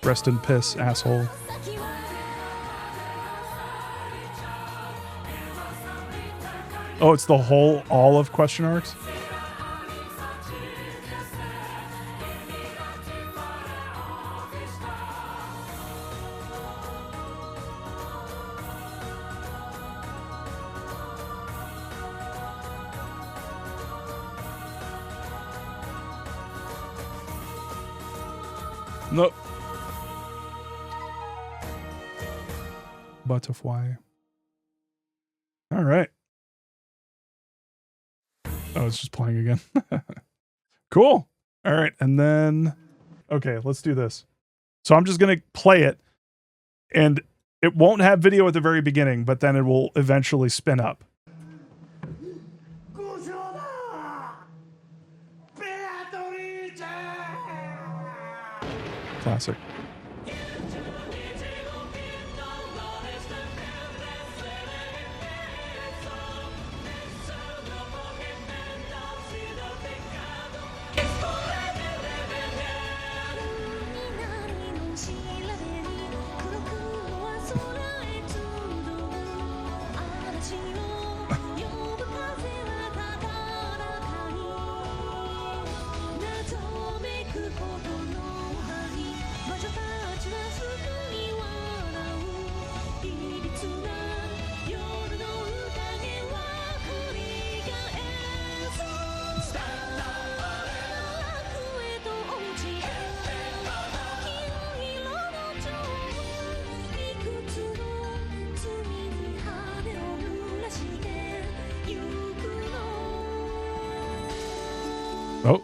Rest in piss, asshole. Oh, it's the whole, all of question arcs? Nope. Butterfly. All right. Oh, it's just playing again. Cool. All right. And then Okay, let's do this. So I'm just going to play it, and it won't have video at the very beginning, but then it will eventually spin up. Classic. Oh.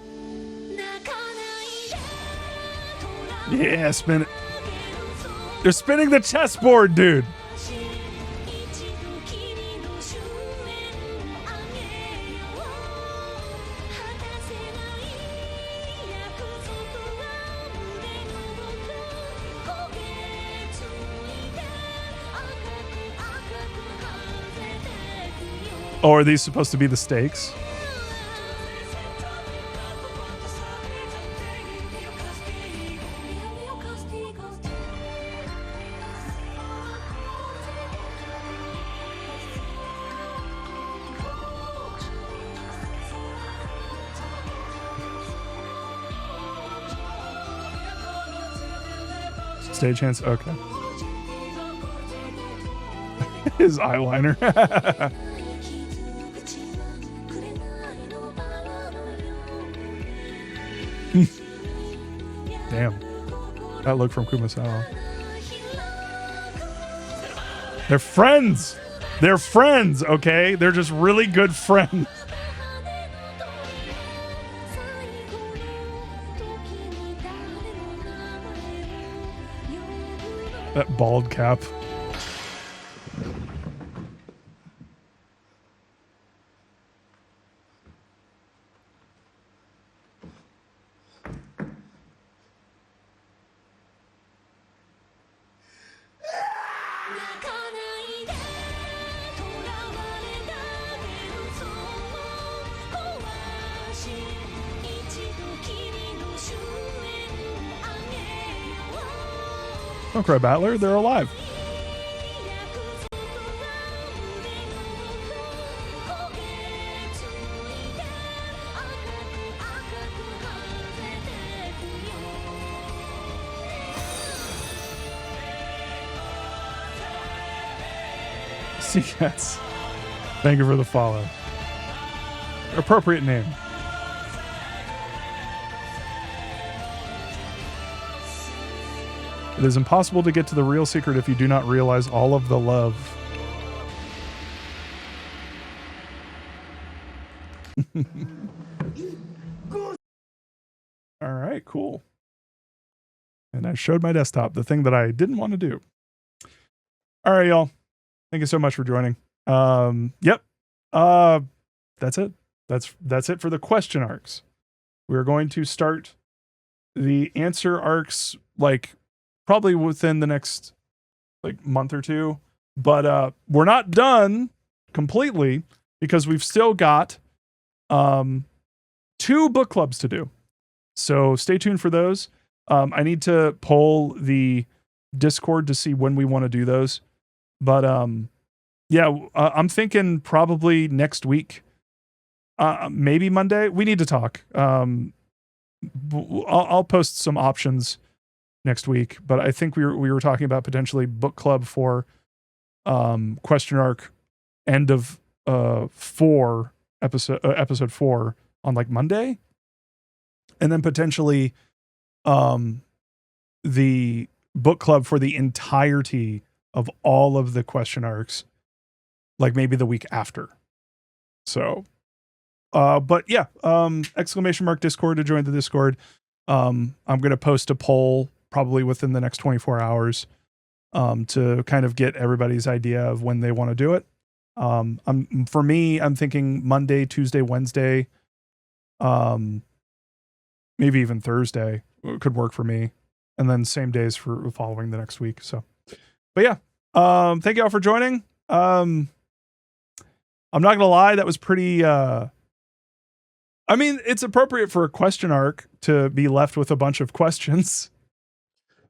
Yeah, spin it. They're spinning the chessboard, dude. Oh, are these supposed to be the stakes? Stagehand, okay. His eyeliner. Damn. That look from Kumasawa. They're friends. They're friends, okay? They're just really good friends. That bald cap. Don't cry, Battler. They're alive. Sea Cats. Thank you for the follow. Appropriate name. It is impossible to get to the real secret if you do not realize all of the love. All right, cool. And I showed my desktop, the thing that I didn't want to do. All right, y'all. Thank you so much for joining. Yep. That's it. That's it for the question arcs. We're going to start the answer arcs like probably within the next like month or two, but we're not done completely because we've still got 2 book clubs to do. So stay tuned for those. I need to poll the Discord to see when we want to do those. But yeah, I'm thinking probably next week. Maybe Monday. We need to talk. I'll post some options next week, but I think we were talking about potentially book club for question arc end of 4 episode 4 on like Monday, and then potentially the book club for the entirety of all of the question arcs, like maybe the week after. So but yeah, ! Discord to join the Discord. I'm going to post a poll probably within the next 24 hours to kind of get everybody's idea of when they want to do it. For me, I'm thinking Monday, Tuesday, Wednesday, maybe even Thursday could work for me. And then same days for following the next week. So, but yeah, thank you all for joining. I'm not going to lie. That was pretty, I mean, it's appropriate for a question arc to be left with a bunch of questions.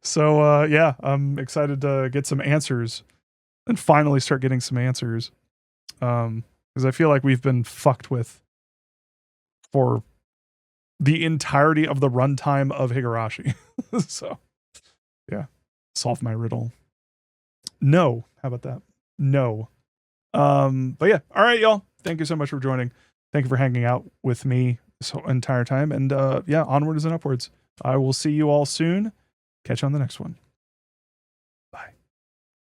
So, yeah, I'm excited to get some answers and finally start getting some answers. Because I feel like we've been fucked with for the entirety of the runtime of Higurashi. So, yeah, solve my riddle. No. How about that? No. But yeah, all right, y'all. Thank you so much for joining. Thank you for hanging out with me this whole entire time. And yeah, onwards and upwards. I will see you all soon. Catch you on the next one.